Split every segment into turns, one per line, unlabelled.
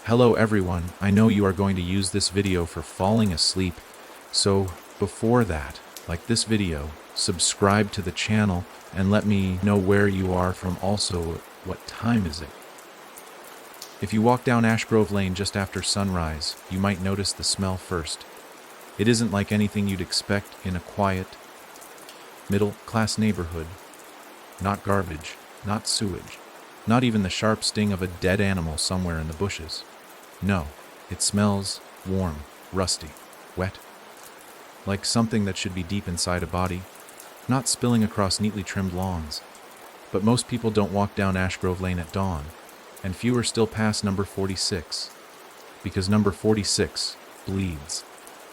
Hello everyone, I know you are going to use this video for falling asleep, so before that, like this video, subscribe to the channel, and let me know where you are from. Also, what time is it? If you walk down Ashgrove Lane just after sunrise, you might notice the smell first. It isn't like anything you'd expect in a quiet, middle-class neighborhood. Not garbage, not sewage, not even the sharp sting of a dead animal somewhere in the bushes. No, it smells warm, rusty, wet. Like something that should be deep inside a body, not spilling across neatly trimmed lawns. But most people don't walk down Ashgrove Lane at dawn, and fewer still pass number 46. Because number 46 bleeds.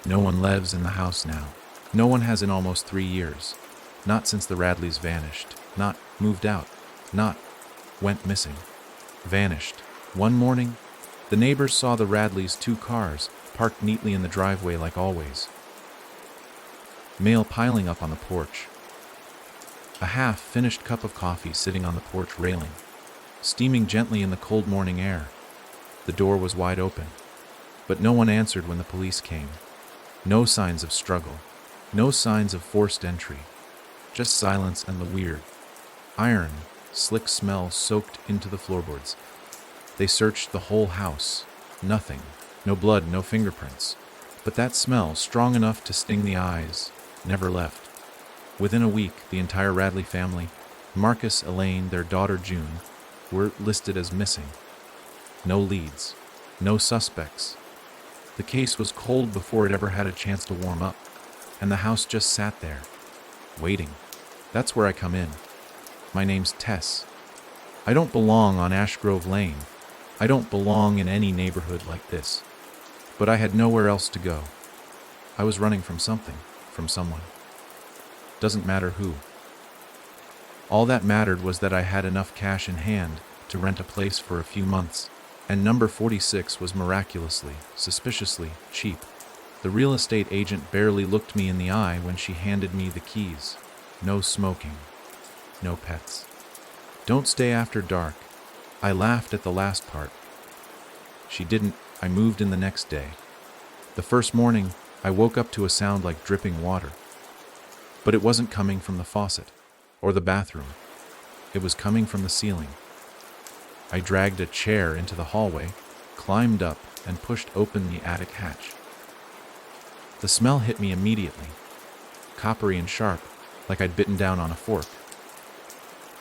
No one lives in the house now. No one has in almost 3 years. Not since the Radleys vanished. Not moved out. Not went missing. Vanished. One morning, the neighbors saw the Radleys' 2 cars parked neatly in the driveway like always. Mail piling up on the porch. A half-finished cup of coffee sitting on the porch railing, steaming gently in the cold morning air. The door was wide open, but no one answered when the police came. No signs of struggle. No signs of forced entry. Just silence and the weird, iron, slick smell soaked into the floorboards. They searched the whole house. Nothing. No blood, no fingerprints. But that smell, strong enough to sting the eyes, never left. Within a week, the entire Radley family, Marcus, Elaine, their daughter June, were listed as missing. No leads. No suspects. The case was cold before it ever had a chance to warm up, and the house just sat there, waiting. That's where I come in. My name's Tess. I don't belong on Ashgrove Lane. I don't belong in any neighborhood like this. But I had nowhere else to go. I was running from something, from someone. Doesn't matter who. All that mattered was that I had enough cash in hand to rent a place for a few months, and number 46 was miraculously, suspiciously cheap. The real estate agent barely looked me in the eye when she handed me the keys. No smoking. No pets. Don't stay after dark. I laughed at the last part. She didn't. I moved in the next day. The first morning, I woke up to a sound like dripping water. But it wasn't coming from the faucet or the bathroom. It was coming from the ceiling. I dragged a chair into the hallway, climbed up, and pushed open the attic hatch. The smell hit me immediately, coppery and sharp, like I'd bitten down on a fork.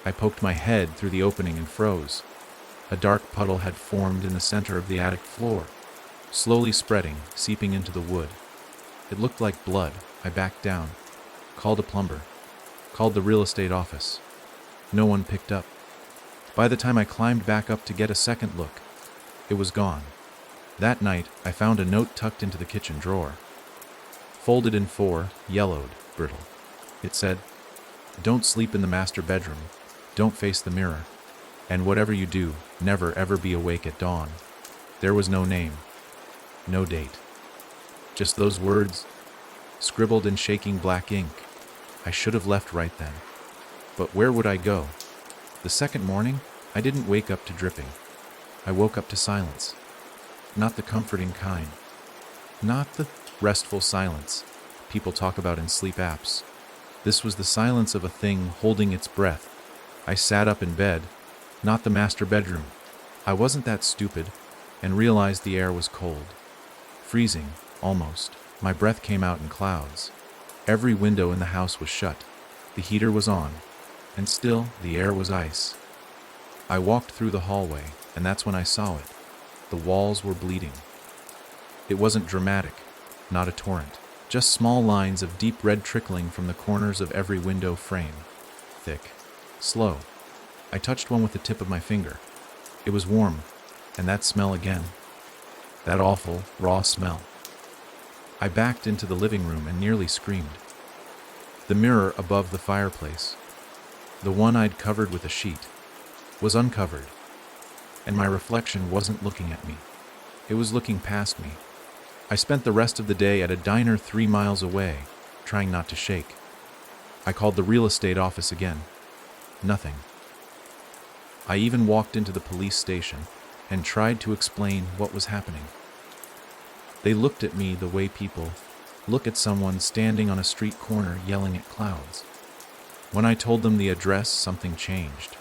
I poked my head through the opening and froze. A dark puddle had formed in the center of the attic floor, slowly spreading, seeping into the wood. It looked like blood. I backed down, called a plumber, called the real estate office. No one picked up. By the time I climbed back up to get a second look, it was gone. That night, I found a note tucked into the kitchen drawer. Folded in 4, yellowed, brittle. It said, "Don't sleep in the master bedroom. Don't face the mirror. And whatever you do, never ever be awake at dawn." There was no name. No date. Just those words, scribbled in shaking black ink. I should have left right then. But where would I go? The second morning, I didn't wake up to dripping. I woke up to silence. Not the comforting kind. Not the restful silence people talk about in sleep apps. This was the silence of a thing holding its breath. I sat up in bed, not the master bedroom. I wasn't that stupid, and realized the air was cold. Freezing, almost. My breath came out in clouds. Every window in the house was shut. The heater was on, and still the air was ice. I walked through the hallway, and that's when I saw it. The walls were bleeding. It wasn't dramatic, not a torrent. Just small lines of deep red trickling from the corners of every window frame. Thick. Slow. I touched one with the tip of my finger. It was warm, and that smell again. That awful, raw smell. I backed into the living room and nearly screamed. The mirror above the fireplace, the one I'd covered with a sheet, was uncovered, and my reflection wasn't looking at me. It was looking past me. I spent the rest of the day at a diner 3 miles away, trying not to shake. I called the real estate office again. Nothing. I even walked into the police station, and tried to explain what was happening. They looked at me the way people look at someone standing on a street corner yelling at clouds. When I told them the address, something changed.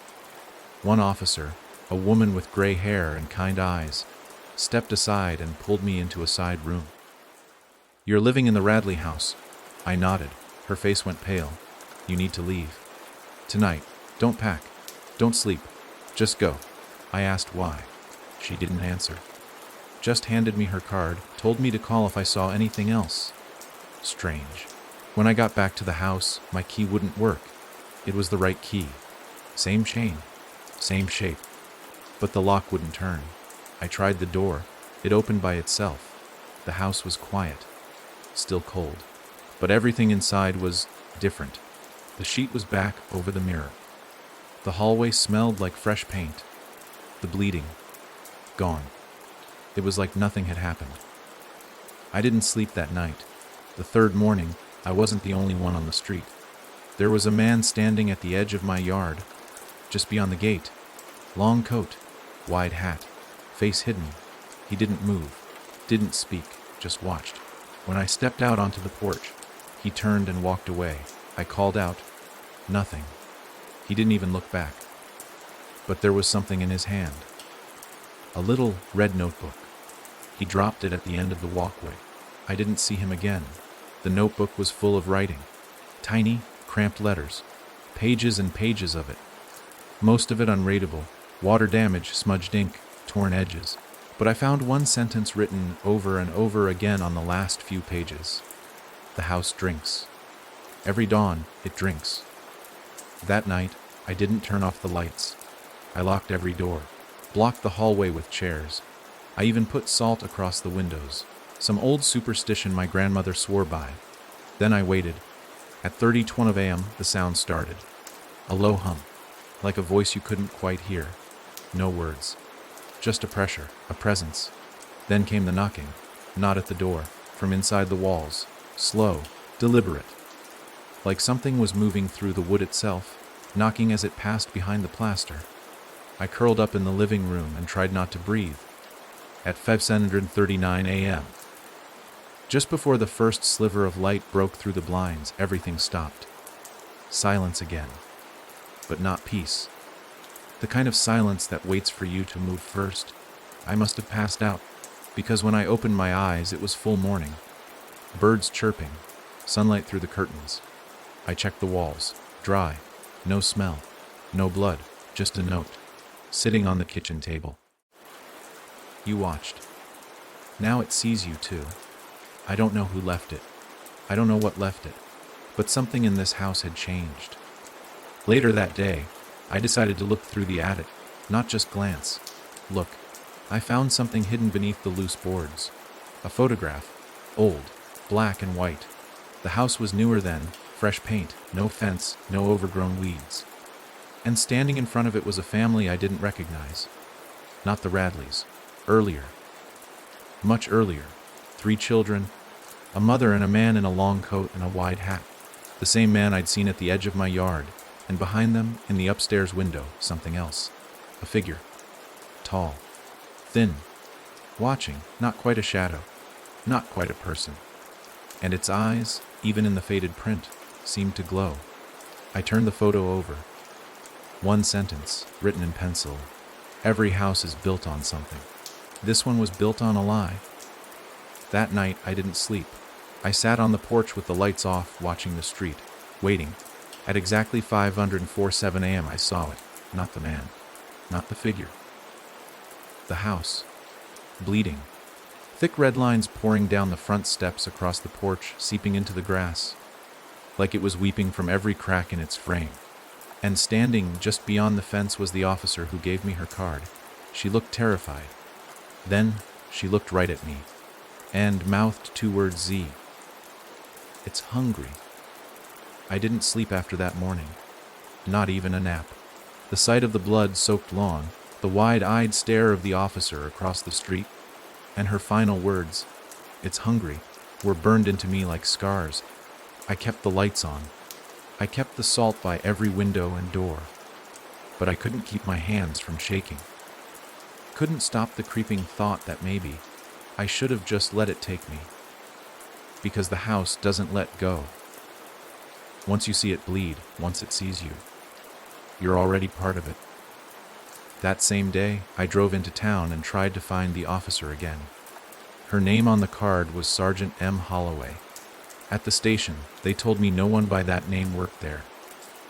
One officer, a woman with gray hair and kind eyes, stepped aside and pulled me into a side room. "You're living in the Radley house." I nodded. Her face went pale. "You need to leave. Tonight. Don't pack. Don't sleep. Just go." I asked why. She didn't answer. Just handed me her card, told me to call if I saw anything else. Strange. When I got back to the house, my key wouldn't work. It was the right key. Same chain. Same shape. But the lock wouldn't turn. I tried the door. It opened by itself. The house was quiet. Still cold. But everything inside was different. The sheet was back over the mirror. The hallway smelled like fresh paint. The bleeding. Gone. It was like nothing had happened. I didn't sleep that night. The third morning, I wasn't the only one on the street. There was a man standing at the edge of my yard, just beyond the gate. Long coat, wide hat, face hidden. He didn't move, didn't speak, just watched. When I stepped out onto the porch, he turned and walked away. I called out. Nothing. He didn't even look back. But there was something in his hand. A little red notebook. He dropped it at the end of the walkway. I didn't see him again. The notebook was full of writing. Tiny, cramped letters. Pages and pages of it. Most of it unreadable. Water damage, smudged ink, torn edges. But I found one sentence written over and over again on the last few pages. The house drinks. Every dawn, it drinks. That night, I didn't turn off the lights. I locked every door, blocked the hallway with chairs. I even put salt across the windows, some old superstition my grandmother swore by. Then I waited. At 30:20 a.m., the sound started. A low hum, like a voice you couldn't quite hear. No words. Just a pressure, a presence. Then came the knocking, not at the door, from inside the walls, slow, deliberate. Like something was moving through the wood itself, knocking as it passed behind the plaster. I curled up in the living room and tried not to breathe. At 5:39 a.m., just before the first sliver of light broke through the blinds, everything stopped. Silence again. But not peace. The kind of silence that waits for you to move first. I must have passed out, because when I opened my eyes, it was full morning. Birds chirping, sunlight through the curtains. I checked the walls. Dry. No smell. No blood. Just a note. Sitting on the kitchen table. You watched. Now it sees you too. I don't know who left it. I don't know what left it. But something in this house had changed. Later that day, I decided to look through the attic, not just glance. Look, I found something hidden beneath the loose boards. A photograph. Old. Black and white. The house was newer then, fresh paint, no fence, no overgrown weeds. And standing in front of it was a family I didn't recognize. Not the Radleys. Earlier. Much earlier. 3 children, a mother and a man in a long coat and a wide hat. The same man I'd seen at the edge of my yard, and behind them, in the upstairs window, something else. A figure. Tall. Thin. Watching, not quite a shadow. Not quite a person. And its eyes, even in the faded print, seemed to glow. I turned the photo over. One sentence, written in pencil. Every house is built on something. This one was built on a lie. That night, I didn't sleep. I sat on the porch with the lights off, watching the street, waiting. At exactly 5:47 a.m., I saw it. Not the man. Not the figure. The house. Bleeding. Thick red lines pouring down the front steps across the porch, seeping into the grass. Like it was weeping from every crack in its frame. And standing just beyond the fence was the officer who gave me her card. She looked terrified. Then, she looked right at me, and mouthed 2 words Z. It's hungry. I didn't sleep after that morning. Not even a nap. The sight of the blood-soaked lawn, the wide-eyed stare of the officer across the street, and her final words, "It's hungry," were burned into me like scars. I kept the lights on. I kept the salt by every window and door. But I couldn't keep my hands from shaking. couldn't stop the creeping thought that maybe I should have just let it take me. Because the house doesn't let go. Once you see it bleed, once it sees you, you're already part of it. That same day, I drove into town and tried to find the officer again. Her name on the card was Sergeant M. Holloway. At the station, they told me no one by that name worked there.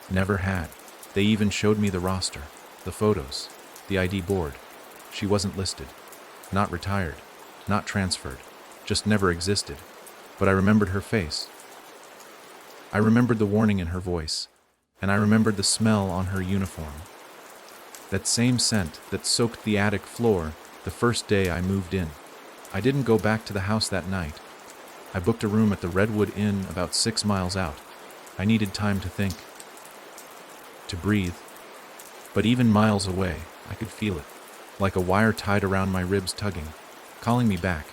Never had. They even showed me the roster, the photos, the ID board. She wasn't listed. Not retired. Not transferred. Just never existed. But I remembered her face. I remembered the warning in her voice, and I remembered the smell on her uniform. That same scent that soaked the attic floor the first day I moved in. I didn't go back to the house that night. I booked a room at the Redwood Inn about 6 miles out. I needed time to think, to breathe. But even miles away, I could feel it, like a wire tied around my ribs tugging, calling me back.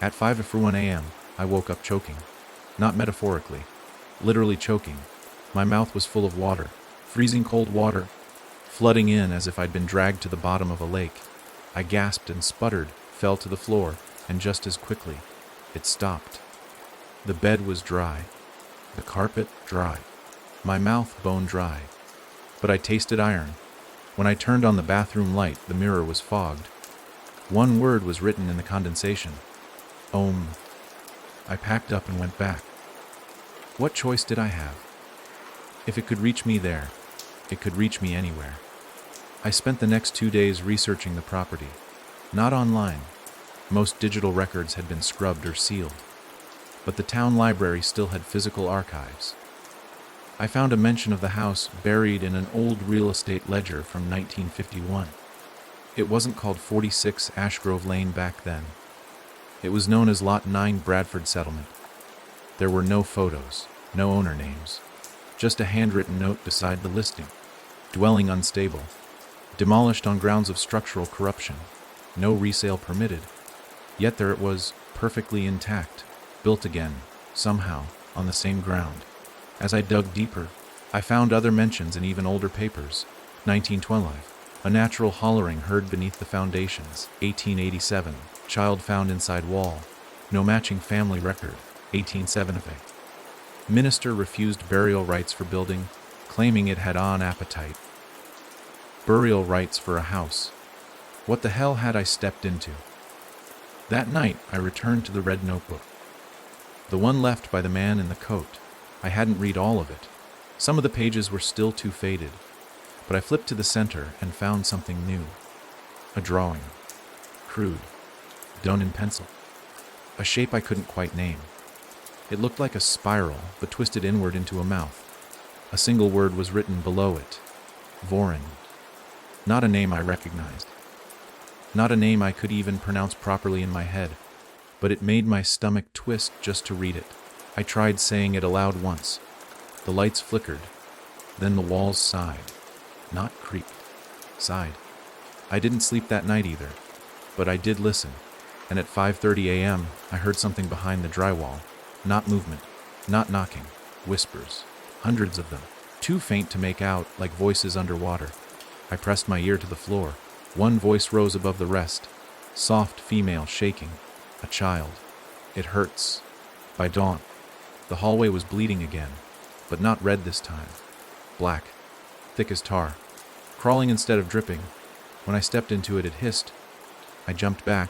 At 5:01 a.m., I woke up choking. Not metaphorically, literally choking. My mouth was full of water, freezing cold water, flooding in as if I'd been dragged to the bottom of a lake. I gasped and sputtered, fell to the floor, and just as quickly, it stopped. The bed was dry, the carpet dry, my mouth bone dry. But I tasted iron. When I turned on the bathroom light, the mirror was fogged. One word was written in the condensation. Om. I packed up and went back. What choice did I have? If it could reach me there, it could reach me anywhere. I spent the next 2 days researching the property. Not online. Most digital records had been scrubbed or sealed. But the town library still had physical archives. I found a mention of the house buried in an old real estate ledger from 1951. It wasn't called 46 Ashgrove Lane back then. It was known as Lot 9 Bradford Settlement. There were no photos, no owner names, just a handwritten note beside the listing. Dwelling unstable. Demolished on grounds of structural corruption. No resale permitted. Yet there it was, perfectly intact, built again, somehow, on the same ground. As I dug deeper, I found other mentions in even older papers. 1912. A natural hollering heard beneath the foundations. 1887. Child found inside wall. No matching family record. 1870. Minister refused burial rights for building, claiming it had on appetite. Burial rights for a house. What the hell had I stepped into? That night, I returned to the red notebook. The one left by the man in the coat. I hadn't read all of it. Some of the pages were still too faded, but I flipped to the center and found something new. A drawing. Crude. Done in pencil. A shape I couldn't quite name. It looked like a spiral, but twisted inward into a mouth. A single word was written below it. Vorin. Not a name I recognized. Not a name I could even pronounce properly in my head, but it made my stomach twist just to read it. I tried saying it aloud once. The lights flickered. Then the walls sighed. Not creaked. Sighed. I didn't sleep that night either, but I did listen, and at 5:30 a.m. I heard something behind the drywall. Not movement, not knocking, whispers, hundreds of them, too faint to make out, like voices underwater. I pressed my ear to the floor. One voice rose above the rest, soft female shaking, a child. It hurts. By dawn, the hallway was bleeding again, but not red this time. Black, thick as tar, crawling instead of dripping. When I stepped into it, it hissed. I jumped back,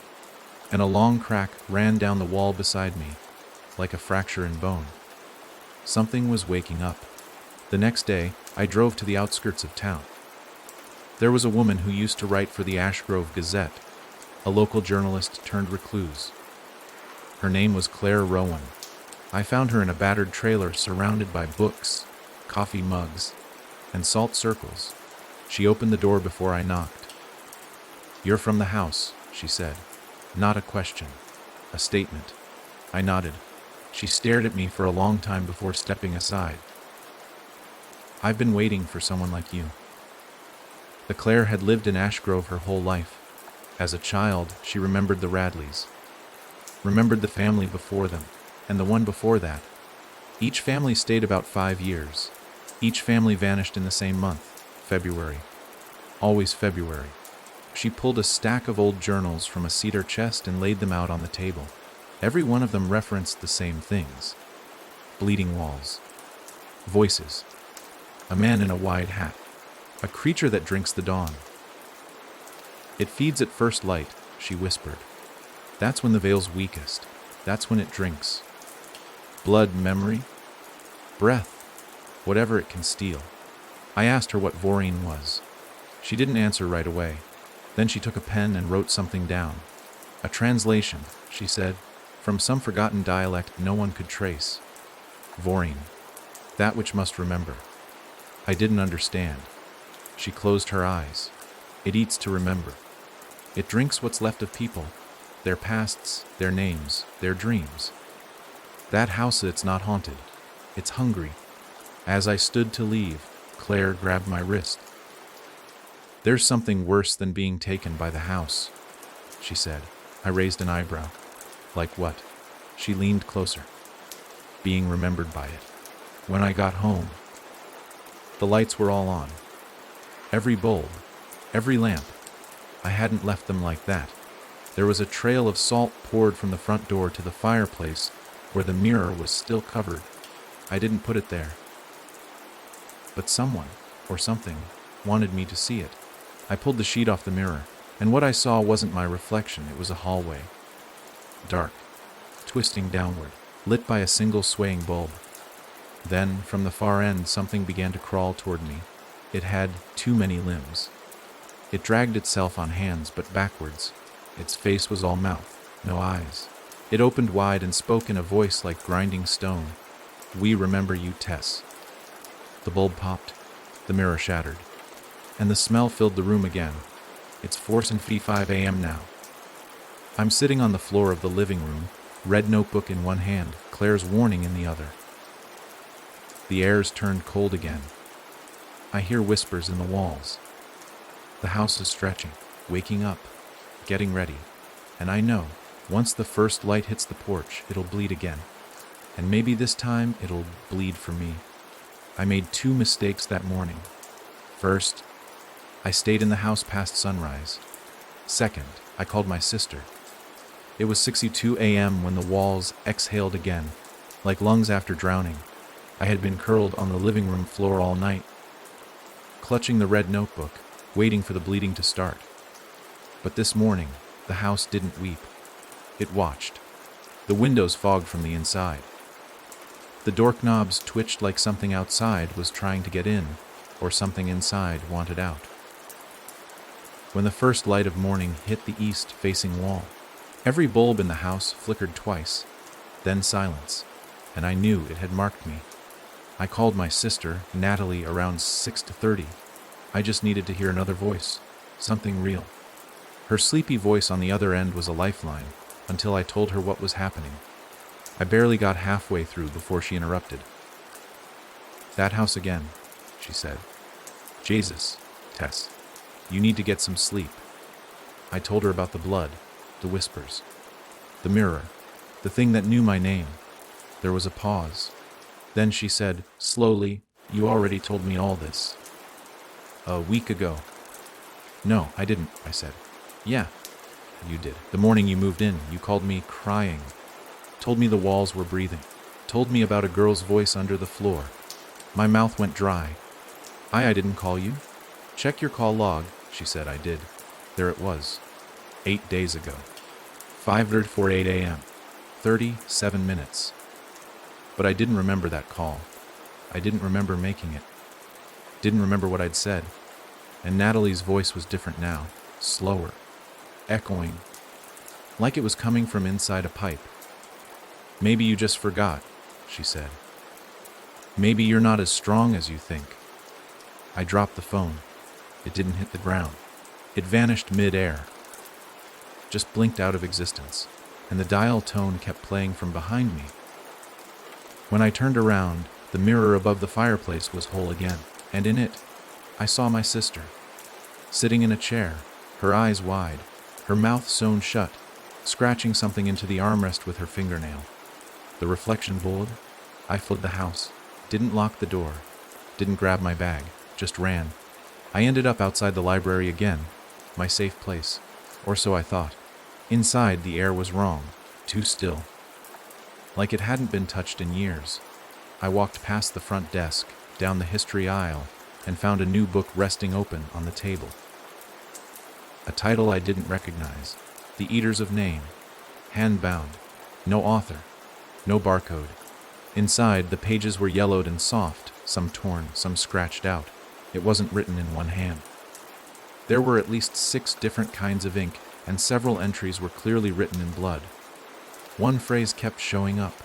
and a long crack ran down the wall beside me, like a fracture in bone. Something was waking up. The next day, I drove to the outskirts of town. There was a woman who used to write for the Ashgrove Gazette, a local journalist turned recluse. Her name was Claire Rowan. I found her in a battered trailer surrounded by books, coffee mugs, and salt circles. She opened the door before I knocked. "You're from the house," she said. Not a question, a statement. I nodded. She stared at me for a long time before stepping aside. "I've been waiting for someone like you." The Claire had lived in Ashgrove her whole life. As a child, she remembered the Radleys. Remembered the family before them, and the one before that. Each family stayed about 5 years. Each family vanished in the same month, February. Always February. She pulled a stack of old journals from a cedar chest and laid them out on the table. Every one of them referenced the same things. Bleeding walls. Voices. A man in a wide hat. A creature that drinks the dawn. It feeds at first light, she whispered. That's when the veil's weakest. That's when it drinks. Blood, memory, breath, whatever it can steal. I asked her what Voreen was. She didn't answer right away. Then she took a pen and wrote something down. A translation, she said, from some forgotten dialect no one could trace. Voreen. That which must remember. I didn't understand. She closed her eyes. It eats to remember. It drinks what's left of people, their pasts, their names, their dreams. That house, it's not haunted. It's hungry. As I stood to leave, Claire grabbed my wrist. There's something worse than being taken by the house, she said. I raised an eyebrow. Like what? She leaned closer. Being remembered by it. When I got home, the lights were all on. Every bulb, every lamp. I hadn't left them like that. There was a trail of salt poured from the front door to the fireplace where the mirror was still covered. I didn't put it there. But someone, or something, wanted me to see it. I pulled the sheet off the mirror, and what I saw wasn't my reflection, it was a hallway. Dark, twisting downward, lit by a single swaying bulb. Then, from the far end, something began to crawl toward me. It had too many limbs. It dragged itself on hands, but backwards. Its face was all mouth, no eyes. It opened wide and spoke in a voice like grinding stone. We remember you, Tess. The bulb popped. The mirror shattered. And the smell filled the room again. It's 4:05 a.m. now. I'm sitting on the floor of the living room, red notebook in one hand, Claire's warning in the other. The air's turned cold again. I hear whispers in the walls. The house is stretching, waking up, getting ready. And I know, once the first light hits the porch, it'll bleed again. And maybe this time it'll bleed for me. I made 2 mistakes that morning. First, I stayed in the house past sunrise. Second, I called my sister. It was 6:02 a.m. when the walls exhaled again, like lungs after drowning. I had been curled on the living room floor all night, clutching the red notebook, waiting for the bleeding to start. But this morning, the house didn't weep. It watched. The windows fogged from the inside. The doorknobs twitched like something outside was trying to get in, or something inside wanted out. When the first light of morning hit the east-facing wall, every bulb in the house flickered twice, then silence, and I knew it had marked me. I called my sister, Natalie, around 6:30. I just needed to hear another voice, something real. Her sleepy voice on the other end was a lifeline, until I told her what was happening. I barely got halfway through before she interrupted. That house again, she said. Jesus, Tess, you need to get some sleep. I told her about the blood, the whispers, the mirror, the thing that knew my name. There was a pause. Then she said, slowly, you already told me all this. A week ago. No, I didn't, I said. Yeah, you did. The morning you moved in, you called me crying. Told me the walls were breathing. Told me about a girl's voice under the floor. My mouth went dry. I didn't call you. Check your call log, she said. I did. There it was. 8 days ago. 5:48 a.m. 37 minutes. But I didn't remember that call. I didn't remember making it. Didn't remember what I'd said. And Natalie's voice was different now. Slower. Echoing. Like it was coming from inside a pipe. Maybe you just forgot, she said. Maybe you're not as strong as you think. I dropped the phone. It didn't hit the ground. It vanished mid-air. Just blinked out of existence, and the dial tone kept playing from behind me. When I turned around, the mirror above the fireplace was whole again, and in it, I saw my sister, sitting in a chair, her eyes wide, her mouth sewn shut, scratching something into the armrest with her fingernail. The reflection bulb. I fled the house, didn't lock the door, didn't grab my bag, just ran. I ended up outside the library again, my safe place. Or so I thought. Inside, the air was wrong, too still. Like it hadn't been touched in years. I walked past the front desk, down the history aisle, and found a new book resting open on the table. A title I didn't recognize, The Eaters of Name, hand-bound, no author, no barcode. Inside, the pages were yellowed and soft, some torn, some scratched out. It wasn't written in one hand. There were at least 6 different kinds of ink, and several entries were clearly written in blood. One phrase kept showing up,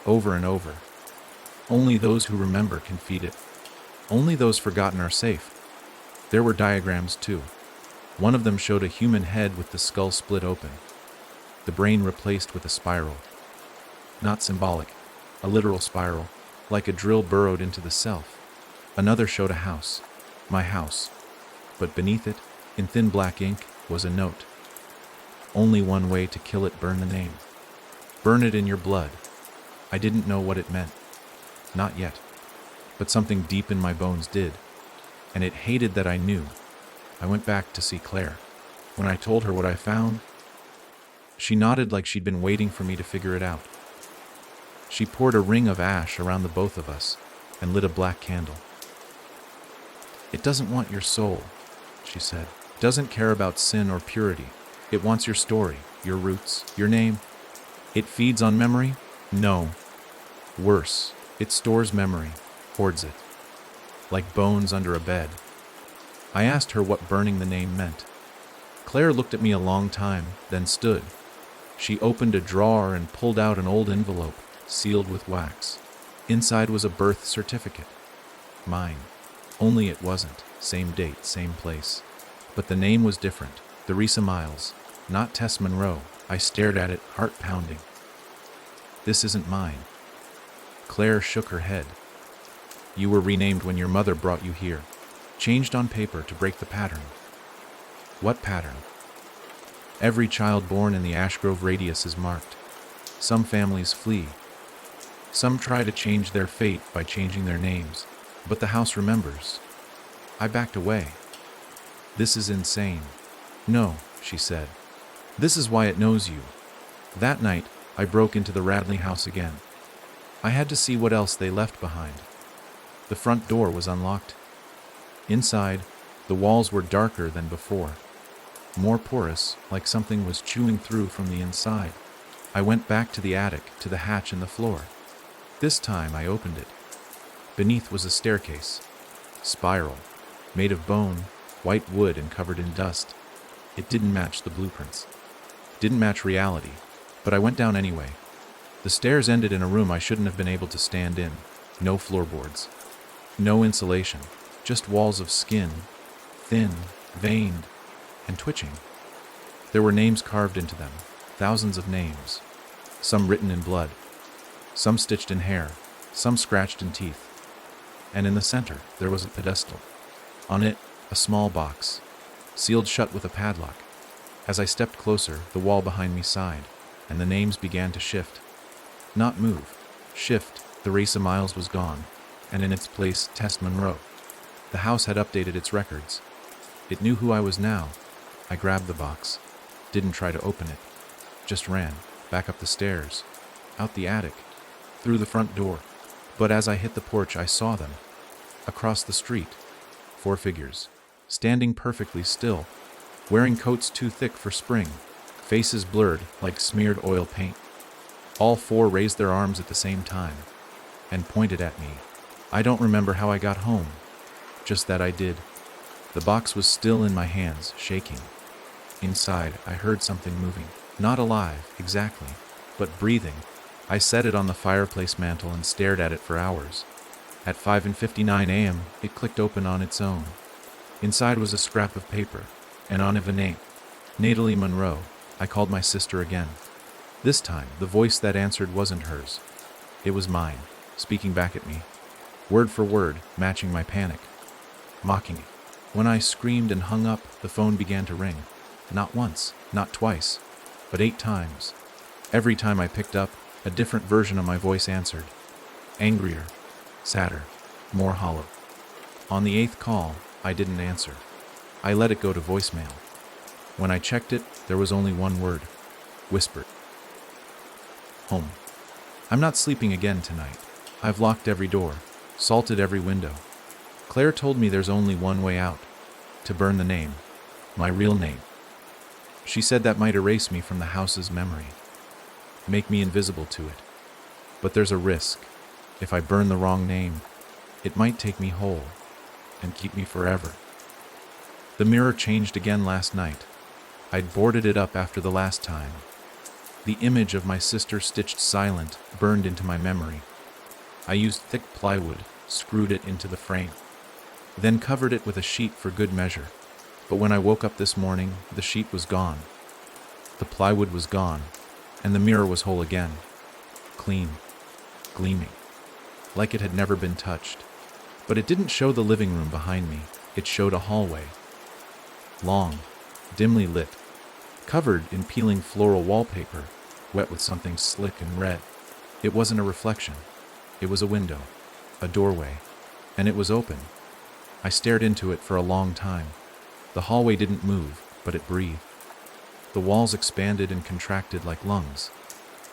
over and over. Only those who remember can feed it. Only those forgotten are safe. There were diagrams too. One of them showed a human head with the skull split open, the brain replaced with a spiral. Not symbolic, a literal spiral, like a drill burrowed into the self. Another showed a house, my house, but beneath it, in thin black ink, was a note. Only one way to kill it: burn the name. Burn it in your blood. I didn't know what it meant. Not yet. But something deep in my bones did, and it hated that I knew. I went back to see Claire. When I told her what I found, she nodded like she'd been waiting for me to figure it out. She poured a ring of ash around the both of us and lit a black candle. "It doesn't want your soul," she said. "It doesn't care about sin or purity. It wants your story, your roots, your name. It feeds on memory? No. Worse, it stores memory, hoards it, like bones under a bed." I asked her what burning the name meant. Claire looked at me a long time, then stood. She opened a drawer and pulled out an old envelope, sealed with wax. Inside was a birth certificate. Mine. Only it wasn't. Same date, same place. But the name was different. Theresa Miles, not Tess Monroe. I stared at it, heart pounding. "This isn't mine." Claire shook her head. "You were renamed when your mother brought you here. Changed on paper to break the pattern." "What pattern?" "Every child born in the Ashgrove radius is marked. Some families flee. Some try to change their fate by changing their names, but the house remembers." I backed away. "This is insane." "No," she said. "This is why it knows you." That night, I broke into the Radley house again. I had to see what else they left behind. The front door was unlocked. Inside, the walls were darker than before, more porous, like something was chewing through from the inside. I went back to the attic, to the hatch in the floor. This time I opened it. Beneath was a staircase, spiral, made of bone, white wood and covered in dust. It didn't match the blueprints. Didn't match reality, but I went down anyway. The stairs ended in a room I shouldn't have been able to stand in. No floorboards. No insulation. Just walls of skin, thin, veined, and twitching. There were names carved into them, thousands of names, some written in blood, some stitched in hair, some scratched in teeth. And in the center, there was a pedestal. On it, a small box, sealed shut with a padlock. As I stepped closer, the wall behind me sighed, and the names began to shift. Not move, shift. Theresa Miles was gone, and in its place, Tess Monroe. The house had updated its records. It knew who I was now. I grabbed the box, didn't try to open it, just ran, back up the stairs, out the attic, through the front door. But as I hit the porch, I saw them. Across the street, 4 figures, standing perfectly still, wearing coats too thick for spring, faces blurred like smeared oil paint. All 4 raised their arms at the same time and pointed at me. I don't remember how I got home, just that I did. The box was still in my hands, shaking. Inside, I heard something moving. Not alive, exactly, but breathing. I set it on the fireplace mantel and stared at it for hours. At 5:59 a.m., it clicked open on its own. Inside was a scrap of paper, and on it a name. Natalie Monroe. I called my sister again. This time, the voice that answered wasn't hers. It was mine, speaking back at me, word for word, matching my panic, mocking it. When I screamed and hung up, the phone began to ring. Not once, not twice, but 8 times. Every time I picked up, a different version of my voice answered. Angrier, sadder, more hollow. On the 8th call, I didn't answer. I let it go to voicemail. When I checked it, there was only one word. Whispered. Home. I'm not sleeping again tonight. I've locked every door, salted every window. Claire told me there's only one way out. To burn the name. My real name. She said that might erase me from the house's memory. Make me invisible to it. But there's a risk. If I burn the wrong name, it might take me whole and keep me forever. The mirror changed again last night. I'd boarded it up after the last time. The image of my sister stitched silent burned into my memory. I used thick plywood, screwed it into the frame, then covered it with a sheet for good measure. But when I woke up this morning, the sheet was gone. The plywood was gone, and the mirror was whole again. Clean, gleaming, like it had never been touched. But it didn't show the living room behind me. It showed a hallway. Long, dimly lit, covered in peeling floral wallpaper, wet with something slick and red. It wasn't a reflection. It was a window, a doorway, and it was open. I stared into it for a long time. The hallway didn't move, but it breathed. The walls expanded and contracted like lungs.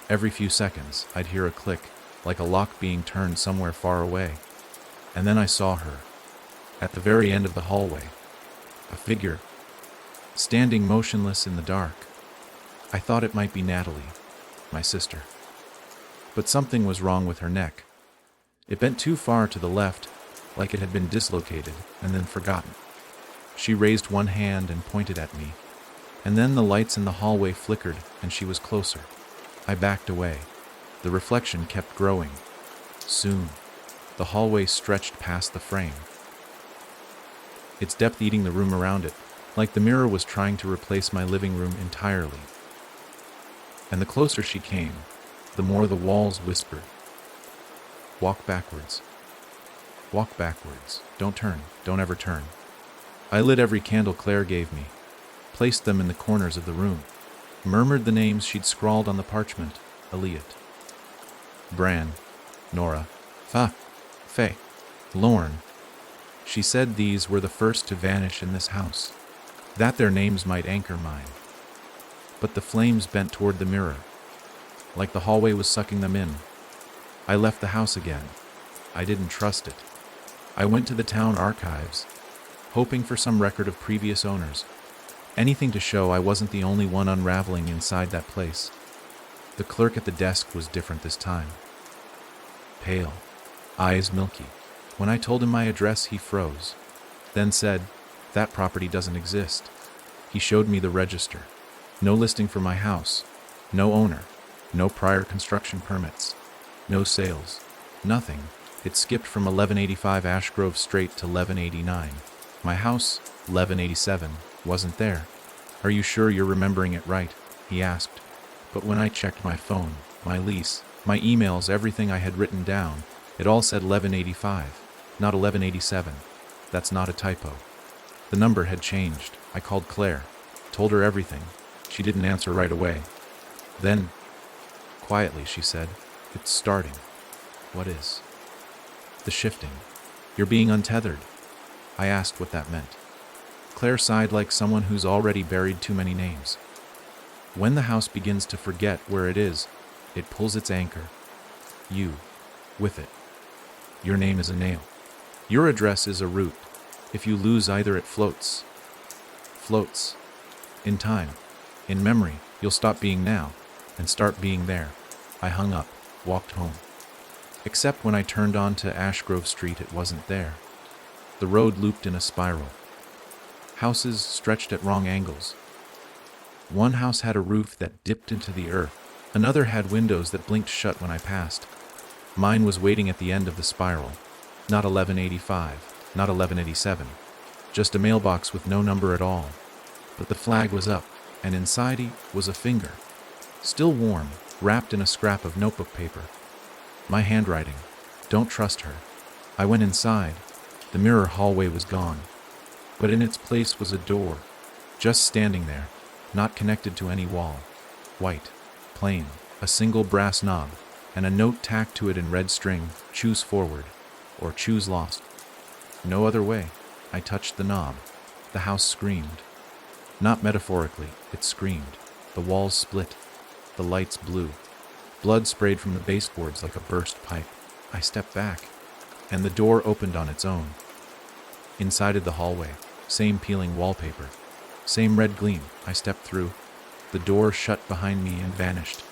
Every few seconds, I'd hear a click, like a lock being turned somewhere far away. And then I saw her, at the very end of the hallway, a figure, standing motionless in the dark. I thought it might be Natalie, my sister. But something was wrong with her neck. It bent too far to the left, like it had been dislocated and then forgotten. She raised one hand and pointed at me, and then the lights in the hallway flickered and she was closer. I backed away. The reflection kept growing. Soon, the hallway stretched past the frame, its depth eating the room around it, like the mirror was trying to replace my living room entirely. And the closer she came, the more the walls whispered. Walk backwards. Walk backwards. Don't turn. Don't ever turn. I lit every candle Claire gave me, placed them in the corners of the room, murmured the names she'd scrawled on the parchment. Eliot, Bran, Nora, Faye, Lorne. She said these were the first to vanish in this house, that their names might anchor mine. But the flames bent toward the mirror, like the hallway was sucking them in. I left the house again. I didn't trust it. I went to the town archives, hoping for some record of previous owners, anything to show I wasn't the only one unraveling inside that place. The clerk at the desk was different this time. Pale, eyes milky. When I told him my address, he froze, then said, "That property doesn't exist." He showed me the register. No listing for my house, no owner, no prior construction permits, no sales, nothing. It skipped from 1185 Ash Grove Straight to 1189. My house, 1187, wasn't there. "Are you sure you're remembering it right?" he asked. But when I checked my phone, my lease, my emails, everything I had written down, it all said 1185, not 1187. That's not a typo. The number had changed. I called Claire, told her everything. She didn't answer right away. Then, quietly, she said, "It's starting." "What is?" "The shifting. You're being untethered." I asked what that meant. Claire sighed like someone who's already buried too many names. When the house begins to forget where it is, it pulls its anchor. You, with it. Your name is a nail. Your address is a root. If you lose either, it floats. Floats. In time. In memory, you'll stop being now and start being there. I hung up, walked home. Except when I turned onto Ash Grove Street, it wasn't there. The road looped in a spiral. Houses stretched at wrong angles. One house had a roof that dipped into the earth. Another had windows that blinked shut when I passed. Mine was waiting at the end of the spiral. Not 1185, not 1187. Just a mailbox with no number at all. But the flag was up, and inside it was a finger. Still warm, wrapped in a scrap of notebook paper. My handwriting. Don't trust her. I went inside. The mirror hallway was gone. But in its place was a door, just standing there, not connected to any wall. White, plain, a single brass knob, and a note tacked to it in red string: "Choose forward," or "Choose lost." No other way. I touched the knob. The house screamed. Not metaphorically, it screamed. The walls split. The lights blew. Blood sprayed from the baseboards like a burst pipe. I stepped back, and the door opened on its own. Inside the hallway, same peeling wallpaper, same red gleam. I stepped through. The door shut behind me and vanished.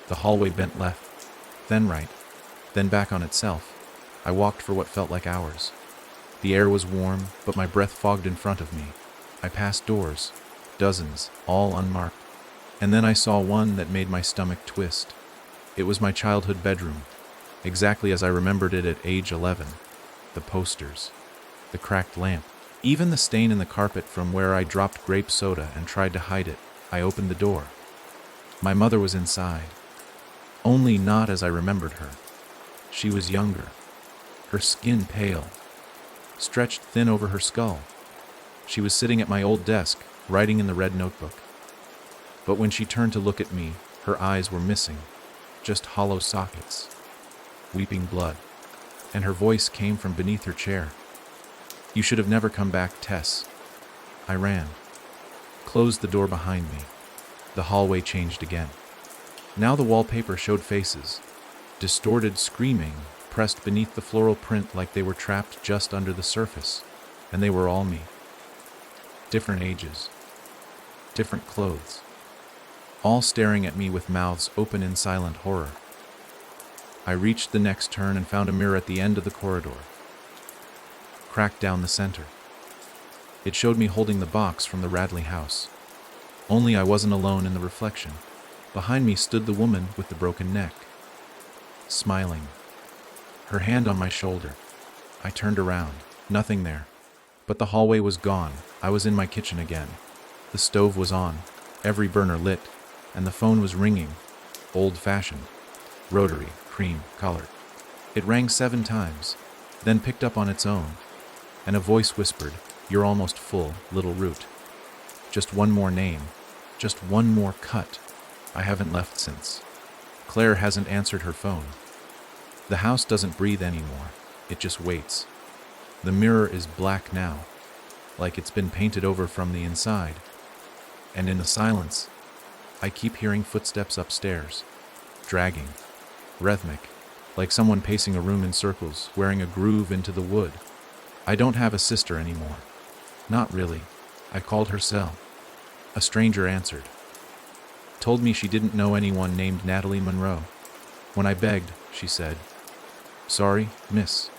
The hallway bent left, then right, then back on itself. I walked for what felt like hours. The air was warm, but my breath fogged in front of me. I passed doors, dozens, all unmarked, and then I saw one that made my stomach twist. It was my childhood bedroom, exactly as I remembered it at age 11. The posters, the cracked lamp, even the stain in the carpet from where I dropped grape soda and tried to hide it. I opened the door. My mother was inside, only not as I remembered her. She was younger, her skin pale, stretched thin over her skull. She was sitting at my old desk, writing in the red notebook. But when she turned to look at me, her eyes were missing, just hollow sockets, weeping blood, and her voice came from beneath her chair. "You should have never come back, Tess." I ran, closed the door behind me. The hallway changed again. Now the wallpaper showed faces, distorted, screaming, pressed beneath the floral print like they were trapped just under the surface, and they were all me. Different ages, different clothes, all staring at me with mouths open in silent horror. I reached the next turn and found a mirror at the end of the corridor, cracked down the center. It showed me holding the box from the Radley house. Only I wasn't alone in the reflection. Behind me stood the woman with the broken neck, smiling, her hand on my shoulder. I turned around, nothing there. But the hallway was gone. I was in my kitchen again. The stove was on, every burner lit, and the phone was ringing, old-fashioned, rotary, cream colored. It rang 7 times, then picked up on its own, and a voice whispered, "You're almost full, little Root. Just one more name, just one more cut." I haven't left since. Claire hasn't answered her phone. The house doesn't breathe anymore. It just waits. The mirror is black now, like it's been painted over from the inside. And in the silence, I keep hearing footsteps upstairs, dragging, rhythmic, like someone pacing a room in circles, wearing a groove into the wood. I don't have a sister anymore. Not really. I called her Cell. A stranger answered. Told me she didn't know anyone named Natalie Monroe. When I begged, she said, "Sorry, miss.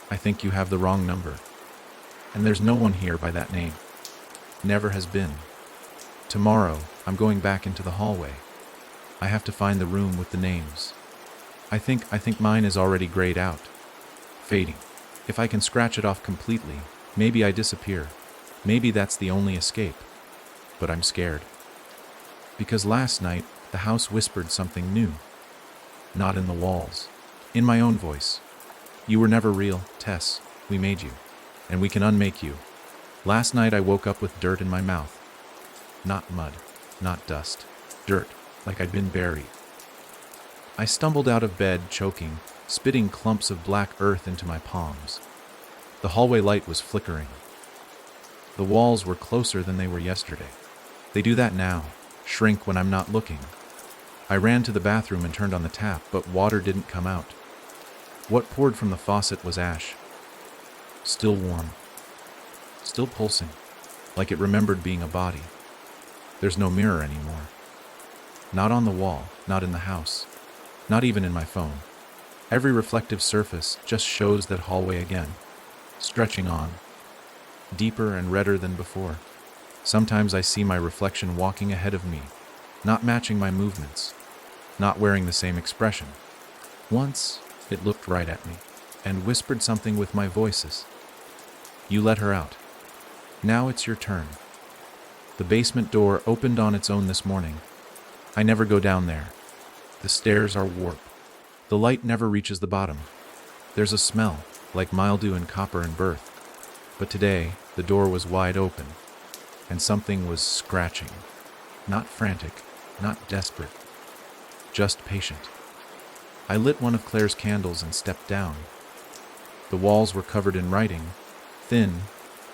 I think you have the wrong number. And there's no one here by that name. Never has been. Tomorrow, I'm going back into the hallway. I have to find the room with the names. I think mine is already grayed out. Fading. If I can scratch it off completely, maybe I disappear. Maybe that's the only escape. But I'm scared. Because last night, the house whispered something new. Not in the walls. In my own voice. "You were never real, Tess. We made you. And we can unmake you." Last night I woke up with dirt in my mouth. Not mud. Not dust. Dirt, like I'd been buried. I stumbled out of bed, choking, spitting clumps of black earth into my palms. The hallway light was flickering. The walls were closer than they were yesterday. They do that now, shrink when I'm not looking. I ran to the bathroom and turned on the tap, but water didn't come out. What poured from the faucet was ash. Still warm. Still pulsing, like it remembered being a body. There's no mirror anymore. Not on the wall, not in the house, not even in my phone. Every reflective surface just shows that hallway again, stretching on, deeper and redder than before. Sometimes I see my reflection walking ahead of me, not matching my movements, not wearing the same expression. Once, it looked right at me and whispered something with my voices. "You let her out. Now it's your turn." The basement door opened on its own this morning. I never go down there. The stairs are warped. The light never reaches the bottom. There's a smell, like mildew and copper and birth. But today, the door was wide open, and something was scratching. Not frantic, not desperate, just patient. I lit one of Claire's candles and stepped down. The walls were covered in writing, thin,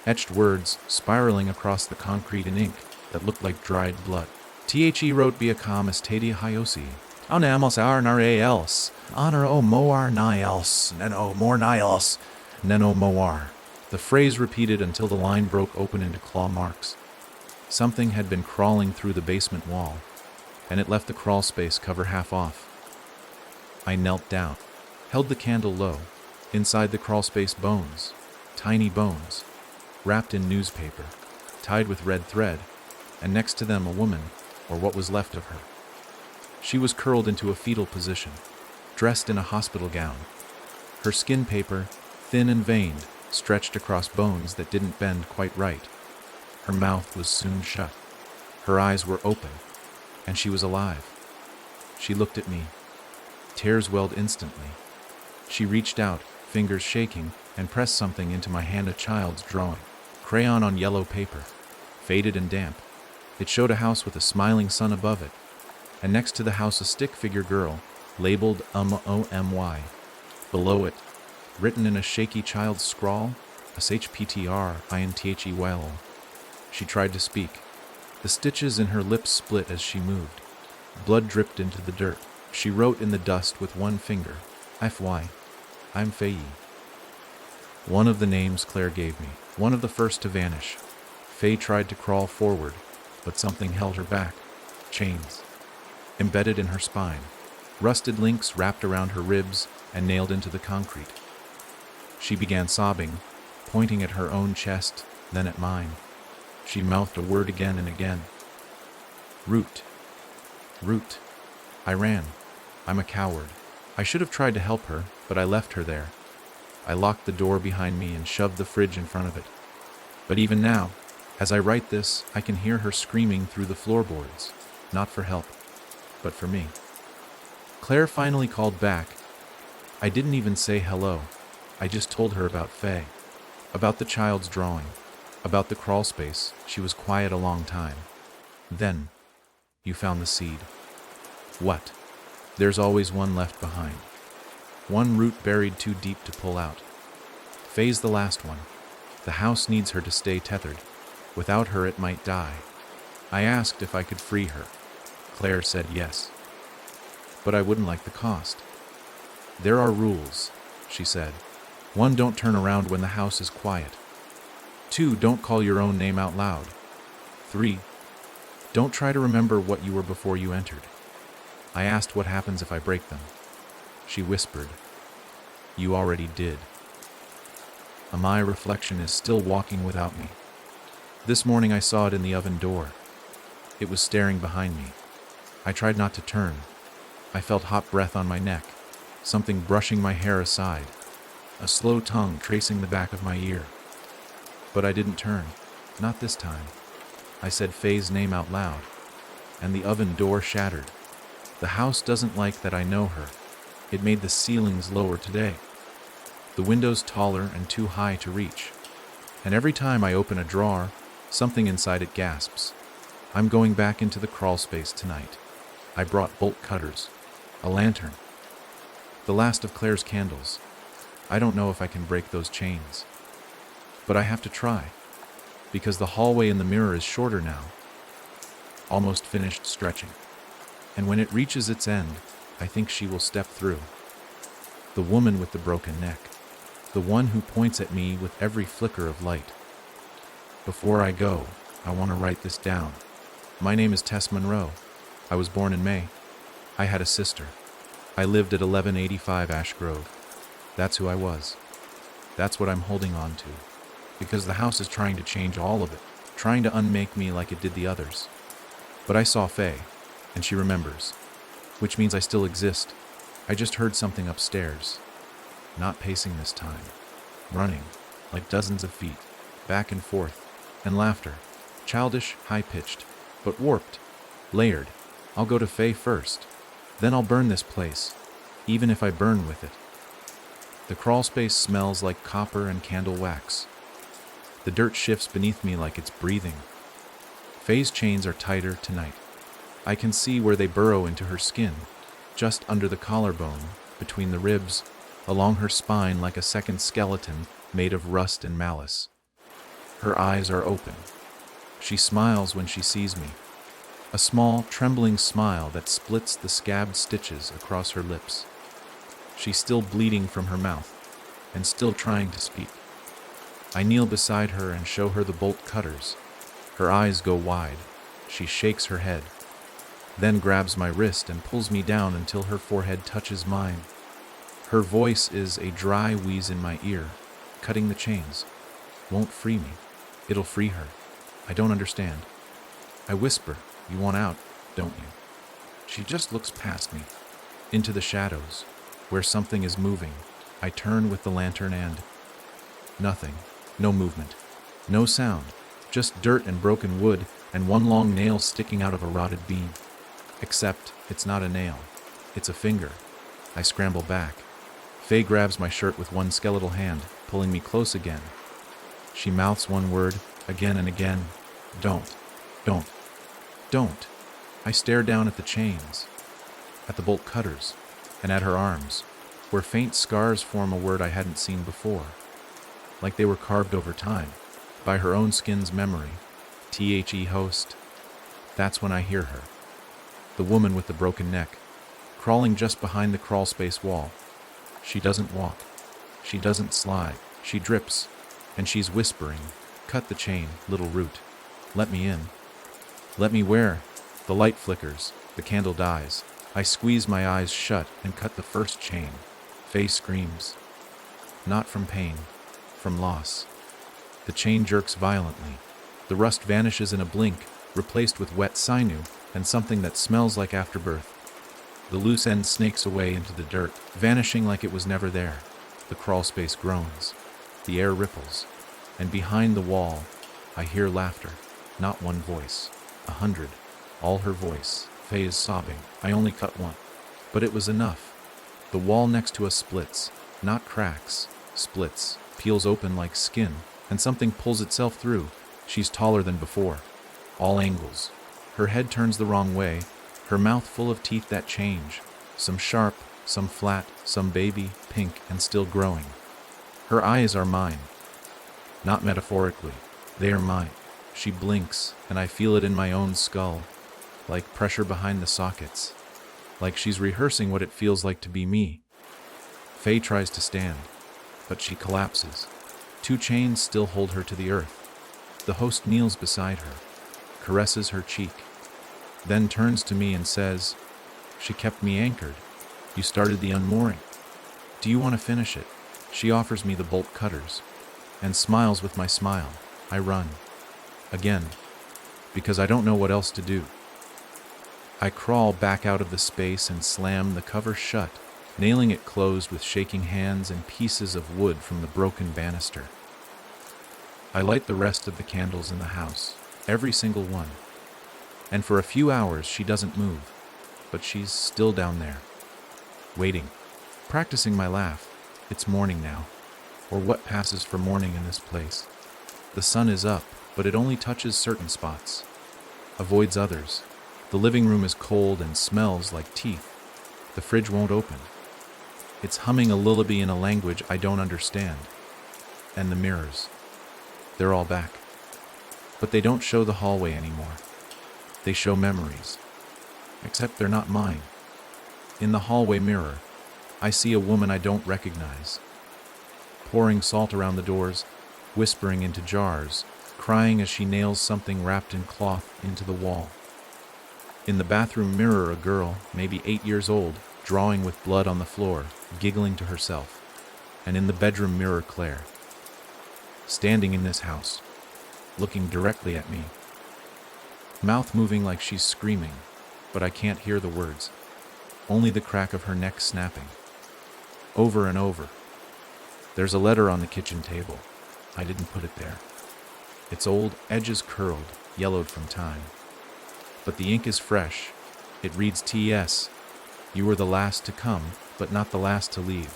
etched words spiraling across the concrete in ink that looked like dried blood. The wrote Biakamas Tadia Hyosi. Aunamos Arnarals, honor o moar nials, neno more nials, neno moar. The phrase repeated until the line broke open into claw marks. Something had been crawling through the basement wall, and it left the crawl space cover half off. I knelt down, held the candle low. Inside the crawl space, bones, tiny bones, wrapped in newspaper, tied with red thread, and next to them a woman, or what was left of her. She was curled into a fetal position, dressed in a hospital gown. Her skin paper, thin and veined, stretched across bones that didn't bend quite right. Her mouth was soon shut. Her eyes were open, and she was alive. She looked at me. Tears welled instantly. She reached out, fingers shaking, and pressed something into my hand, a child's drawing. Crayon on yellow paper, faded and damp. It showed a house with a smiling sun above it, and next to the house a stick-figure girl, labeled OMY. Below it, written in a shaky child's scrawl, SHPTRINTHEYL. She tried to speak. The stitches in her lips split as she moved. Blood dripped into the dirt. She wrote in the dust with one finger, FY. I'm Faye. One of the names Claire gave me, one of the first to vanish. Faye tried to crawl forward, but something held her back. Chains. Embedded in her spine. Rusted links wrapped around her ribs and nailed into the concrete. She began sobbing, pointing at her own chest, then at mine. She mouthed a word again and again. Root. Root. I ran. I'm a coward. I should have tried to help her, but I left her there. I locked the door behind me and shoved the fridge in front of it. But even now, as I write this, I can hear her screaming through the floorboards, not for help, but for me. Claire finally called back. I didn't even say hello. I just told her about Faye, about the child's drawing, about the crawl space. She was quiet a long time. Then, you found the seed. What? There's always one left behind. One root buried too deep to pull out. Faye's the last one. The house needs her to stay tethered. Without her, it might die. I asked if I could free her. Claire said yes. But I wouldn't like the cost. There are rules, she said. 1, don't turn around when the house is quiet. 2, don't call your own name out loud. 3, don't try to remember what you were before you entered. I asked what happens if I break them. She whispered, you already did. My reflection is still walking without me. This morning I saw it in the oven door. It was staring behind me. I tried not to turn. I felt hot breath on my neck, something brushing my hair aside, a slow tongue tracing the back of my ear. But I didn't turn, not this time. I said Faye's name out loud, and the oven door shattered. The house doesn't like that I know her. It made the ceilings lower today. The windows taller and too high to reach. And every time I open a drawer, something inside it gasps. I'm going back into the crawl space tonight. I brought bolt cutters, a lantern, the last of Claire's candles. I don't know if I can break those chains. But I have to try, because the hallway in the mirror is shorter now. Almost finished stretching. And when it reaches its end, I think she will step through. The woman with the broken neck. The one who points at me with every flicker of light. Before I go, I want to write this down. My name is Tess Monroe. I was born in May. I had a sister. I lived at 1185 Ash Grove. That's who I was. That's what I'm holding on to. Because the house is trying to change all of it, trying to unmake me like it did the others. But I saw Faye, and she remembers, which means I still exist. I just heard something upstairs. Not pacing this time. Running, like dozens of feet, back and forth, and laughter. Childish, high-pitched, but warped, layered. I'll go to Faye first. Then I'll burn this place, even if I burn with it. The crawl space smells like copper and candle wax. The dirt shifts beneath me like it's breathing. Faye's chains are tighter tonight. I can see where they burrow into her skin, just under the collarbone, between the ribs, along her spine like a second skeleton made of rust and malice. Her eyes are open. She smiles when she sees me. A small, trembling smile that splits the scabbed stitches across her lips. She's still bleeding from her mouth, and still trying to speak. I kneel beside her and show her the bolt cutters. Her eyes go wide. She shakes her head, then grabs my wrist and pulls me down until her forehead touches mine. Her voice is a dry wheeze in my ear. Cutting the chains won't free me. It'll free her. I don't understand. I whisper, "You want out, don't you?" She just looks past me, into the shadows, where something is moving. I turn with the lantern and nothing. No movement. No sound. Just dirt and broken wood and one long nail sticking out of a rotted beam. Except it's not a nail. It's a finger. I scramble back. Faye grabs my shirt with one skeletal hand, pulling me close again. She mouths one word, again and again. Don't. Don't. Don't. I stare down at the chains, at the bolt cutters, and at her arms, where faint scars form a word I hadn't seen before, like they were carved over time, by her own skin's memory. The host. That's when I hear her. The woman with the broken neck, crawling just behind the crawlspace wall. She doesn't walk. She doesn't slide. She drips, and she's whispering, "Cut the chain, little root. Let me in. Let me where?" The light flickers. The candle dies. I squeeze my eyes shut and cut the first chain. Faye screams. Not from pain, from loss. The chain jerks violently. The rust vanishes in a blink, replaced with wet sinew and something that smells like afterbirth. The loose end snakes away into the dirt, vanishing like it was never there. The crawlspace groans. The air ripples. And behind the wall, I hear laughter. Not one voice. 100. All her voice. Faye is sobbing. I only cut one. But it was enough. The wall next to us splits. Not cracks. Splits. Peels open like skin. And something pulls itself through. She's taller than before. All angles. Her head turns the wrong way. Her mouth full of teeth that change. Some sharp, some flat, some baby, pink, and still growing. Her eyes are mine. Not metaphorically. They are mine. She blinks, and I feel it in my own skull, like pressure behind the sockets, like she's rehearsing what it feels like to be me. Faye tries to stand, but she collapses. 2 chains still hold her to the earth. The host kneels beside her, caresses her cheek, then turns to me and says, "She kept me anchored. You started the unmooring. Do you want to finish it?" She offers me the bolt cutters, and smiles with my smile. I run. Again, because I don't know what else to do. I crawl back out of the space and slam the cover shut, nailing it closed with shaking hands and pieces of wood from the broken banister. I light the rest of the candles in the house, every single one. And for a few hours she doesn't move, but she's still down there, waiting, practicing my laugh. It's morning now, or what passes for morning in this place. The sun is up, but it only touches certain spots, avoids others. The living room is cold and smells like teeth. The fridge won't open. It's humming a lullaby in a language I don't understand. And the mirrors, they're all back. But they don't show the hallway anymore. They show memories, except they're not mine. In the hallway mirror, I see a woman I don't recognize, pouring salt around the doors, whispering into jars, crying as she nails something wrapped in cloth into the wall. In the bathroom mirror, a girl, maybe 8 years old, drawing with blood on the floor, giggling to herself. And in the bedroom mirror, Claire, standing in this house, looking directly at me, mouth moving like she's screaming, but I can't hear the words, only the crack of her neck snapping. Over and over. There's a letter on the kitchen table. I didn't put it there. It's old, edges curled, yellowed from time. But the ink is fresh. It reads T.S. You were the last to come, but not the last to leave.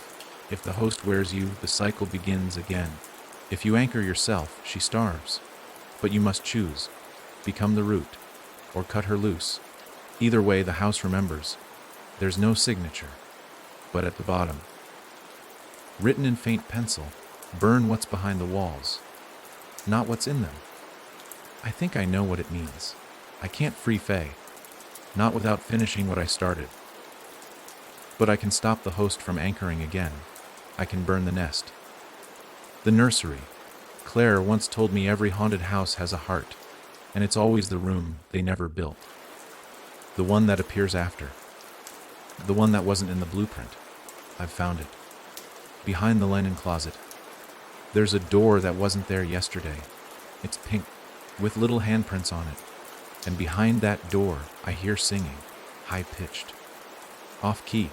If the host wears you, the cycle begins again. If you anchor yourself, she starves. But you must choose. Become the root, or cut her loose. Either way, the house remembers. There's no signature. But at the bottom, written in faint pencil, burn what's behind the walls. not what's in them. I think I know what it means. I can't free Faye, not without finishing what I started. But I can stop the host from anchoring again. I can burn the nest. The nursery. Claire once told me every haunted house has a heart, and it's always the room they never built. The one that appears after. The one that wasn't in the blueprint. I've found it. Behind the linen closet. There's a door that wasn't there yesterday. It's pink, with little handprints on it. And behind that door, I hear singing, high-pitched. Off-key.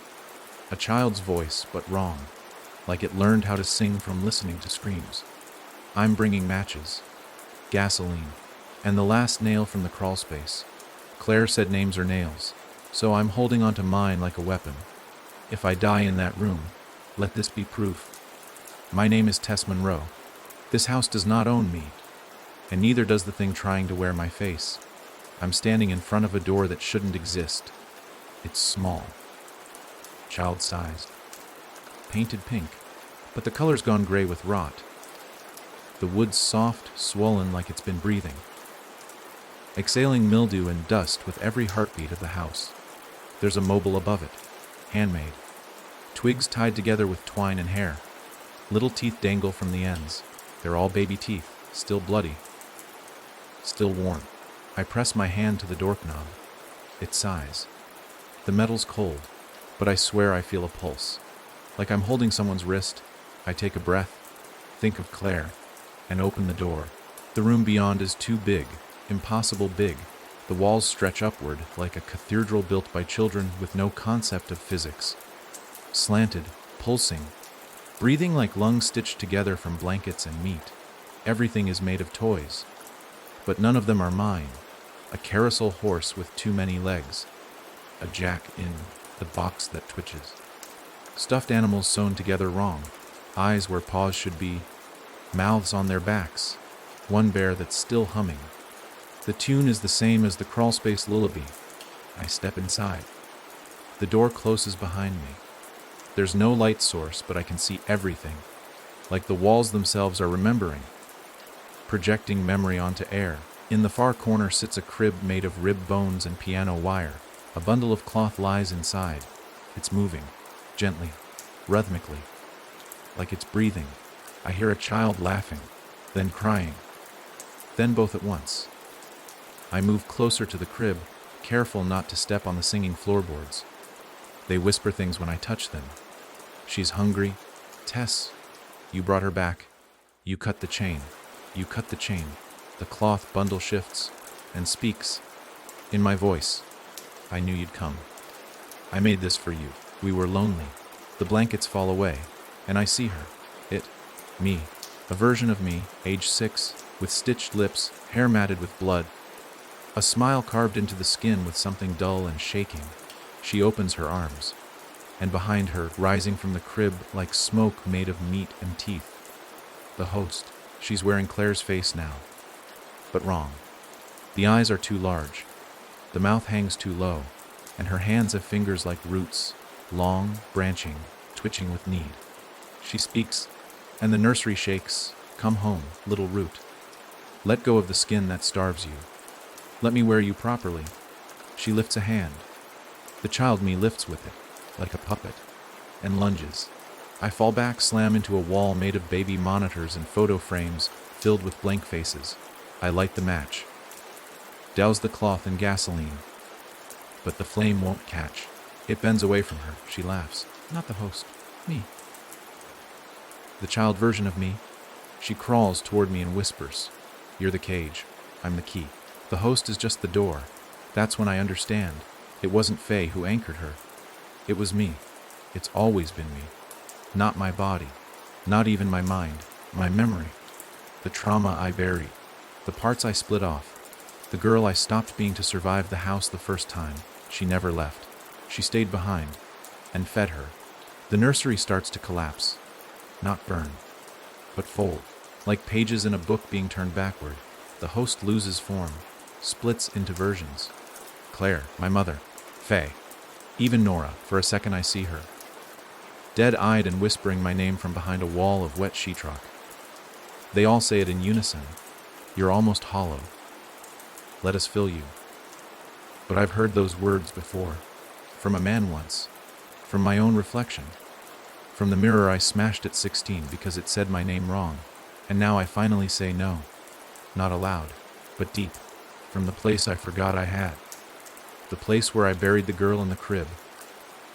A child's voice, but wrong. Like it learned how to sing from listening to screams. I'm bringing matches, gasoline, and the last nail from the crawl space. Claire said names are nails, so I'm holding onto mine like a weapon. If I die in that room, let this be proof. My name is Tess Monroe. This house does not own me, and neither does the thing trying to wear my face. I'm standing in front of a door that shouldn't exist. It's small, child-sized, painted pink, but the color's gone gray with rot. The wood's soft, swollen like it's been breathing, exhaling mildew and dust with every heartbeat of the house. There's a mobile above it, handmade. Twigs tied together with twine and hair. Little teeth dangle from the ends. They're all baby teeth, still bloody, still warm. I press my hand to the doorknob. It sighs. The metal's cold, but I swear I feel a pulse. Like I'm holding someone's wrist. I take a breath, think of Claire, and open the door. The room beyond is too big, impossible big. The walls stretch upward like a cathedral built by children with no concept of physics. Slanted, pulsing, breathing like lungs stitched together from blankets and meat. Everything is made of toys, but none of them are mine. A carousel horse with too many legs. A jack in the box that twitches. Stuffed animals sewn together wrong. Eyes where paws should be. Mouths on their backs. One bear that's still humming. The tune is the same as the crawlspace lullaby. I step inside. The door closes behind me. There's no light source, but I can see everything. Like the walls themselves are remembering. Projecting memory onto air. In the far corner sits a crib made of rib bones and piano wire. A bundle of cloth lies inside. It's moving, gently, rhythmically, like it's breathing. I hear a child laughing, then crying, then both at once. I move closer to the crib, careful not to step on the singing floorboards. They whisper things when I touch them. She's hungry. Tess, you brought her back. You cut the chain. You cut the chain. The cloth bundle shifts and speaks. In my voice, I knew you'd come. I made this for you. We were lonely. The blankets fall away, and I see her. It, me, a version of me, age 6, with stitched lips, hair matted with blood. A smile carved into the skin with something dull and shaking. She opens her arms, and behind her, rising from the crib like smoke made of meat and teeth. The host. She's wearing Claire's face now. But wrong. The eyes are too large. The mouth hangs too low, and her hands have fingers like roots, long, branching, twitching with need. She speaks, and the nursery shakes. Come home, little root. Let go of the skin that starves you. Let me wear you properly. She lifts a hand. The child me lifts with it, like a puppet, and lunges. I fall back, slam into a wall made of baby monitors and photo frames filled with blank faces. I light the match. Douse the cloth in gasoline. But the flame won't catch. It bends away from her. She laughs. Not the host. Me. The child version of me. She crawls toward me and whispers. You're the cage. I'm the key. The host is just the door. That's when I understand. It wasn't Faye who anchored her. It was me. It's always been me. Not my body. Not even my mind. My memory. The trauma I buried. The parts I split off. The girl I stopped being to survive the house the first time. She never left. She stayed behind and fed her. The nursery starts to collapse. Not burn, but fold. Like pages in a book being turned backward. The host loses form, splits into versions. Claire, my mother, Faye, even Nora. For a second I see her. Dead-eyed and whispering my name from behind a wall of wet sheetrock. They all say it in unison, You're almost hollow. Let us fill you. But I've heard those words before. From a man once. From my own reflection. From the mirror I smashed at 16 because it said my name wrong. And now I finally say no. Not aloud, but deep. From the place I forgot I had. The place where I buried the girl in the crib.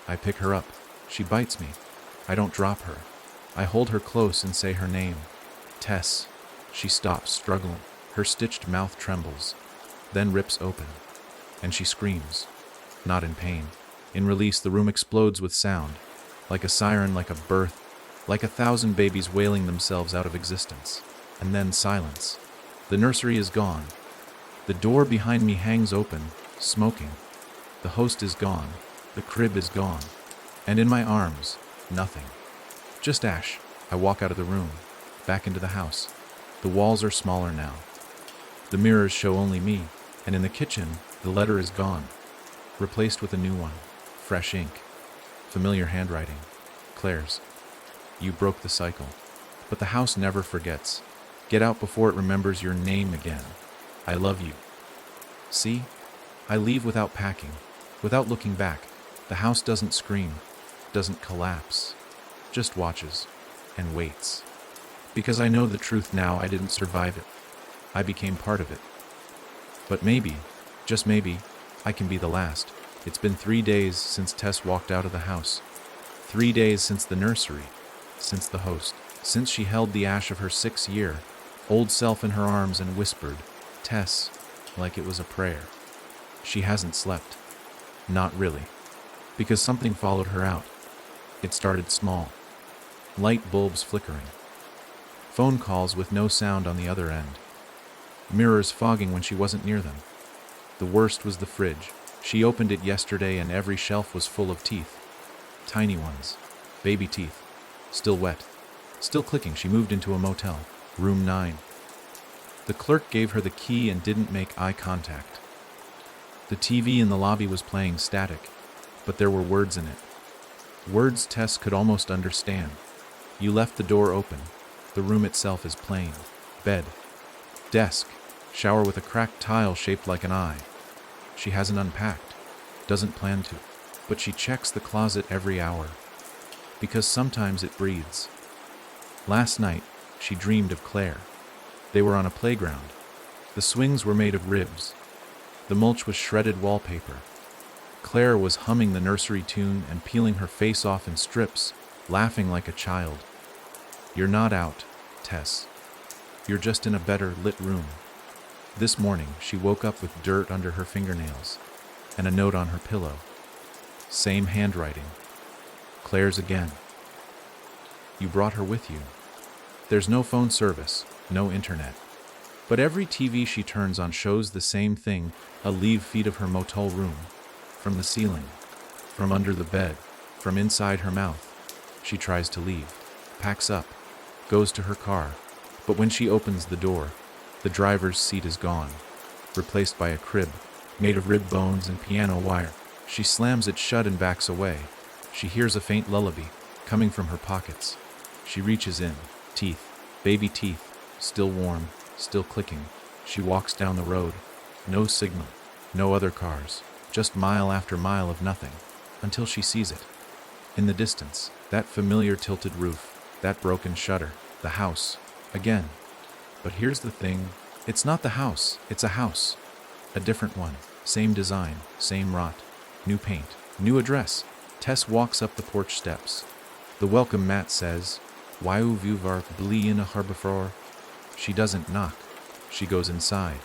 I pick her up. She bites me. I don't drop her. I hold her close and say her name. Tess. She stops, struggling. Her stitched mouth trembles. Then rips open. And she screams. Not in pain. In release, the room explodes with sound. Like a siren, like a birth. Like 1,000 babies wailing themselves out of existence. And then silence. The nursery is gone. The door behind me hangs open, smoking. The host is gone. The crib is gone. And in my arms, nothing. Just ash. I walk out of the room, back into the house. The walls are smaller now. The mirrors show only me, and in the kitchen, the letter is gone, replaced with a new one. Fresh ink. Familiar handwriting. Claire's. You broke the cycle. But the house never forgets. Get out before it remembers your name again. I love you. See? I leave without packing, without looking back. The house doesn't scream, doesn't collapse, just watches and waits. Because I know the truth now, I didn't survive it. I became part of it. But maybe, just maybe, I can be the last. It's been 3 days since Tess walked out of the house. 3 days since the nursery, since the host, since she held the ash of her 6-year-old self in her arms and whispered, Tess, like it was a prayer. She hasn't slept. Not really. Because something followed her out. It started small. Light bulbs flickering. Phone calls with no sound on the other end. Mirrors fogging when she wasn't near them. The worst was the fridge. She opened it yesterday and every shelf was full of teeth. Tiny ones. Baby teeth. Still wet. Still clicking. She moved into a motel. Room 9. The clerk gave her the key and didn't make eye contact. The TV in the lobby was playing static, but there were words in it. Words Tess could almost understand. You left the door open. The room itself is plain. Bed. Desk. Shower with a cracked tile shaped like an eye. She hasn't unpacked. Doesn't plan to. But she checks the closet every hour. Because sometimes it breathes. Last night, she dreamed of Claire. They were on a playground. The swings were made of ribs. The mulch was shredded wallpaper. Claire was humming the nursery tune and peeling her face off in strips, laughing like a child. You're not out, Tess. You're just in a better lit room. This morning, she woke up with dirt under her fingernails and a note on her pillow. Same handwriting. Claire's again. You brought her with you. There's no phone service, no internet. But every TV she turns on shows the same thing, a live feed of her motel room. From the ceiling, from under the bed, from inside her mouth. She tries to leave, packs up, goes to her car. But when she opens the door, the driver's seat is gone, replaced by a crib, made of rib bones and piano wire. She slams it shut and backs away. She hears a faint lullaby, coming from her pockets. She reaches in, teeth, baby teeth, still warm, still clicking. She walks down the road. No signal, no other cars, just mile after mile of nothing, until she sees it. In the distance, that familiar tilted roof, that broken shutter, the house, again. But here's the thing, it's not the house, it's a house. A different one, same design, same rot, new paint, new address. Tess walks up the porch steps. The welcome mat says, Why vu var bli in a harbefror? She doesn't knock. She goes inside.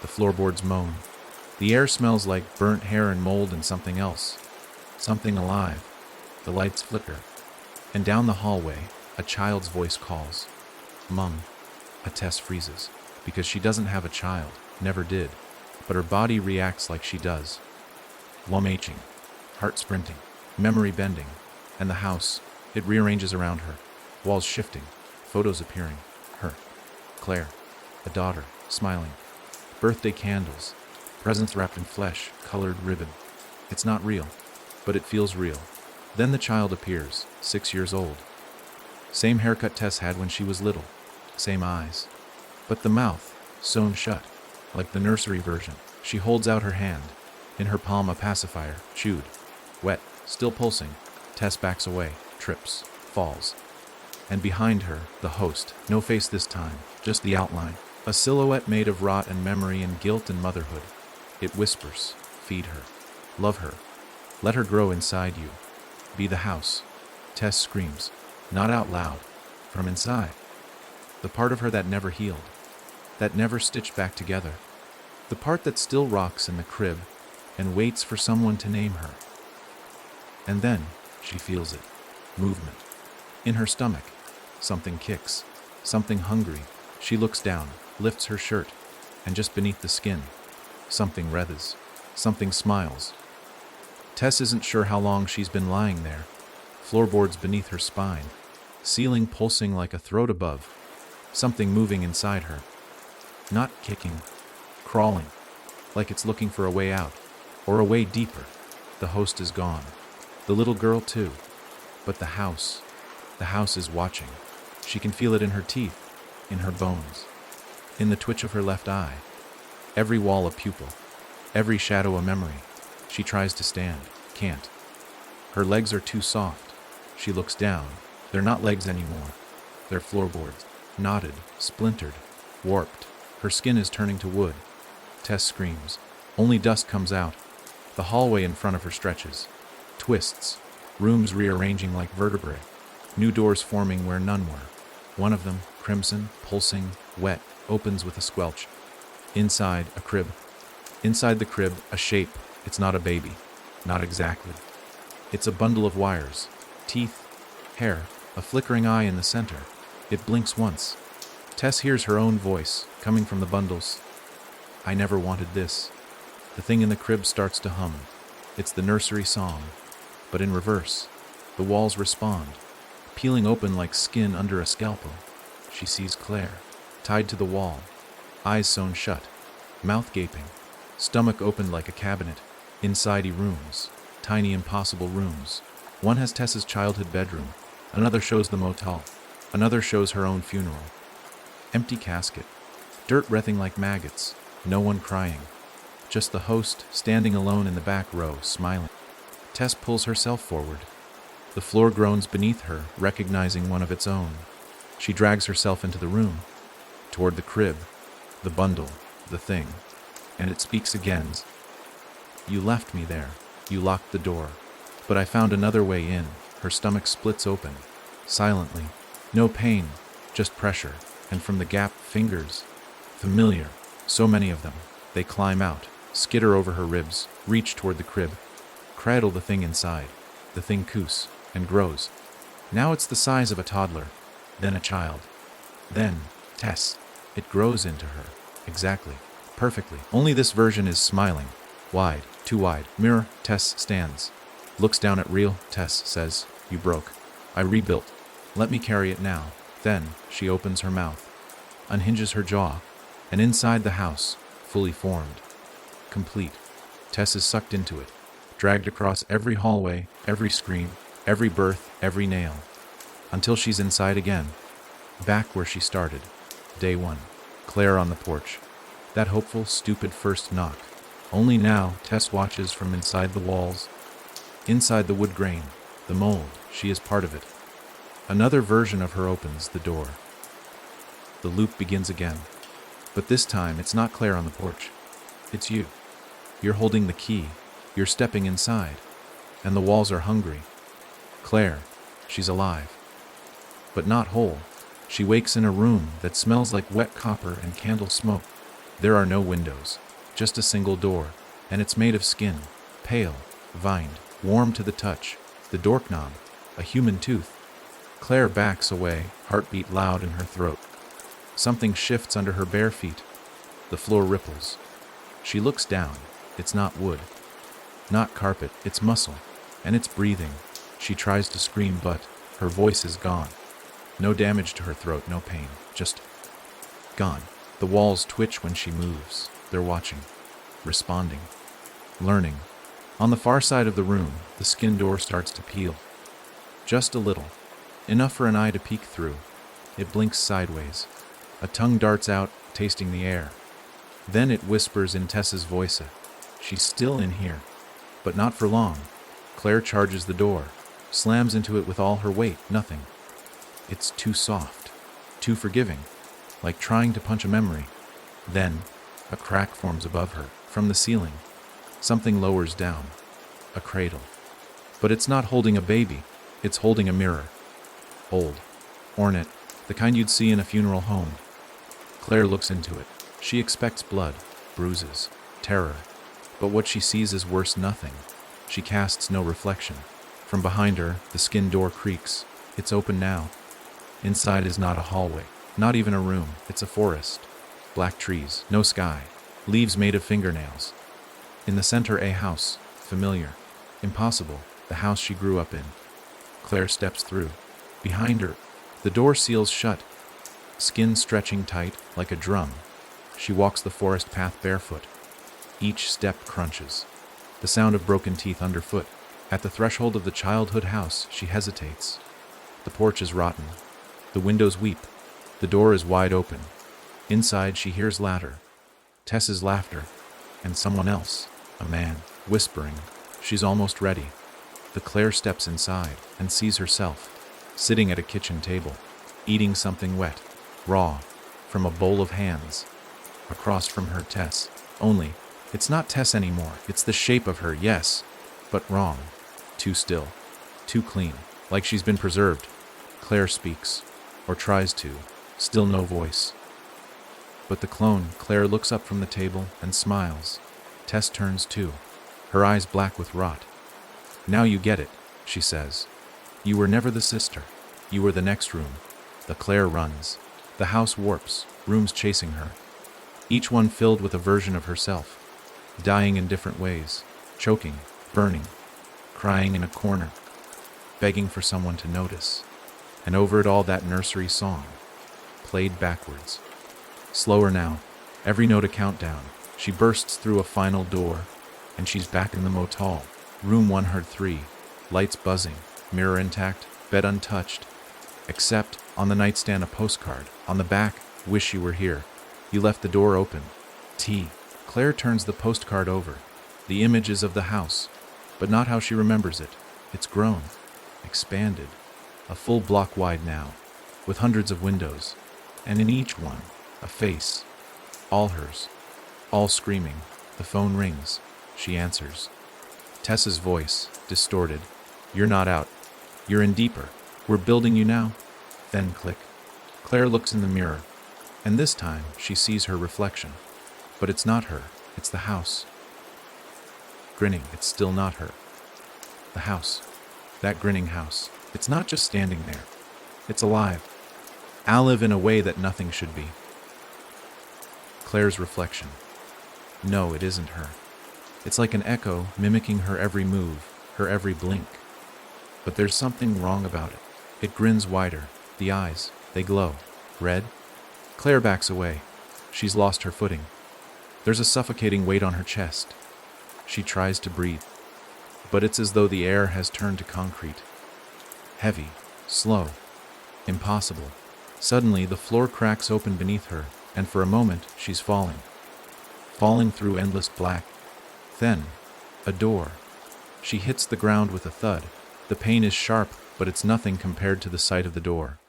The floorboards moan. The air smells like burnt hair and mold and something else. Something alive. The lights flicker. And down the hallway, a child's voice calls. Mum. A Tess freezes. Because she doesn't have a child. Never did. But her body reacts like she does. Lung aching. Heart sprinting. Memory bending. And the house. It rearranges around her. Walls shifting. Photos appearing. Her. Claire. A daughter. Smiling. Birthday candles. Presents wrapped in flesh. Colored ribbon. It's not real. But it feels real. Then the child appears. 6 years old. Same haircut Tess had when she was little. Same eyes. But the mouth. sewn shut, like the nursery version. She holds out her hand. In her palm a pacifier, chewed, wet, still pulsing. Tess backs away, trips, falls. And behind her, the host, no face this time, just the outline. A silhouette made of rot and memory and guilt and motherhood. It whispers, feed her, love her, let her grow inside you. Be the house. Tess screams, not out loud, from inside. The part of her that never healed, that never stitched back together. The part that still rocks in the crib and waits for someone to name her. And then she feels it. Movement. In her stomach, something kicks, something hungry. She looks down, lifts her shirt, and just beneath the skin, something writhes, something smiles. Tess isn't sure how long she's been lying there. Floorboards beneath her spine, ceiling pulsing like a throat above, something moving inside her. Not kicking, crawling, like it's looking for a way out, or a way deeper. The host is gone. The little girl too. But the house is watching. She can feel it in her teeth, in her bones, in the twitch of her left eye. Every wall a pupil, every shadow a memory. She tries to stand, can't. Her legs are too soft. She looks down. They're not legs anymore. They're floorboards, knotted, splintered, warped. Her skin is turning to wood. Tess screams. Only dust comes out. The hallway in front of her stretches, twists, rooms rearranging like vertebrae, new doors forming where none were. One of them, crimson, pulsing, wet, opens with a squelch. Inside, a crib. Inside the crib, a shape. It's not a baby. Not exactly. It's a bundle of wires, teeth, hair, a flickering eye in the center. It blinks once. Tess hears her own voice, coming from the bundles. I never wanted this. The thing in the crib starts to hum. It's the nursery song, but in reverse. The walls respond, peeling open like skin under a scalpel. She sees Claire, tied to the wall, eyes sewn shut, mouth gaping, stomach opened like a cabinet. Inside rooms, tiny impossible rooms. One has Tess's childhood bedroom, another shows the motel, another shows her own funeral. Empty casket, dirt wreathing like maggots, no one crying. Just the host standing alone in the back row, smiling. Tess pulls herself forward. The floor groans beneath her, recognizing one of its own. She drags herself into the room, toward the crib, the bundle, the thing, and it speaks again. You left me there. You locked the door. But I found another way in. Her stomach splits open, silently. No pain, just pressure. And from the gap, fingers. Familiar. So many of them. They climb out, skitter over her ribs, reach toward the crib, cradle the thing inside. The thing coos and grows. Now it's the size of a toddler, then a child. Then, Tess. It grows into her. Exactly. Perfectly. Only this version is smiling. Wide. Too wide. Mirror. Tess stands. Looks down at real. Tess says, you broke. I rebuilt. Let me carry it now. Then, she opens her mouth, unhinges her jaw, and inside the house, fully formed, complete. Tess is sucked into it, dragged across every hallway, every scream, every birth, every nail, until she's inside again, back where she started. Day one. Claire on the porch. That hopeful, stupid first knock. Only now, Tess watches from inside the walls. Inside the wood grain, the mold, she is part of it. Another version of her opens the door. The loop begins again. But this time, it's not Claire on the porch. It's you. You're holding the key. You're stepping inside. And the walls are hungry. Claire, she's alive. But not whole. She wakes in a room that smells like wet copper and candle smoke. There are no windows. Just a single door, and it's made of skin, pale, vined, warm to the touch, the doorknob, a human tooth. Claire backs away, heartbeat loud in her throat. Something shifts under her bare feet. The floor ripples. She looks down. It's not wood, not carpet, it's muscle, and it's breathing. She tries to scream, but her voice is gone. No damage to her throat, no pain, just gone. The walls twitch when she moves. They're watching, responding, learning. On the far side of the room, the skin door starts to peel. Just a little, enough for an eye to peek through. It blinks sideways. A tongue darts out, tasting the air. Then it whispers in Tess's voice. She's still in here, but not for long. Claire charges the door, slams into it with all her weight. Nothing. It's too soft, too forgiving, like trying to punch a memory. Then, a crack forms above her, from the ceiling. Something lowers down. A cradle. But it's not holding a baby, it's holding a mirror. Old. Ornate, the kind you'd see in a funeral home. Claire looks into it. She expects blood, bruises, terror. But what she sees is worse nothing. She casts no reflection. From behind her, the skin door creaks. It's open now. Inside is not a hallway, not even a room. It's a forest. Black trees, no sky, leaves made of fingernails. In the center, a house, familiar, impossible, the house she grew up in. Claire steps through. Behind her, the door seals shut, skin stretching tight like a drum. She walks the forest path barefoot. Each step crunches. The sound of broken teeth underfoot. At the threshold of the childhood house, she hesitates. The porch is rotten. The windows weep. The door is wide open. Inside, she hears laughter. Tess's laughter. And someone else, a man, whispering. She's almost ready. The Claire steps inside and sees herself, sitting at a kitchen table, eating something wet, raw, from a bowl of hands. Across from her, Tess. Only, it's not Tess anymore. It's the shape of her, yes, but wrong. Too still. Too clean. Like she's been preserved. Claire speaks, or tries to. Still no voice. But the clone, Claire looks up from the table and smiles. Tess turns too, her eyes black with rot. Now you get it, she says. You were never the sister. You were the next room. The Claire runs. The house warps, rooms chasing her. Each one filled with a version of herself. Dying in different ways. Choking, burning, crying in a corner. Begging for someone to notice. And over it all, that nursery song. Played backwards. Slower now. Every note a countdown. She bursts through a final door. And she's back in the motel. Room 103. Lights buzzing. Mirror intact. Bed untouched. Except, on the nightstand, a postcard. On the back, wish you were here. You left the door open. T. Claire turns the postcard over. The image is of the house. But not how she remembers it. It's grown. Expanded. A full block wide now. With hundreds of windows. And in each one, a face. All hers. All screaming. The phone rings. She answers. Tess's voice, distorted. You're not out. You're in deeper. We're building you now. Then click. Claire looks in the mirror. And this time, she sees her reflection. But it's not her. It's the house. Grinning, it's still not her. The house. That grinning house. It's not just standing there. It's alive. Alive in a way that nothing should be. Claire's reflection. No, it isn't her. It's like an echo mimicking her every move, her every blink. But there's something wrong about it. It grins wider. The eyes, they glow. Red? Claire backs away. She's lost her footing. There's a suffocating weight on her chest. She tries to breathe. But it's as though the air has turned to concrete. Heavy, slow, impossible. Suddenly, the floor cracks open beneath her, and for a moment, she's falling. Falling through endless black. Then, a door. She hits the ground with a thud. The pain is sharp, but it's nothing compared to the sight of the door.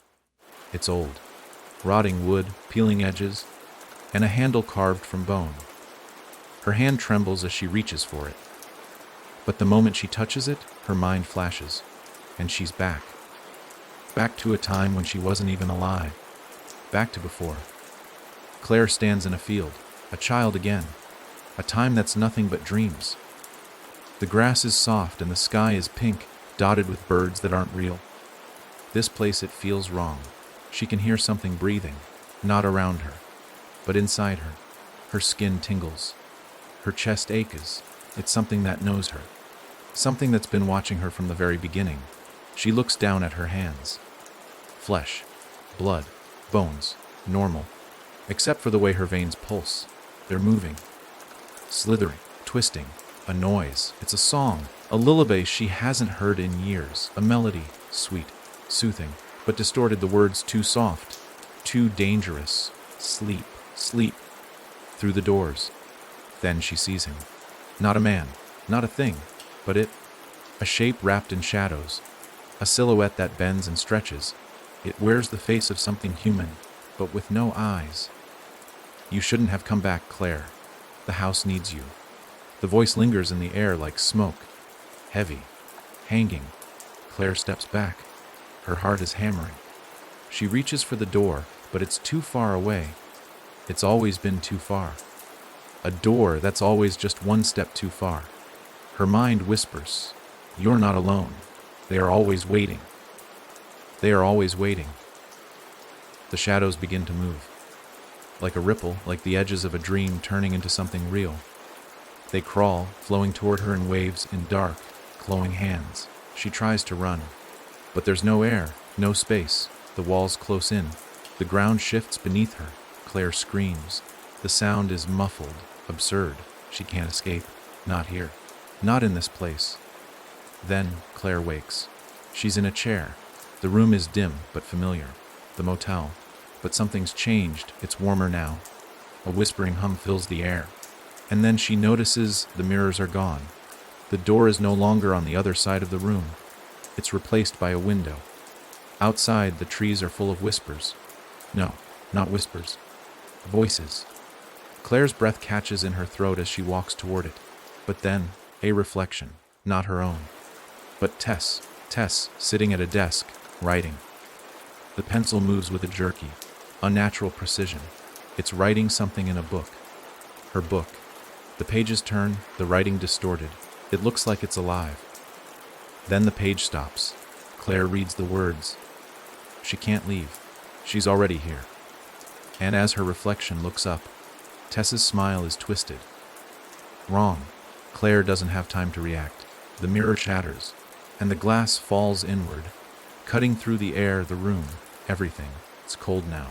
It's old. Rotting wood, peeling edges, and a handle carved from bone. Her hand trembles as she reaches for it. But the moment she touches it, her mind flashes, and she's back. Back to a time when she wasn't even alive. Back to before. Claire stands in a field, a child again. A time that's nothing but dreams. The grass is soft and the sky is pink, dotted with birds that aren't real. This place, it feels wrong. She can hear something breathing, not around her, but inside her. Her skin tingles. Her chest aches. It's something that knows her. Something that's been watching her from the very beginning. She looks down at her hands. Flesh, blood, bones, normal. Except for the way her veins pulse. They're moving. Slithering, twisting, a noise. It's a song, a lullaby she hasn't heard in years. A melody, sweet, soothing, but distorted, the words too soft, too dangerous. Sleep, sleep. Through the doors. Then she sees him. Not a man, not a thing, but it. A shape wrapped in shadows. A silhouette that bends and stretches. It wears the face of something human, but with no eyes. You shouldn't have come back, Claire. The house needs you. The voice lingers in the air like smoke. Heavy. Hanging. Claire steps back. Her heart is hammering. She reaches for the door, but it's too far away. It's always been too far. A door that's always just one step too far. Her mind whispers, "You're not alone. They are always waiting. They are always waiting." The shadows begin to move. Like a ripple, like the edges of a dream turning into something real. They crawl, flowing toward her in waves, in dark, glowing hands. She tries to run. But there's no air, no space. The walls close in. The ground shifts beneath her. Claire screams. The sound is muffled, absurd. She can't escape. Not here. Not in this place. Then Claire wakes. She's in a chair. The room is dim but familiar. The motel. But something's changed. It's warmer now. A whispering hum fills the air. And then she notices the mirrors are gone. The door is no longer on the other side of the room. It's replaced by a window. Outside, the trees are full of whispers. No, not whispers. Voices. Claire's breath catches in her throat as she walks toward it. But then, a reflection. Not her own. But Tess, sitting at a desk, writing. The pencil moves with a jerky, unnatural precision. It's writing something in a book. Her book. The pages turn, the writing distorted. It looks like it's alive. Then the page stops. Claire reads the words. She can't leave. She's already here. And as her reflection looks up, Tess's smile is twisted. Wrong. Claire doesn't have time to react. The mirror shatters, and the glass falls inward, cutting through the air, the room, everything. It's cold now.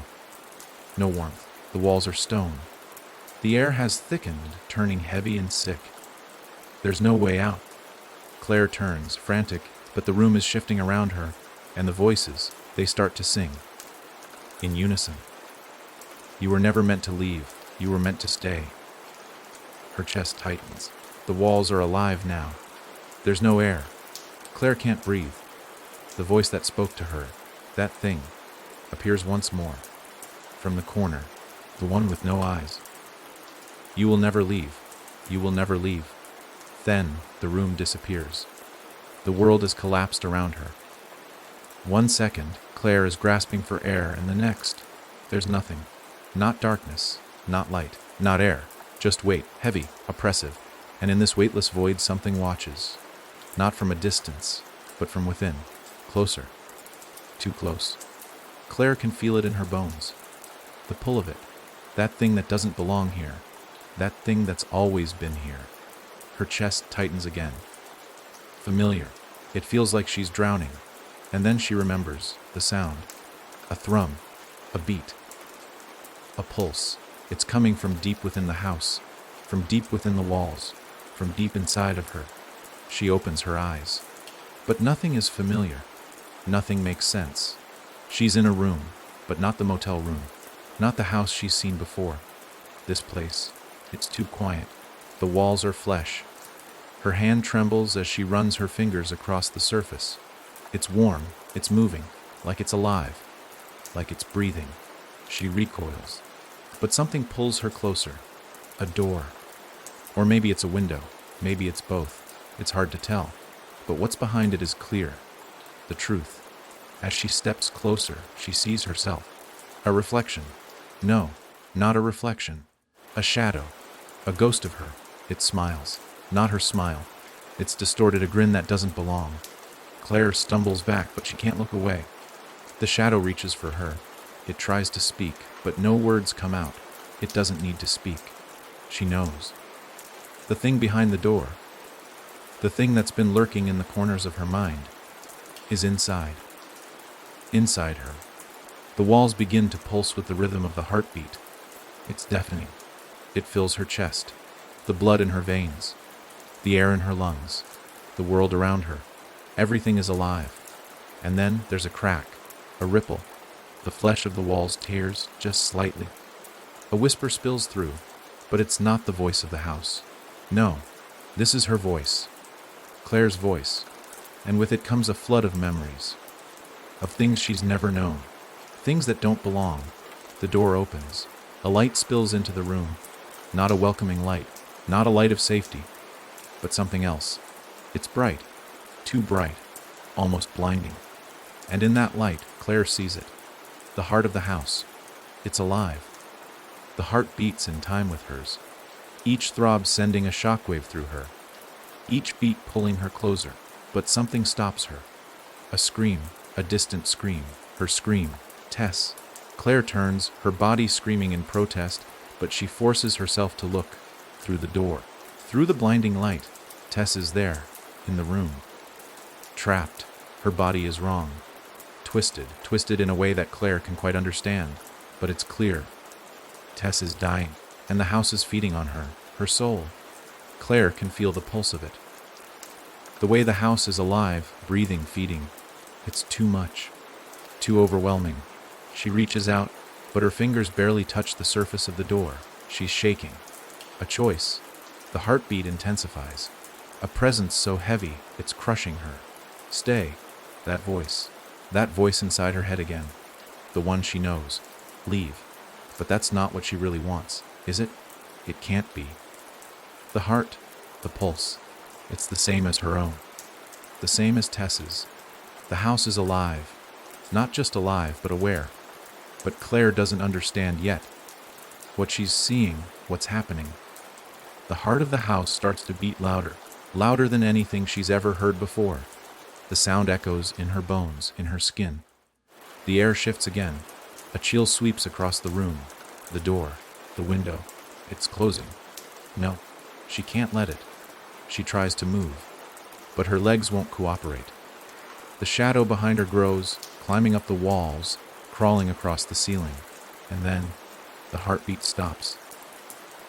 No warmth. The walls are stone. The air has thickened, turning heavy and sick. There's no way out. Claire turns, frantic, but the room is shifting around her, and the voices, they start to sing. In unison. You were never meant to leave. You were meant to stay. Her chest tightens. The walls are alive now. There's no air. Claire can't breathe. The voice that spoke to her, that thing, appears once more. From the corner, the one with no eyes. You will never leave. You will never leave. Then, the room disappears. The world has collapsed around her. 1 second, Claire is grasping for air, and the next, there's nothing. Not darkness, not light, not air. Just weight, heavy, oppressive. And in this weightless void, something watches. Not from a distance, but from within. Closer. Too close. Claire can feel it in her bones. The pull of it. That thing that doesn't belong here. That thing that's always been here. Her chest tightens again. Familiar. It feels like she's drowning. And then she remembers the sound. A thrum. A beat. A pulse. It's coming from deep within the house. From deep within the walls. From deep inside of her. She opens her eyes. But nothing is familiar. Nothing makes sense. She's in a room, but not the motel room. Not the house she's seen before. This place. It's too quiet. The walls are flesh. Her hand trembles as she runs her fingers across the surface. It's warm. It's moving. Like it's alive. Like it's breathing. She recoils. But something pulls her closer. A door. Or maybe it's a window. Maybe it's both. It's hard to tell. But what's behind it is clear. The truth. As she steps closer, she sees herself. A reflection. No, not a reflection. A shadow. A ghost of her. It smiles. Not her smile. It's distorted, a grin that doesn't belong. Claire stumbles back, but she can't look away. The shadow reaches for her. It tries to speak, but no words come out. It doesn't need to speak. She knows. The thing behind the door, the thing that's been lurking in the corners of her mind, is inside. Inside her. The walls begin to pulse with the rhythm of the heartbeat. It's deafening. It fills her chest, the blood in her veins, the air in her lungs, the world around her. Everything is alive. And then there's a crack, a ripple. The flesh of the walls tears just slightly. A whisper spills through, but it's not the voice of the house. No, this is her voice, Claire's voice, and with it comes a flood of memories, of things she's never known, things that don't belong. The door opens. A light spills into the room. Not a welcoming light, not a light of safety, but something else. It's bright, too bright, almost blinding. And in that light, Claire sees it. The heart of the house. It's alive. The heart beats in time with hers, each throb sending a shockwave through her, each beat pulling her closer. But something stops her. A scream, a distant scream, her scream. Tess. Claire turns, her body screaming in protest, but she forces herself to look. Through the door. Through the blinding light, Tess is there, in the room. Trapped. Her body is wrong. Twisted in a way that Claire can quite understand, but it's clear. Tess is dying, and the house is feeding on her, her soul. Claire can feel the pulse of it. The way the house is alive, breathing, feeding. It's too much. Too overwhelming. She reaches out, but her fingers barely touch the surface of the door. She's shaking. A choice. The heartbeat intensifies. A presence so heavy, it's crushing her. Stay. That voice. That voice inside her head again. The one she knows. Leave. But that's not what she really wants, is it? It can't be. The heart, the pulse, it's the same as her own. The same as Tess's. The house is alive. Not just alive, but aware. But Claire doesn't understand yet. What she's seeing, what's happening. The heart of the house starts to beat louder, louder than anything she's ever heard before. The sound echoes in her bones, in her skin. The air shifts again. A chill sweeps across the room. The door, the window. It's closing. No, she can't let it. She tries to move, but her legs won't cooperate. The shadow behind her grows, climbing up the walls, crawling across the ceiling. And then, the heartbeat stops.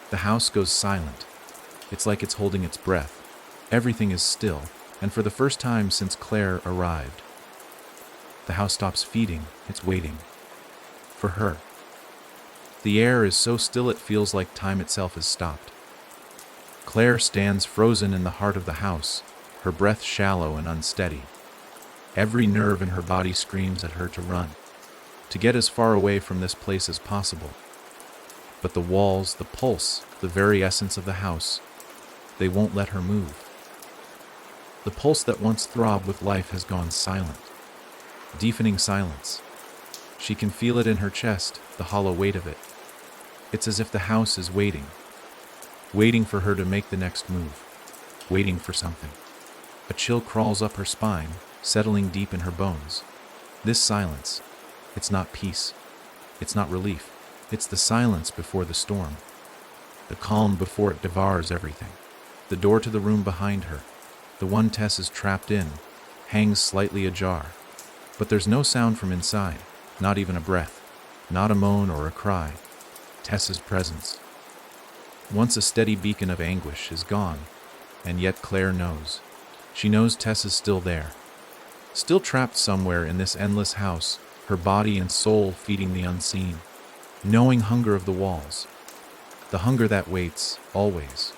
The house goes silent. It's like it's holding its breath. Everything is still, and for the first time since Claire arrived. The house stops feeding, it's waiting. For her. The air is so still it feels like time itself has stopped. Claire stands frozen in the heart of the house, her breath shallow and unsteady. Every nerve in her body screams at her to run, to get as far away from this place as possible. But the walls, the pulse, the very essence of the house, they won't let her move. The pulse that once throbbed with life has gone silent. Deafening silence. She can feel it in her chest, the hollow weight of it. It's as if the house is waiting. Waiting for her to make the next move. Waiting for something. A chill crawls up her spine, settling deep in her bones. This silence, it's not peace. It's not relief. It's the silence before the storm. The calm before it devours everything. The door to the room behind her, the one Tess is trapped in, hangs slightly ajar. But there's no sound from inside, not even a breath, not a moan or a cry. Tess's presence. Once a steady beacon of anguish is gone, and yet Claire knows. She knows Tess is still there. Still trapped somewhere in this endless house, her body and soul feeding the unseen. Knowing hunger of the walls. The hunger that waits, always.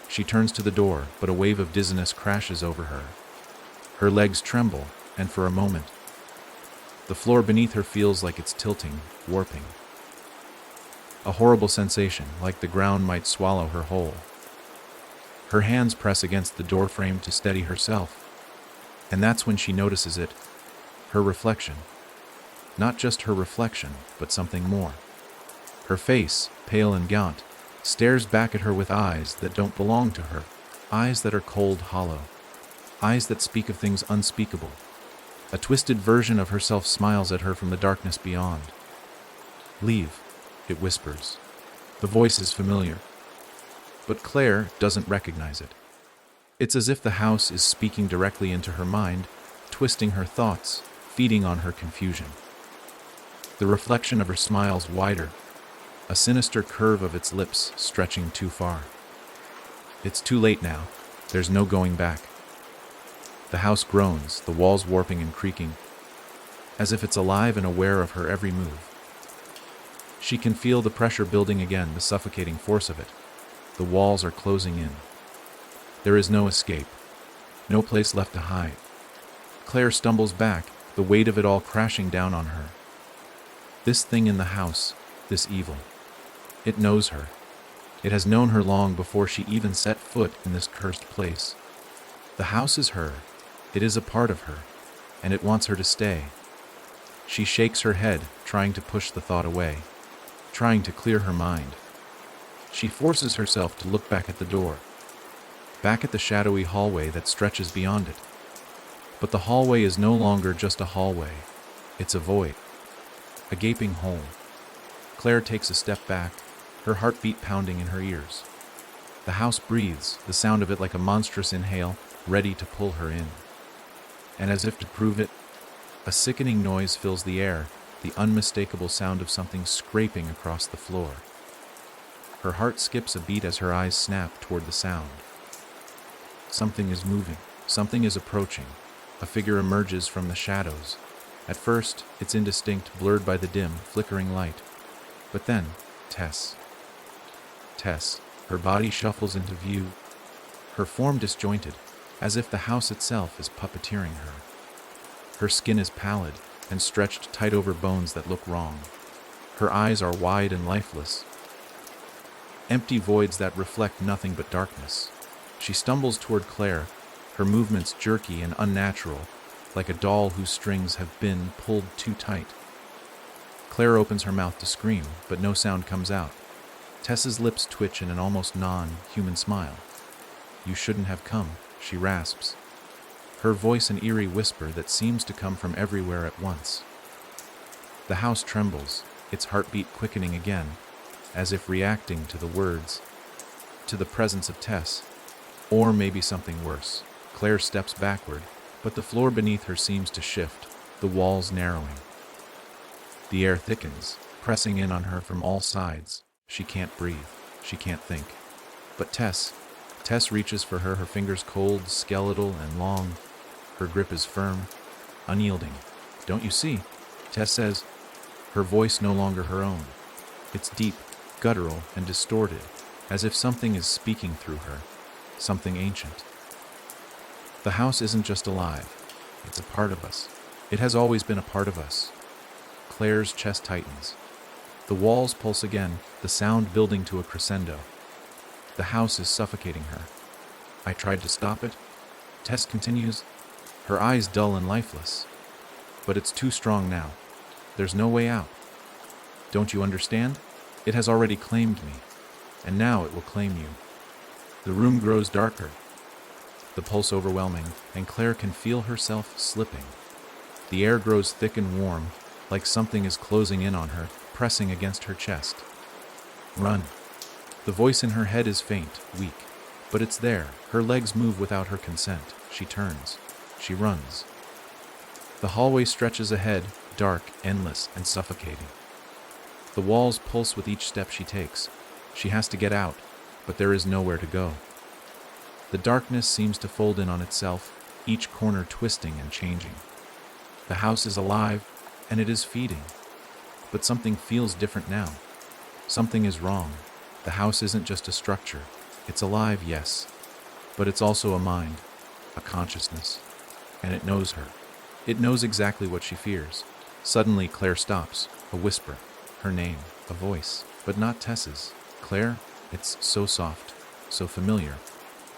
She turns to the door, but a wave of dizziness crashes over her. Her legs tremble, and for a moment, the floor beneath her feels like it's tilting, warping. A horrible sensation, like the ground might swallow her whole. Her hands press against the doorframe to steady herself, and that's when she notices it, her reflection. Not just her reflection, but something more. Her face, pale and gaunt, stares back at her with eyes that don't belong to her, eyes that are cold, hollow, eyes that speak of things unspeakable. A twisted version of herself smiles at her from the darkness beyond. "Leave," it whispers. The voice is familiar, but Claire doesn't recognize it. It's as if the house is speaking directly into her mind, twisting her thoughts, feeding on her confusion. The reflection of her smiles wider, a sinister curve of its lips stretching too far. It's too late now. There's no going back. The house groans, the walls warping and creaking, as if it's alive and aware of her every move. She can feel the pressure building again, the suffocating force of it. The walls are closing in. There is no escape, no place left to hide. Claire stumbles back, the weight of it all crashing down on her. This thing in the house, this evil, it knows her. It has known her long before she even set foot in this cursed place. The house is her. It is a part of her, and it wants her to stay. She shakes her head, trying to push the thought away, trying to clear her mind. She forces herself to look back at the door, back at the shadowy hallway that stretches beyond it. But the hallway is no longer just a hallway. It's a void, a gaping hole. Claire takes a step back, her heartbeat pounding in her ears. The house breathes, the sound of it like a monstrous inhale, ready to pull her in. And as if to prove it, a sickening noise fills the air, the unmistakable sound of something scraping across the floor. Her heart skips a beat as her eyes snap toward the sound. Something is moving, something is approaching. A figure emerges from the shadows. At first, it's indistinct, blurred by the dim, flickering light. But then, Tess. Tess, her body shuffles into view, her form disjointed, as if the house itself is puppeteering her. Her skin is pallid and stretched tight over bones that look wrong. Her eyes are wide and lifeless, empty voids that reflect nothing but darkness. She stumbles toward Claire, her movements jerky and unnatural, like a doll whose strings have been pulled too tight. Claire opens her mouth to scream, but no sound comes out. Tess's lips twitch in an almost non-human smile. "You shouldn't have come," she rasps, her voice an eerie whisper that seems to come from everywhere at once. The house trembles, its heartbeat quickening again, as if reacting to the words, to the presence of Tess, or maybe something worse. Claire steps backward, but the floor beneath her seems to shift, the walls narrowing. The air thickens, pressing in on her from all sides. She can't breathe, she can't think. But Tess reaches for her, her fingers cold, skeletal, and long. Her grip is firm, unyielding. "Don't you see?" Tess says, her voice no longer her own. It's deep, guttural, and distorted, as if something is speaking through her, something ancient. The house isn't just alive, it's a part of us. It has always been a part of us. Claire's chest tightens. The walls pulse again, the sound building to a crescendo. The house is suffocating her. "I tried to stop it," Tess continues, her eyes dull and lifeless. "But it's too strong now. There's no way out. Don't you understand? It has already claimed me, and now it will claim you." The room grows darker, the pulse overwhelming, and Claire can feel herself slipping. The air grows thick and warm, like something is closing in on her, pressing against her chest. "Run." The voice in her head is faint, weak, but it's there. Her legs move without her consent. She turns. She runs. The hallway stretches ahead, dark, endless, and suffocating. The walls pulse with each step she takes. She has to get out, but there is nowhere to go. The darkness seems to fold in on itself, each corner twisting and changing. The house is alive, and it is feeding. But something feels different now. Something is wrong. The house isn't just a structure. It's alive, yes, but it's also a mind, a consciousness, and it knows her. It knows exactly what she fears. Suddenly, Claire stops, a whisper, her name, a voice, but not Tess's. "Claire?" It's so soft, so familiar,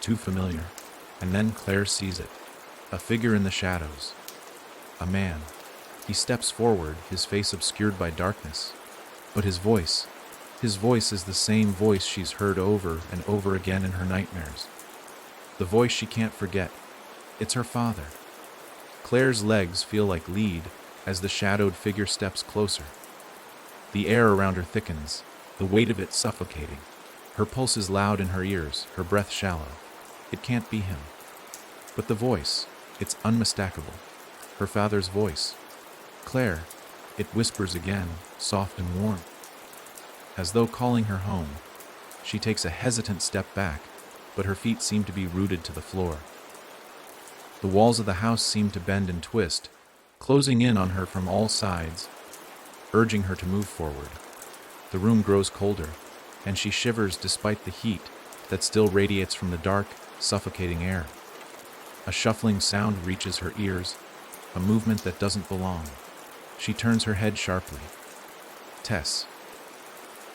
too familiar. And then Claire sees it, a figure in the shadows, a man. He steps forward, his face obscured by darkness, but his voice is the same voice she's heard over and over again in her nightmares. The voice she can't forget. It's her father. Claire's legs feel like lead as the shadowed figure steps closer. The air around her thickens, the weight of it suffocating. Her pulse is loud in her ears, her breath shallow. It can't be him. But the voice, it's unmistakable. Her father's voice. "Claire," it whispers again, soft and warm, as though calling her home. She takes a hesitant step back, but her feet seem to be rooted to the floor. The walls of the house seem to bend and twist, closing in on her from all sides, urging her to move forward. The room grows colder, and she shivers despite the heat that still radiates from the dark, suffocating air. A shuffling sound reaches her ears, a movement that doesn't belong. She turns her head sharply. Tess.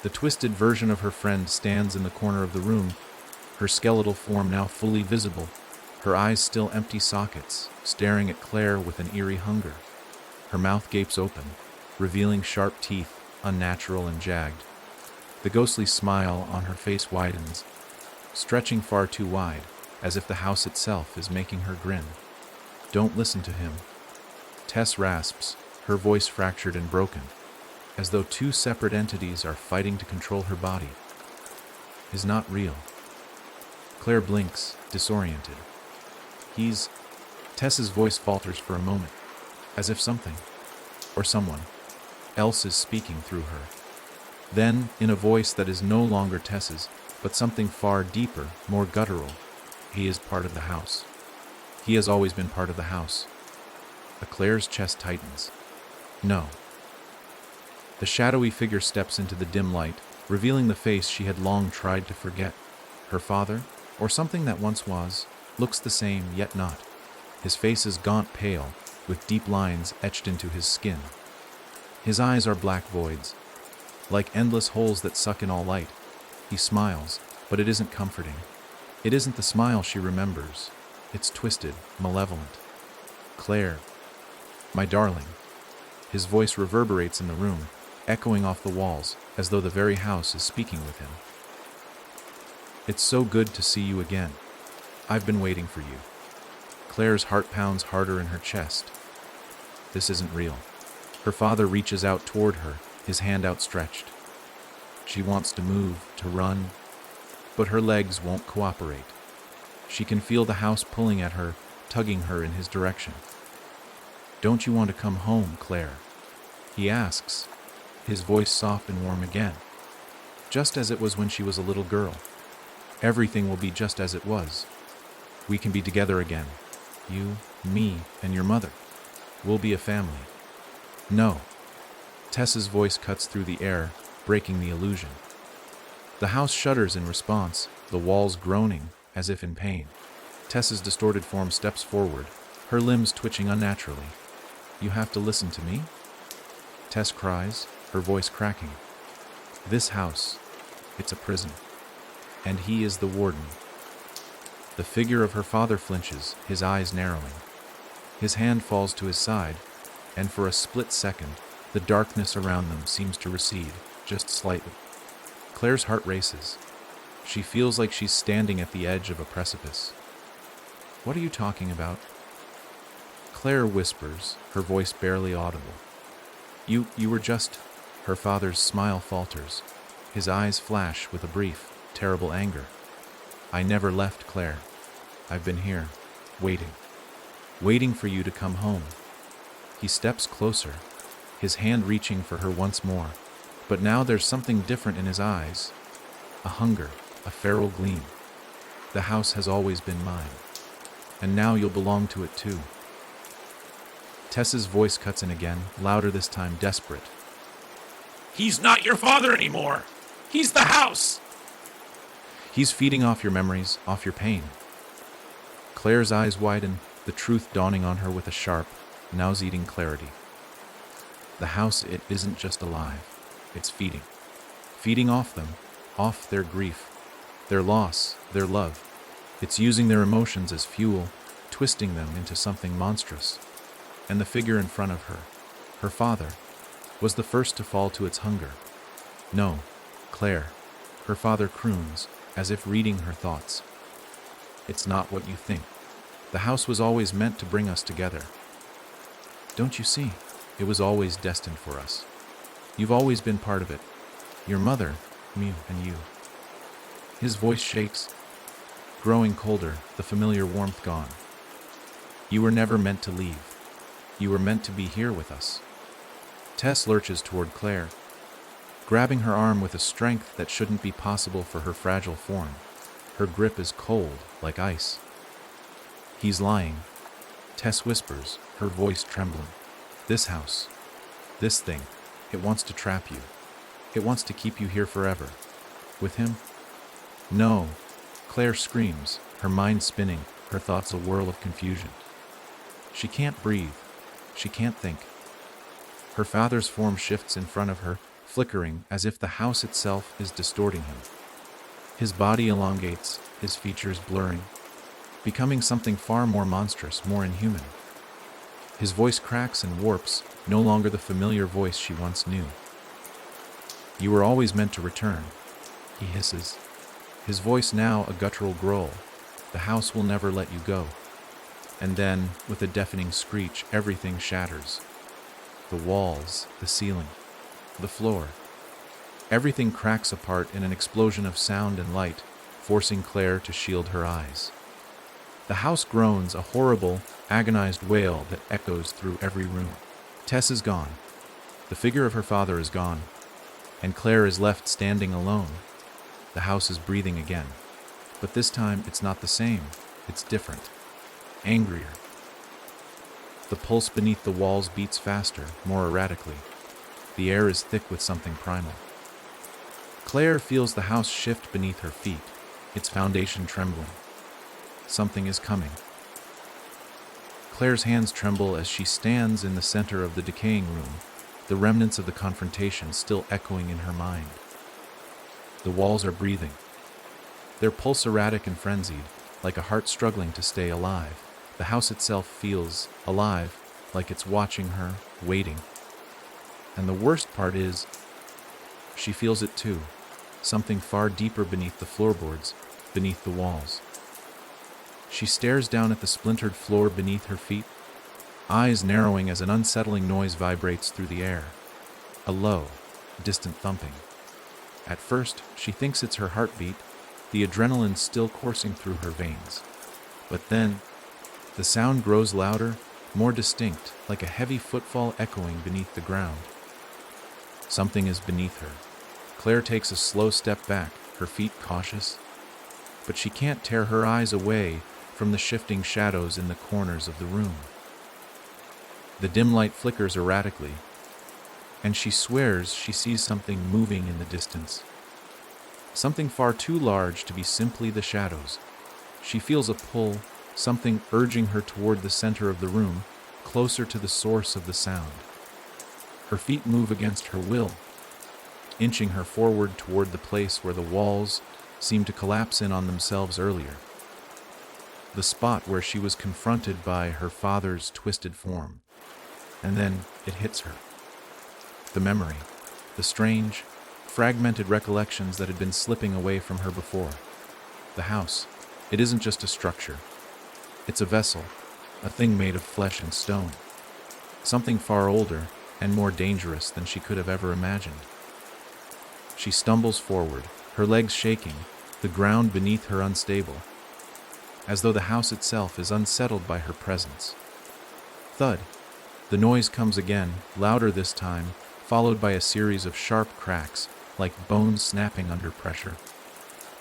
The twisted version of her friend stands in the corner of the room, her skeletal form now fully visible, her eyes still empty sockets, staring at Claire with an eerie hunger. Her mouth gapes open, revealing sharp teeth, unnatural and jagged. The ghostly smile on her face widens, stretching far too wide, as if the house itself is making her grin. Don't listen to him. Tess rasps, her voice fractured and broken, as though two separate entities are fighting to control her body. Is not real. Claire blinks, disoriented. Tess's voice falters for a moment, as if something, or someone, else is speaking through her. Then, in a voice that is no longer Tess's, but something far deeper, more guttural, he is part of the house. He has always been part of the house. Claire's chest tightens. No. The shadowy figure steps into the dim light, revealing the face she had long tried to forget. Her father, or something that once was, looks the same, yet not. His face is gaunt pale, with deep lines etched into his skin. His eyes are black voids, like endless holes that suck in all light. He smiles, but it isn't comforting. It isn't the smile she remembers. It's twisted, malevolent. Claire, my darling. His voice reverberates in the room, echoing off the walls, as though the very house is speaking with him. It's so good to see you again. I've been waiting for you. Claire's heart pounds harder in her chest. This isn't real. Her father reaches out toward her, his hand outstretched. She wants to move, to run, but her legs won't cooperate. She can feel the house pulling at her, tugging her in his direction. Don't you want to come home, Claire? He asks, his voice soft and warm again. Just as it was when she was a little girl. Everything will be just as it was. We can be together again. You, me, and your mother. We'll be a family. No. Tess's voice cuts through the air, breaking the illusion. The house shudders in response, the walls groaning, as if in pain. Tess's distorted form steps forward, her limbs twitching unnaturally. You have to listen to me? Tess cries, her voice cracking. This house, it's a prison. And he is the warden. The figure of her father flinches, his eyes narrowing. His hand falls to his side, and for a split second, the darkness around them seems to recede, just slightly. Claire's heart races. She feels like she's standing at the edge of a precipice. What are you talking about? Claire whispers, her voice barely audible. You were just... Her father's smile falters. His eyes flash with a brief, terrible anger. I never left, Claire. I've been here, waiting. Waiting for you to come home. He steps closer, his hand reaching for her once more. But now there's something different in his eyes. A hunger, a feral gleam. The house has always been mine. And now you'll belong to it too. Tess's voice cuts in again, louder this time, desperate.
He's not your father anymore. He's the house.
He's feeding off your memories, off your pain. Claire's eyes widen, the truth dawning on her with a sharp, nauseating clarity. The house, it isn't just alive. It's feeding. Feeding off them, off their grief, their loss, their love. It's using their emotions as fuel, twisting them into something monstrous. And the figure in front of her, her father, was the first to fall to its hunger. No, Claire, her father croons, as if reading her thoughts. It's not what you think. The house was always meant to bring us together. Don't you see? It was always destined for us. You've always been part of it. Your mother, me, and you. His voice shakes, growing colder, the familiar warmth gone. You were never meant to leave. You were meant to be here with us. Tess lurches toward Claire, grabbing her arm with a strength that shouldn't be possible for her fragile form. Her grip is cold, like ice. He's lying. Tess whispers, her voice trembling. This house, this thing, it wants to trap you. It wants to keep you here forever. With him? No. Claire screams, her mind spinning, her thoughts a whirl of confusion. She can't breathe. She can't think. Her father's form shifts in front of her, flickering as if the house itself is distorting him. His body elongates, his features blurring, becoming something far more monstrous, more inhuman. His voice cracks and warps, no longer the familiar voice she once knew. "You were always meant to return," he hisses, his voice now a guttural growl. "The house will never let you go." And then, with a deafening screech, everything shatters. The walls, the ceiling, the floor. Everything cracks apart in an explosion of sound and light, forcing Claire to shield her eyes. The house groans, a horrible, agonized wail that echoes through every room. Tess is gone. The figure of her father is gone, and Claire is left standing alone. The house is breathing again. But this time, it's not the same. It's different. Angrier. The pulse beneath the walls beats faster, more erratically. The air is thick with something primal. Claire feels the house shift beneath her feet, its foundation trembling. Something is coming. Claire's hands tremble as she stands in the center of the decaying room, the remnants of the confrontation still echoing in her mind. The walls are breathing. Their pulse erratic and frenzied, like a heart struggling to stay alive. The house itself feels alive, like it's watching her, waiting. And the worst part is, she feels it too, something far deeper beneath the floorboards, beneath the walls. She stares down at the splintered floor beneath her feet, eyes narrowing as an unsettling noise vibrates through the air. A low, distant thumping. At first, she thinks it's her heartbeat, the adrenaline still coursing through her veins. But then, the sound grows louder, more distinct, like a heavy footfall echoing beneath the ground. Something is beneath her. Claire takes a slow step back, her feet cautious. But she can't tear her eyes away from the shifting shadows in the corners of the room. The dim light flickers erratically, and she swears she sees something moving in the distance. Something far too large to be simply the shadows. She feels a pull, something urging her toward the center of the room, closer to the source of the sound. Her feet move against her will, inching her forward toward the place where the walls seemed to collapse in on themselves earlier. The spot where she was confronted by her father's twisted form. And then it hits her. The memory, the strange, fragmented recollections that had been slipping away from her before. The house, it isn't just a structure. It's a vessel, a thing made of flesh and stone. Something far older and more dangerous than she could have ever imagined. She stumbles forward, her legs shaking, the ground beneath her unstable, as though the house itself is unsettled by her presence. Thud. The noise comes again, louder this time, followed by a series of sharp cracks, like bones snapping under pressure.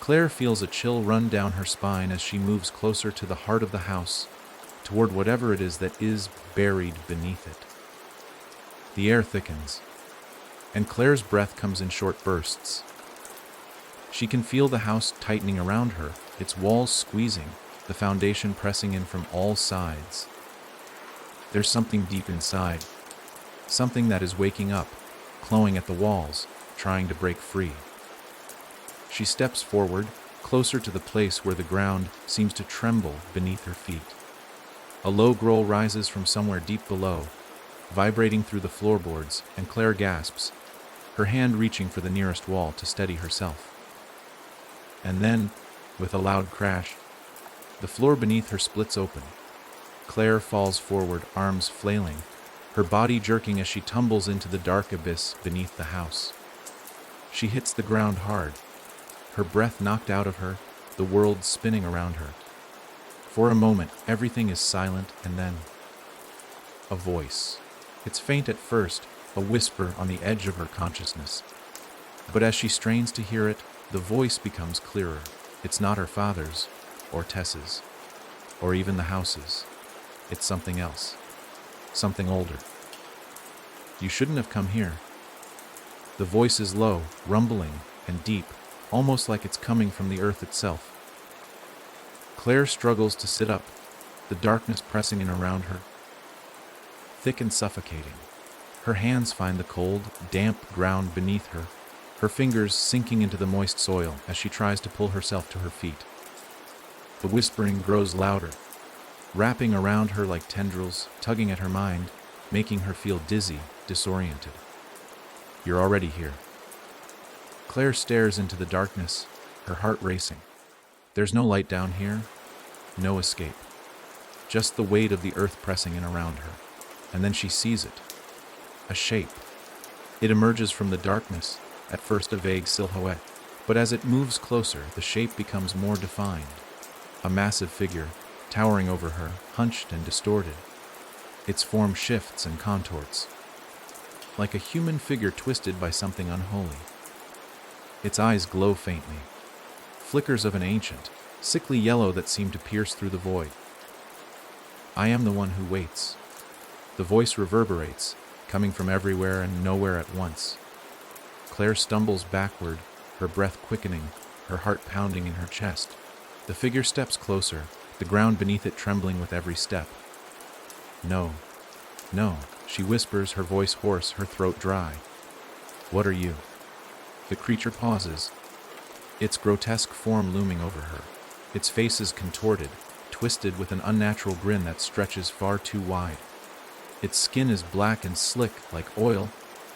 Claire feels a chill run down her spine as she moves closer to the heart of the house, toward whatever it is that is buried beneath it. The air thickens, and Claire's breath comes in short bursts. She can feel the house tightening around her, its walls squeezing, the foundation pressing in from all sides. There's something deep inside, something that is waking up, clawing at the walls, trying to break free. She steps forward, closer to the place where the ground seems to tremble beneath her feet. A low growl rises from somewhere deep below, vibrating through the floorboards, and Claire gasps, her hand reaching for the nearest wall to steady herself. And then, with a loud crash, the floor beneath her splits open. Claire falls forward, arms flailing, her body jerking as she tumbles into the dark abyss beneath the house. She hits the ground hard, her breath knocked out of her, the world spinning around her. For a moment, everything is silent, and then a voice. It's faint at first, a whisper on the edge of her consciousness. But as she strains to hear it, the voice becomes clearer. It's not her father's, or Tess's, or even the house's. It's something else, something older. "You shouldn't have come here." The voice is low, rumbling, and deep, almost like it's coming from the earth itself. Claire struggles to sit up, the darkness pressing in around her, thick and suffocating. Her hands find the cold, damp ground beneath her, her fingers sinking into the moist soil as she tries to pull herself to her feet. The whispering grows louder, wrapping around her like tendrils, tugging at her mind, making her feel dizzy, disoriented. You're already here. Claire stares into the darkness, her heart racing. There's no light down here, no escape. Just the weight of the earth pressing in around her. And then she sees it. A shape. It emerges from the darkness, at first a vague silhouette, but as it moves closer, the shape becomes more defined. A massive figure, towering over her, hunched and distorted. Its form shifts and contorts, like a human figure twisted by something unholy. Its eyes glow faintly, flickers of an ancient, sickly yellow that seem to pierce through the void. I am the one who waits. The voice reverberates, coming from everywhere and nowhere at once. Claire stumbles backward, her breath quickening, her heart pounding in her chest. The figure steps closer, the ground beneath it trembling with every step. No, no, she whispers, her voice hoarse, her throat dry. What are you? The creature pauses, its grotesque form looming over her. Its face is contorted, twisted with an unnatural grin that stretches far too wide. Its skin is black and slick like oil,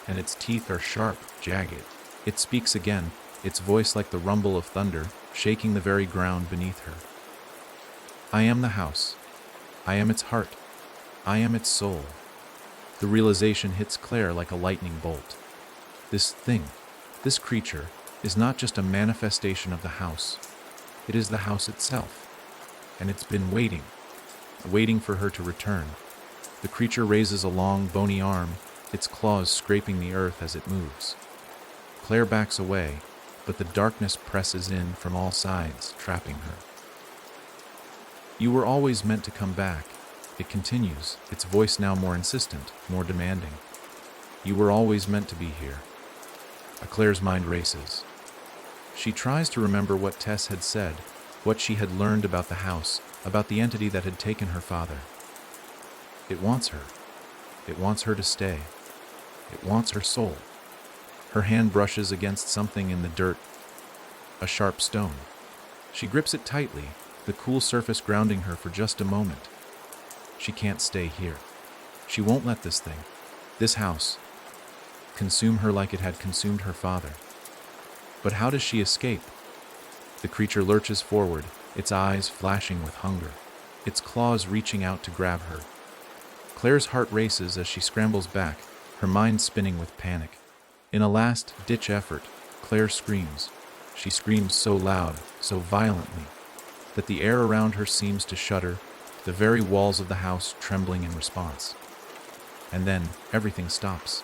and its teeth are sharp, jagged. It speaks again, its voice like the rumble of thunder, shaking the very ground beneath her. I am the house. I am its heart. I am its soul. The realization hits Claire like a lightning bolt. This thing, this creature, is not just a manifestation of the house. It is the house itself. And it's been waiting for her to return. The creature raises a long, bony arm, its claws scraping the earth as it moves. Claire backs away, but the darkness presses in from all sides, trapping her. You were always meant to come back, it continues, its voice now more insistent, more demanding. You were always meant to be here. Claire's mind races. She tries to remember what Tess had said, what she had learned about the house, about the entity that had taken her father. It wants her. It wants her to stay. It wants her soul. Her hand brushes against something in the dirt, a sharp stone. She grips it tightly, the cool surface grounding her for just a moment. She can't stay here. She won't let this thing, this house, consume her like it had consumed her father. But how does she escape? The creature lurches forward, its eyes flashing with hunger, its claws reaching out to grab her. Claire's heart races as she scrambles back, her mind spinning with panic. In a last-ditch effort, Claire screams. She screams so loud, so violently, that the air around her seems to shudder, the very walls of the house trembling in response. And then, everything stops.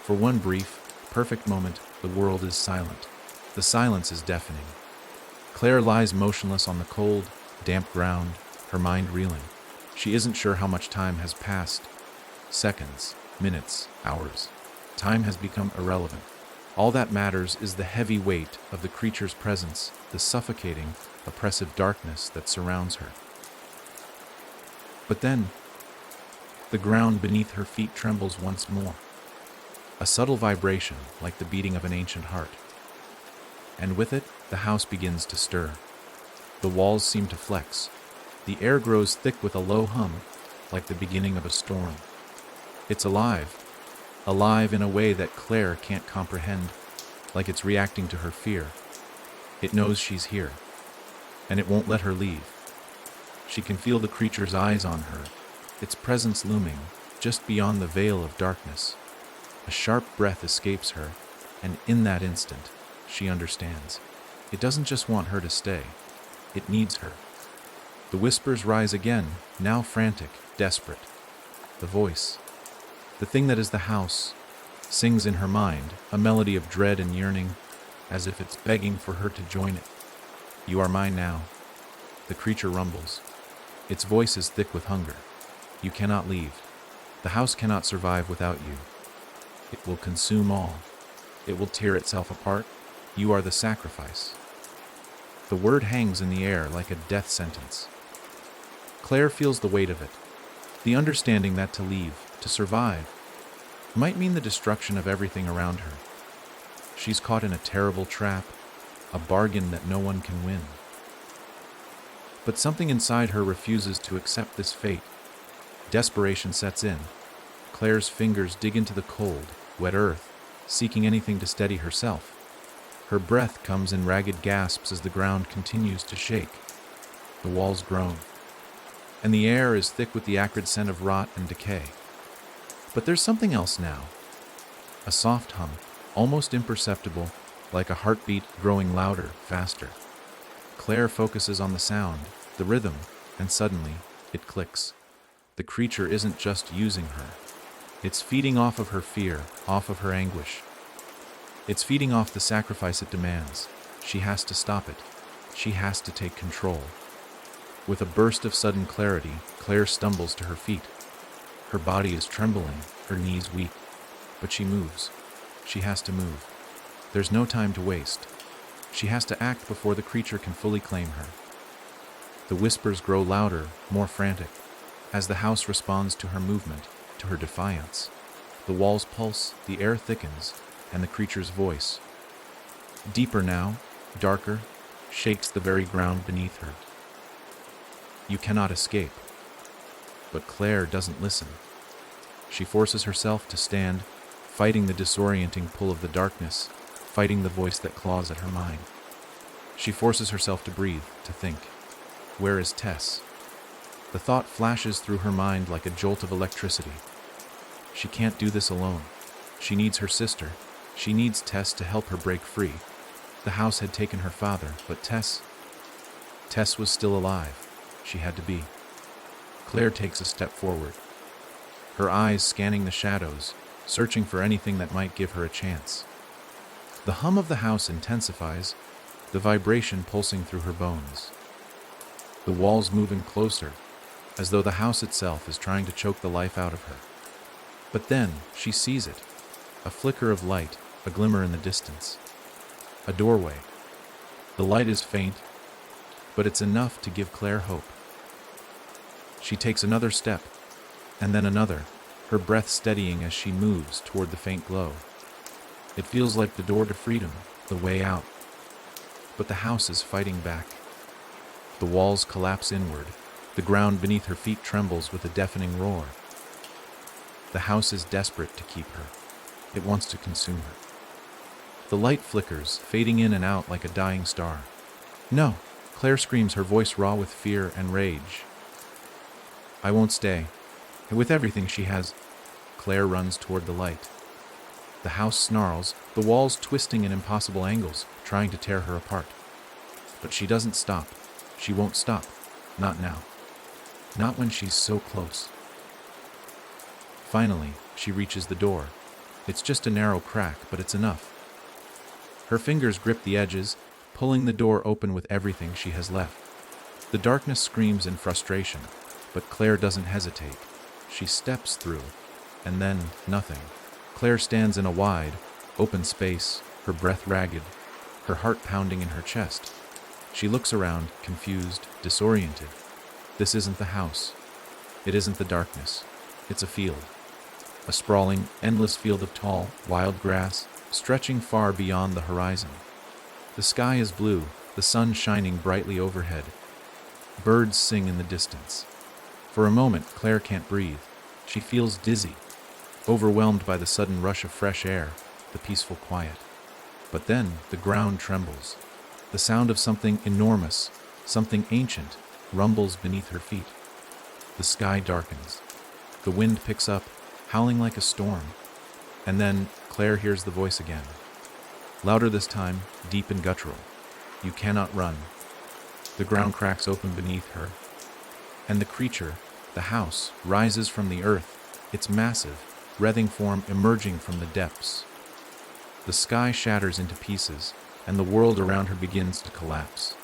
For one brief, perfect moment, the world is silent. The silence is deafening. Claire lies motionless on the cold, damp ground, her mind reeling. She isn't sure how much time has passed. Seconds, minutes, hours. Time has become irrelevant. All that matters is the heavy weight of the creature's presence, the suffocating, oppressive darkness that surrounds her. But then, the ground beneath her feet trembles once more. A subtle vibration, like the beating of an ancient heart. And with it, the house begins to stir. The walls seem to flex. The air grows thick with a low hum, like the beginning of a storm. It's alive. Alive in a way that Claire can't comprehend, like it's reacting to her fear. It knows she's here, and it won't let her leave. She can feel the creature's eyes on her, its presence looming, just beyond the veil of darkness. A sharp breath escapes her, and in that instant, she understands. It doesn't just want her to stay. It needs her. The whispers rise again, now frantic, desperate. The voice, the thing that is the house, sings in her mind, a melody of dread and yearning, as if it's begging for her to join it. You are mine now. The creature rumbles. Its voice is thick with hunger. You cannot leave. The house cannot survive without you. It will consume all. It will tear itself apart. You are the sacrifice. The word hangs in the air like a death sentence. Claire feels the weight of it, the understanding that to leave, to survive, might mean the destruction of everything around her. She's caught in a terrible trap, a bargain that no one can win. But something inside her refuses to accept this fate. Desperation sets in. Claire's fingers dig into the cold, wet earth, seeking anything to steady herself. Her breath comes in ragged gasps as the ground continues to shake. The walls groan, and the air is thick with the acrid scent of rot and decay. But there's something else now. A soft hum, almost imperceptible, like a heartbeat growing louder, faster. Claire focuses on the sound, the rhythm, and suddenly, it clicks. The creature isn't just using her. It's feeding off of her fear, off of her anguish. It's feeding off the sacrifice it demands. She has to stop it. She has to take control. With a burst of sudden clarity, Claire stumbles to her feet. Her body is trembling, her knees weak. But she moves. She has to move. There's no time to waste. She has to act before the creature can fully claim her. The whispers grow louder, more frantic, as the house responds to her movement, to her defiance. The walls pulse, the air thickens, and the creature's voice, deeper now, darker, shakes the very ground beneath her. You cannot escape. But Claire doesn't listen. She forces herself to stand, fighting the disorienting pull of the darkness, fighting the voice that claws at her mind. She forces herself to breathe, to think. Where is Tess? The thought flashes through her mind like a jolt of electricity. She can't do this alone. She needs her sister. She needs Tess to help her break free. The house had taken her father, but Tess was still alive. She had to be. Claire takes a step forward, her eyes scanning the shadows, searching for anything that might give her a chance. The hum of the house intensifies, the vibration pulsing through her bones. The walls moving closer, as though the house itself is trying to choke the life out of her. But then, she sees it. A flicker of light, a glimmer in the distance. A doorway. The light is faint, but it's enough to give Claire hope. She takes another step, and then another, her breath steadying as she moves toward the faint glow. It feels like the door to freedom, the way out. But the house is fighting back. The walls collapse inward. The ground beneath her feet trembles with a deafening roar. The house is desperate to keep her. It wants to consume her. The light flickers, fading in and out like a dying star. No, Claire screams, her voice raw with fear and rage. I won't stay. With everything she has, Claire runs toward the light. The house snarls, the walls twisting in impossible angles, trying to tear her apart. But she doesn't stop. She won't stop. Not now. Not when she's so close. Finally, she reaches the door. It's just a narrow crack, but it's enough. Her fingers grip the edges, pulling the door open with everything she has left. The darkness screams in frustration, but Claire doesn't hesitate. She steps through, and then nothing. Claire stands in a wide, open space, her breath ragged, her heart pounding in her chest. She looks around, confused, disoriented. This isn't the house. It isn't the darkness. It's a field. A sprawling, endless field of tall, wild grass, stretching far beyond the horizon. The sky is blue, the sun shining brightly overhead. Birds sing in the distance. For a moment, Claire can't breathe. She feels dizzy, overwhelmed by the sudden rush of fresh air, the peaceful quiet. But then, the ground trembles. The sound of something enormous, something ancient, rumbles beneath her feet. The sky darkens. The wind picks up, howling like a storm. And then, Claire hears the voice again. Louder this time, deep and guttural. You cannot run. The ground cracks open beneath her. And the creature, the house, rises from the earth, its massive, writhing form emerging from the depths. The sky shatters into pieces, and the world around her begins to collapse.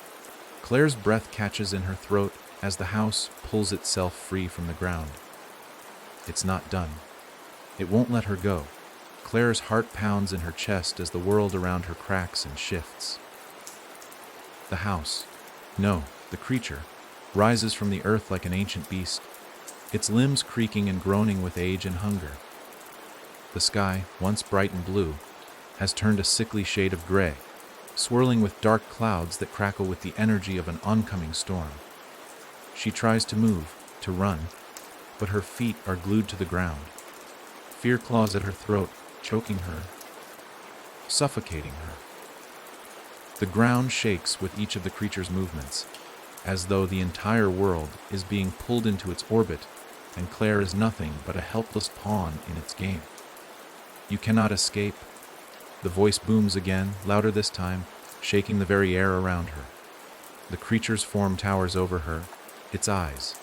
Claire's breath catches in her throat as the house pulls itself free from the ground. It's not done. It won't let her go. Claire's heart pounds in her chest as the world around her cracks and shifts. The house, no, the creature, rises from the earth like an ancient beast, its limbs creaking and groaning with age and hunger. The sky, once bright and blue, has turned a sickly shade of gray, swirling with dark clouds that crackle with the energy of an oncoming storm. She tries to move, to run, but her feet are glued to the ground. Fear claws at her throat, choking her, suffocating her. The ground shakes with each of the creature's movements, as though the entire world is being pulled into its orbit, and Claire is nothing but a helpless pawn in its game. You cannot escape. The voice booms again, louder this time, shaking the very air around her. The creature's form towers over her, its eyes,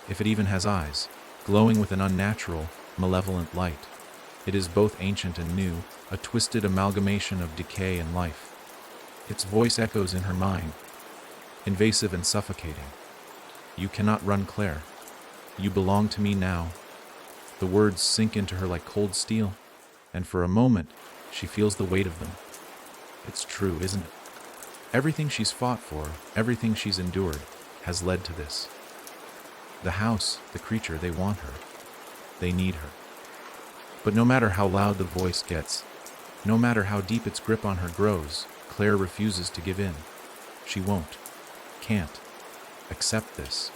if it even has eyes, glowing with an unnatural, malevolent light. It is both ancient and new, a twisted amalgamation of decay and life. Its voice echoes in her mind, invasive and suffocating. You cannot run, Claire. You belong to me now. The words sink into her like cold steel, and for a moment, she feels the weight of them. It's true, isn't it? Everything she's fought for, everything she's endured, has led to this. The house, the creature, they want her. They need her. But no matter how loud the voice gets, no matter how deep its grip on her grows, Claire refuses to give in. She won't, can't, accept this.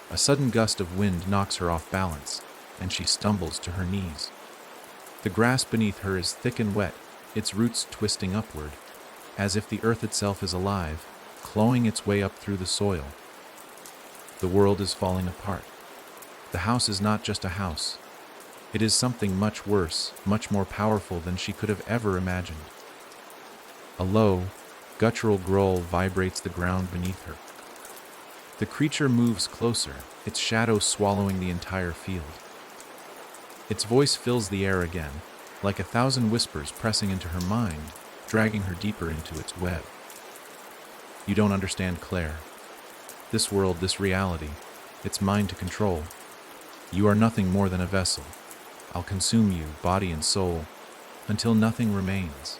A sudden gust of wind knocks her off balance, and she stumbles to her knees. The grass beneath her is thick and wet, its roots twisting upward, as if the earth itself is alive, clawing its way up through the soil. The world is falling apart. The house is not just a house. It is something much worse, much more powerful than she could have ever imagined. A low, guttural growl vibrates the ground beneath her. The creature moves closer, its shadow swallowing the entire field. Its voice fills the air again, like 1,000 whispers pressing into her mind, dragging her deeper into its web. You don't understand, Claire. This world, this reality, it's mine to control. You are nothing more than a vessel. I'll consume you, body and soul, until nothing remains.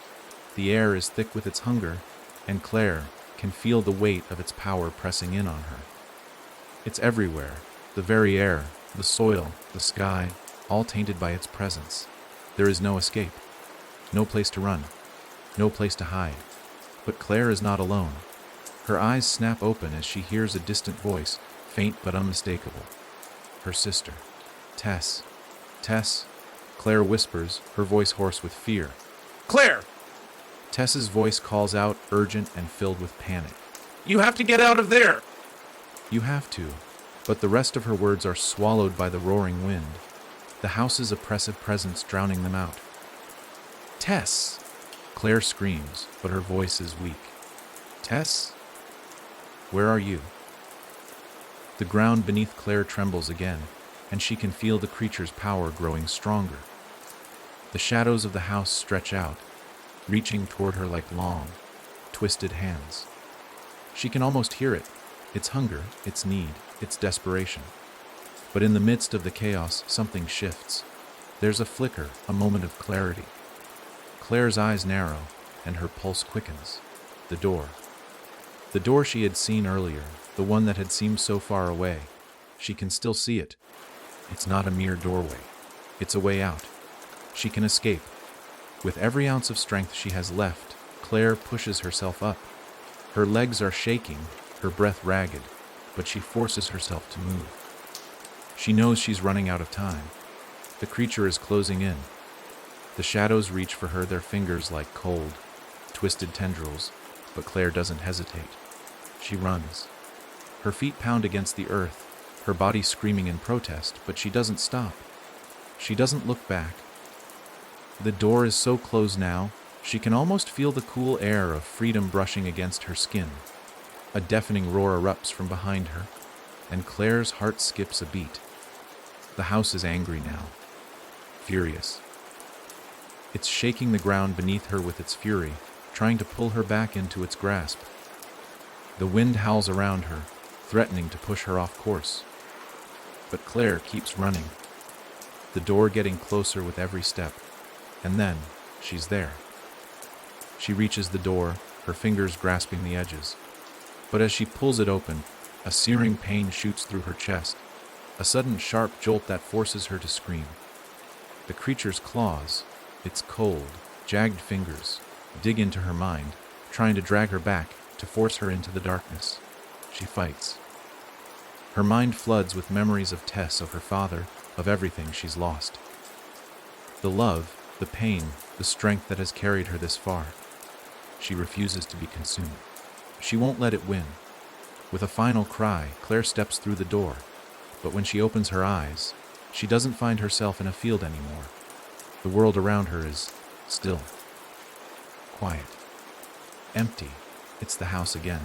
The air is thick with its hunger, and Claire can feel the weight of its power pressing in on her. It's everywhere, the very air, the soil, the sky, all tainted by its presence. There is no escape, no place to run, no place to hide. But Claire is not alone. Her eyes snap open as she hears a distant voice, faint but unmistakable. Her sister, Tess. Tess, Claire whispers, her voice hoarse with fear.
Claire!
Tess's voice calls out, urgent and filled with panic.
You have to get out of there!
You have to, but the rest of her words are swallowed by the roaring wind, the house's oppressive presence drowning them out. Tess! Claire screams, but her voice is weak. Tess? Where are you? The ground beneath Claire trembles again, and she can feel the creature's power growing stronger. The shadows of the house stretch out, reaching toward her like long, twisted hands. She can almost hear it, its hunger, its need, its desperation. But in the midst of the chaos, something shifts. There's a flicker, a moment of clarity. Claire's eyes narrow, and her pulse quickens. The door. The door she had seen earlier, the one that had seemed so far away. She can still see it. It's not a mere doorway. It's a way out. She can escape. With every ounce of strength she has left, Claire pushes herself up. Her legs are shaking, her breath ragged, but she forces herself to move. She knows she's running out of time. The creature is closing in. The shadows reach for her, their fingers like cold, twisted tendrils, but Claire doesn't hesitate. She runs. Her feet pound against the earth, her body screaming in protest, but she doesn't stop. She doesn't look back. The door is so closed now, she can almost feel the cool air of freedom brushing against her skin. A deafening roar erupts from behind her, and Claire's heart skips a beat. The house is angry now, furious. It's shaking the ground beneath her with its fury, trying to pull her back into its grasp. The wind howls around her, threatening to push her off course. But Claire keeps running, the door getting closer with every step. And then, she's there. She reaches the door, her fingers grasping the edges. But as she pulls it open, a searing pain shoots through her chest, a sudden sharp jolt that forces her to scream. The creature's claws, its cold, jagged fingers, dig into her mind, trying to drag her back, to force her into the darkness. She fights. Her mind floods with memories of Tess, of her father, of everything she's lost. The love, the pain, the strength that has carried her this far. She refuses to be consumed. She won't let it win. With a final cry, Claire steps through the door, but when she opens her eyes, she doesn't find herself in a field anymore. The world around her is still, quiet, empty. It's the house again.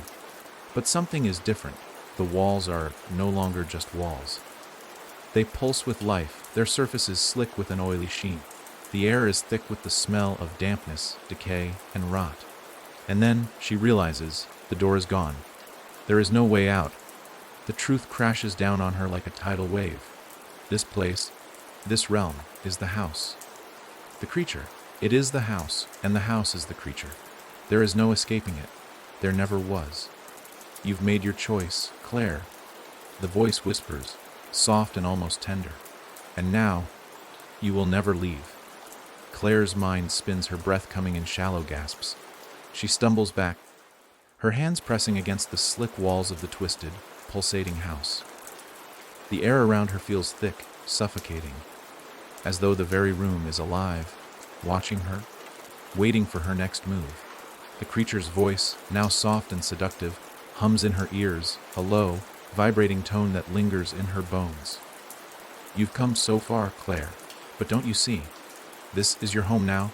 But something is different. The walls are no longer just walls. They pulse with life, their surfaces slick with an oily sheen. The air is thick with the smell of dampness, decay, and rot. And then she realizes the door is gone. There is no way out. The truth crashes down on her like a tidal wave. This place, this realm, is the house. The creature. It is the house, and the house is the creature. There is no escaping it. There never was. You've made your choice, Claire. The voice whispers, soft and almost tender. And now, you will never leave. Claire's mind spins, her breath coming in shallow gasps. She stumbles back, her hands pressing against the slick walls of the twisted, pulsating house. The air around her feels thick, suffocating, as though the very room is alive, watching her, waiting for her next move. The creature's voice, now soft and seductive, hums in her ears, a low, vibrating tone that lingers in her bones. You've come so far, Claire, but don't you see? This is your home now.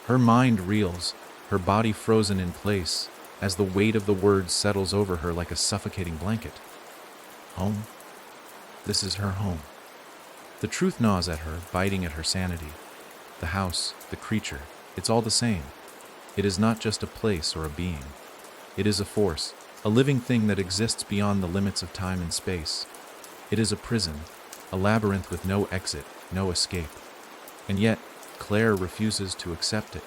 Her mind reels, her body frozen in place, as the weight of the words settles over her like a suffocating blanket. Home? This is her home. The truth gnaws at her, biting at her sanity. The house, the creature, it's all the same. It is not just a place or a being. It is a force, a living thing that exists beyond the limits of time and space. It is a prison, a labyrinth with no exit, no escape. And yet, Claire refuses to accept it.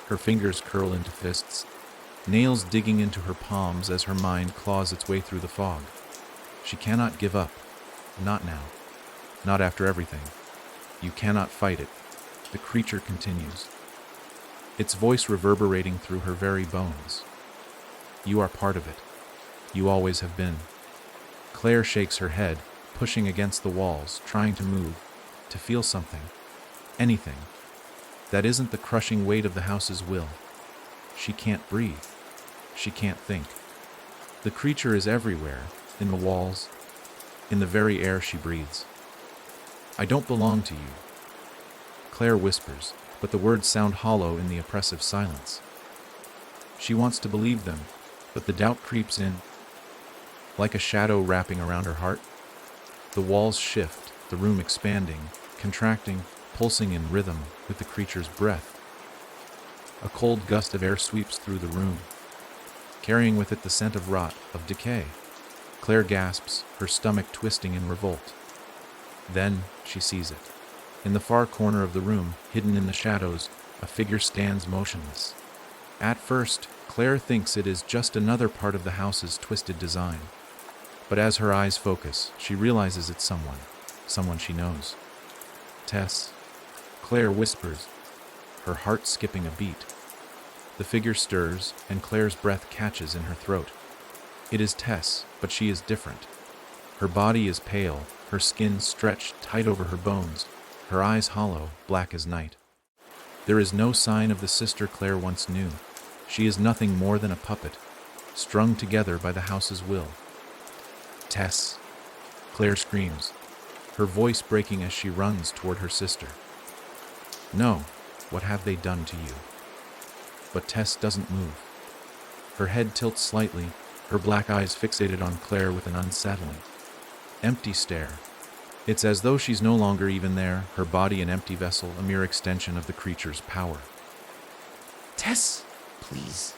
Her fingers curl into fists, nails digging into her palms as her mind claws its way through the fog. She cannot give up. Not now. Not after everything. You cannot fight it. The creature continues, its voice reverberating through her very bones. You are part of it. You always have been. Claire shakes her head, pushing against the walls, trying to move, to feel something. Anything. That isn't the crushing weight of the house's will. She can't breathe. She can't think. The creature is everywhere, in the walls, in the very air she breathes. I don't belong to you, Claire whispers, but the words sound hollow in the oppressive silence. She wants to believe them, but the doubt creeps in, like a shadow wrapping around her heart. The walls shift, the room expanding, contracting, pulsing in rhythm with the creature's breath. A cold gust of air sweeps through the room, carrying with it the scent of rot, of decay. Claire gasps, her stomach twisting in revolt. Then she sees it. In the far corner of the room, hidden in the shadows, a figure stands motionless. At first, Claire thinks it is just another part of the house's twisted design. But as her eyes focus, she realizes it's someone she knows. Tess, Claire whispers, her heart skipping a beat. The figure stirs, and Claire's breath catches in her throat. It is Tess, but she is different. Her body is pale, her skin stretched tight over her bones, her eyes hollow, black as night. There is no sign of the sister Claire once knew. She is nothing more than a puppet, strung together by the house's will. Tess, Claire screams, her voice breaking as she runs toward her sister. No, what have they done to you? But Tess doesn't move. Her head tilts slightly, her black eyes fixated on Claire with an unsettling, empty stare. It's as though she's no longer even there, her body an empty vessel, a mere extension of the creature's power.
Tess, please,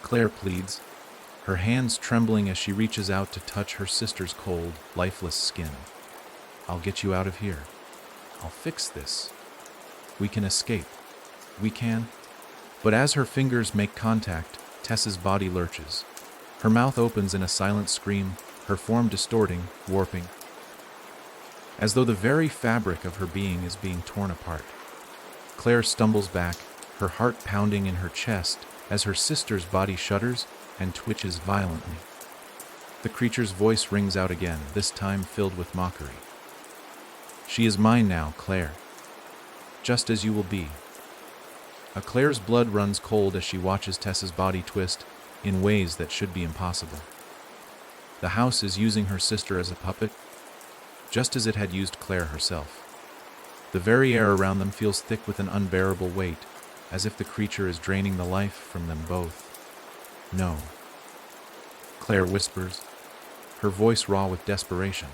Claire pleads, her hands trembling as she reaches out to touch her sister's cold, lifeless skin. I'll get you out of here. I'll fix this. We can escape. We can. But as her fingers make contact, Tess's body lurches. Her mouth opens in a silent scream, her form distorting, warping, as though the very fabric of her being is being torn apart. Claire stumbles back, her heart pounding in her chest as her sister's body shudders and twitches violently. The creature's voice rings out again, this time filled with mockery. She is mine now, Claire. Just as you will be. Claire's blood runs cold as she watches Tess's body twist in ways that should be impossible. The house is using her sister as a puppet, just as it had used Claire herself. The very air around them feels thick with an unbearable weight, as if the creature is draining the life from them both. No. Claire whispers, her voice raw with desperation.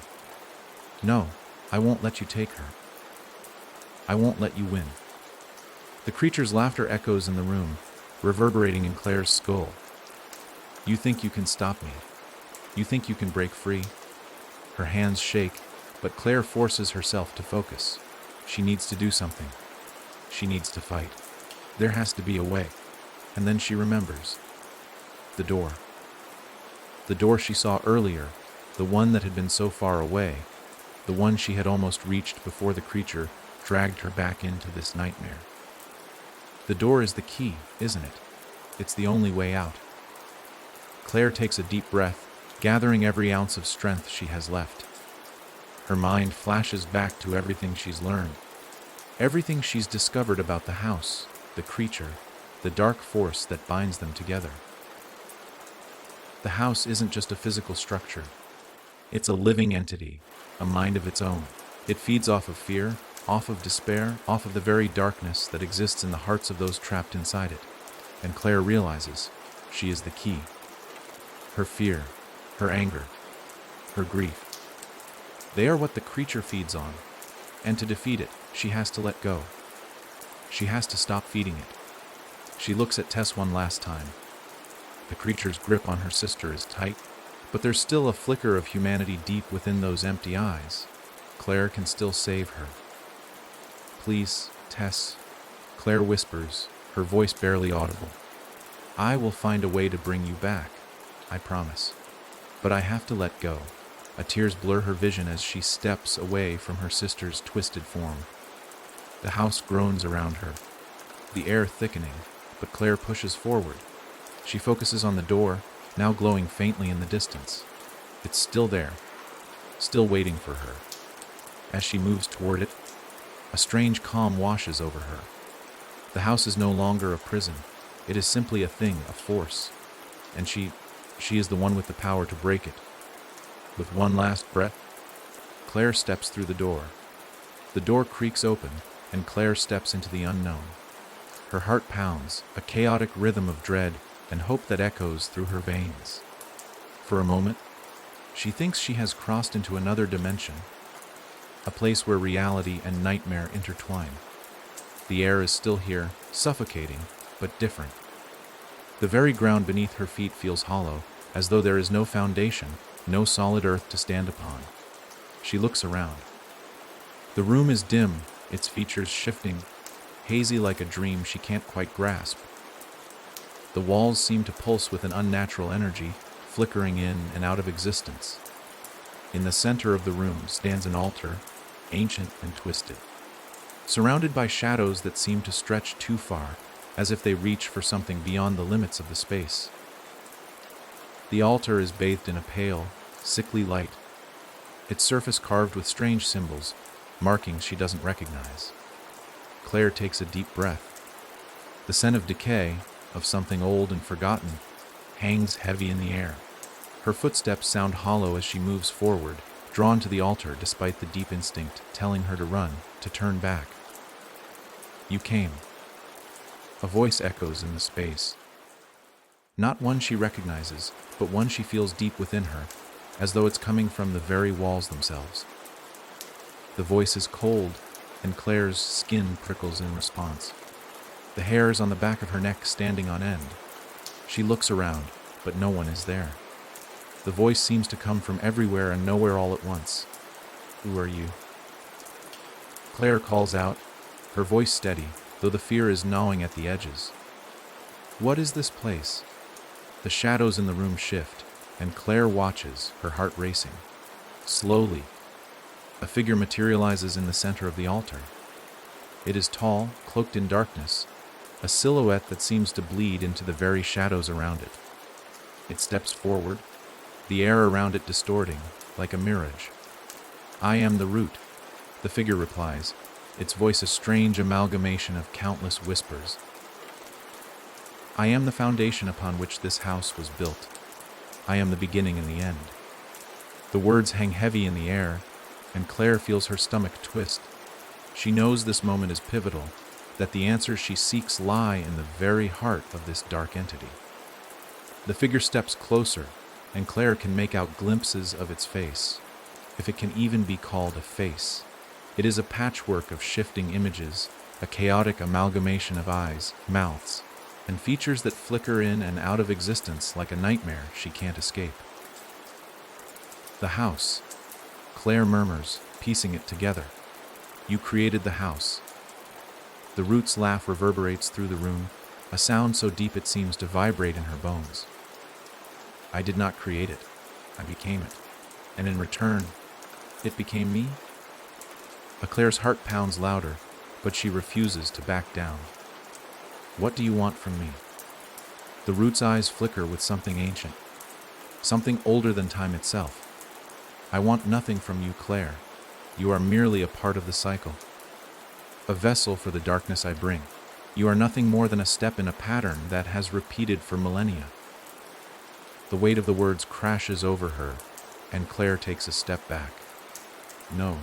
No, I won't let you take her. I won't let you win. The creature's laughter echoes in the room, reverberating in Claire's skull. You think you can stop me? You think you can break free? Her hands shake, but Claire forces herself to focus. She needs to do something. She needs to fight. There has to be a way. And then she remembers. The door. The door she saw earlier, the one that had been so far away, the one she had almost reached before the creature dragged her back into this nightmare. The door is the key, isn't it? It's the only way out. Claire takes a deep breath, gathering every ounce of strength she has left. Her mind flashes back to everything she's learned, everything she's discovered about the house, the creature, the dark force that binds them together. The house isn't just a physical structure. It's a living entity, a mind of its own. It feeds off of fear, off of despair, off of the very darkness that exists in the hearts of those trapped inside it. And Claire realizes she is the key. Her fear, her anger, her grief. They are what the creature feeds on. And to defeat it, she has to let go. She has to stop feeding it. She looks at Tess one last time. The creature's grip on her sister is tight, but there's still a flicker of humanity deep within those empty eyes. Claire can still save her. Please, Tess, Claire whispers, her voice barely audible. I will find a way to bring you back, I promise. But I have to let go. Tears blur her vision as she steps away from her sister's twisted form. The house groans around her, the air thickening, but Claire pushes forward. She focuses on the door, now glowing faintly in the distance. It's still there, still waiting for her. As she moves toward it, a strange calm washes over her. The house is no longer a prison. It is simply a thing, a force. And she is the one with the power to break it. With one last breath, Claire steps through the door. The door creaks open, and Claire steps into the unknown. Her heart pounds, a chaotic rhythm of dread and hope that echoes through her veins. For a moment, she thinks she has crossed into another dimension, a place where reality and nightmare intertwine. The air is still here, suffocating, but different. The very ground beneath her feet feels hollow, as though there is no foundation, no solid earth to stand upon. She looks around. The room is dim, its features shifting, hazy like a dream she can't quite grasp. The walls seem to pulse with an unnatural energy, flickering in and out of existence. In the center of the room stands an altar, ancient and twisted, surrounded by shadows that seem to stretch too far, as if they reach for something beyond the limits of the space. The altar is bathed in a pale, sickly light, its surface carved with strange symbols, markings she doesn't recognize. Claire takes a deep breath. The scent of decay, of something old and forgotten, hangs heavy in the air. Her footsteps sound hollow as she moves forward, drawn to the altar despite the deep instinct telling her to run, to turn back. You came. A voice echoes in the space. Not one she recognizes, but one she feels deep within her, as though it's coming from the very walls themselves. The voice is cold, and Claire's skin prickles in response. The hairs on the back of her neck standing on end. She looks around, but no one is there. The voice seems to come from everywhere and nowhere all at once. Who are you? Claire calls out, her voice steady, though the fear is gnawing at the edges. What is this place? The shadows in the room shift, and Claire watches, her heart racing. Slowly, a figure materializes in the center of the altar. It is tall, cloaked in darkness, a silhouette that seems to bleed into the very shadows around it. It steps forward, the air around it distorting, like a mirage. "I am the root," the figure replies, its voice a strange amalgamation of countless whispers. "I am the foundation upon which this house was built. I am the beginning and the end." The words hang heavy in the air, and Claire feels her stomach twist. She knows this moment is pivotal, that the answers she seeks lie in the very heart of this dark entity. The figure steps closer, and Claire can make out glimpses of its face, if it can even be called a face. It is a patchwork of shifting images, a chaotic amalgamation of eyes, mouths, and features that flicker in and out of existence like a nightmare she can't escape. "The house," Claire murmurs, piecing it together. "You created the house." The root's laugh reverberates through the room, a sound so deep it seems to vibrate in her bones. "I did not create it. I became it. And in return, it became me?" Claire's heart pounds louder, but she refuses to back down. "What do you want from me?" The root's eyes flicker with something ancient, something older than time itself. "I want nothing from you, Claire. You are merely a part of the cycle. A vessel for the darkness I bring. You are nothing more than a step in a pattern that has repeated for millennia." The weight of the words crashes over her, and Claire takes a step back. "No,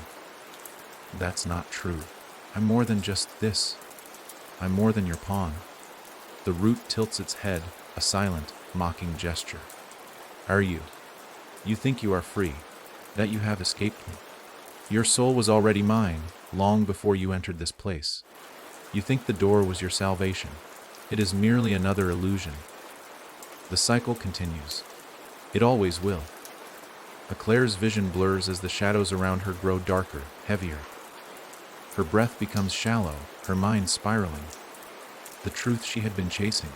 that's not true. I'm more than just this. I'm more than your pawn." The root tilts its head, a silent, mocking gesture. "Are you? You think you are free, that you have escaped me? Your soul was already mine, long before you entered this place. You think the door was your salvation. It is merely another illusion." The cycle continues. It always will. Claire's vision blurs as the shadows around her grow darker, heavier. Her breath becomes shallow, her mind spiraling. The truth she had been chasing,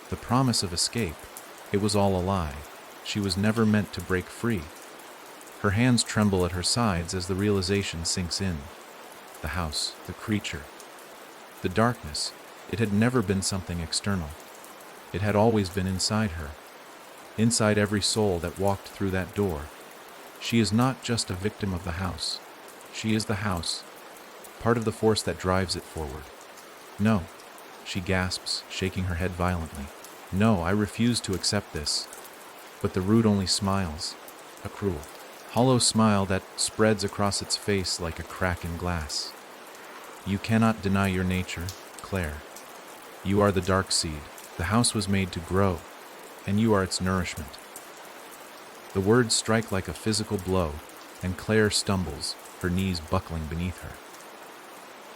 the promise of escape, it was all a lie. She was never meant to break free. Her hands tremble at her sides as the realization sinks in. The house, the creature, the darkness, it had never been something external. It had always been inside her, inside every soul that walked through that door. She is not just a victim of the house. She is the house, part of the force that drives it forward. "No," she gasps, shaking her head violently. "No, I refuse to accept this." But the root only smiles, a cruel, hollow smile that spreads across its face like a crack in glass. "You cannot deny your nature, Claire. You are the dark seed. The house was made to grow, and you are its nourishment." The words strike like a physical blow, and Claire stumbles, her knees buckling beneath her.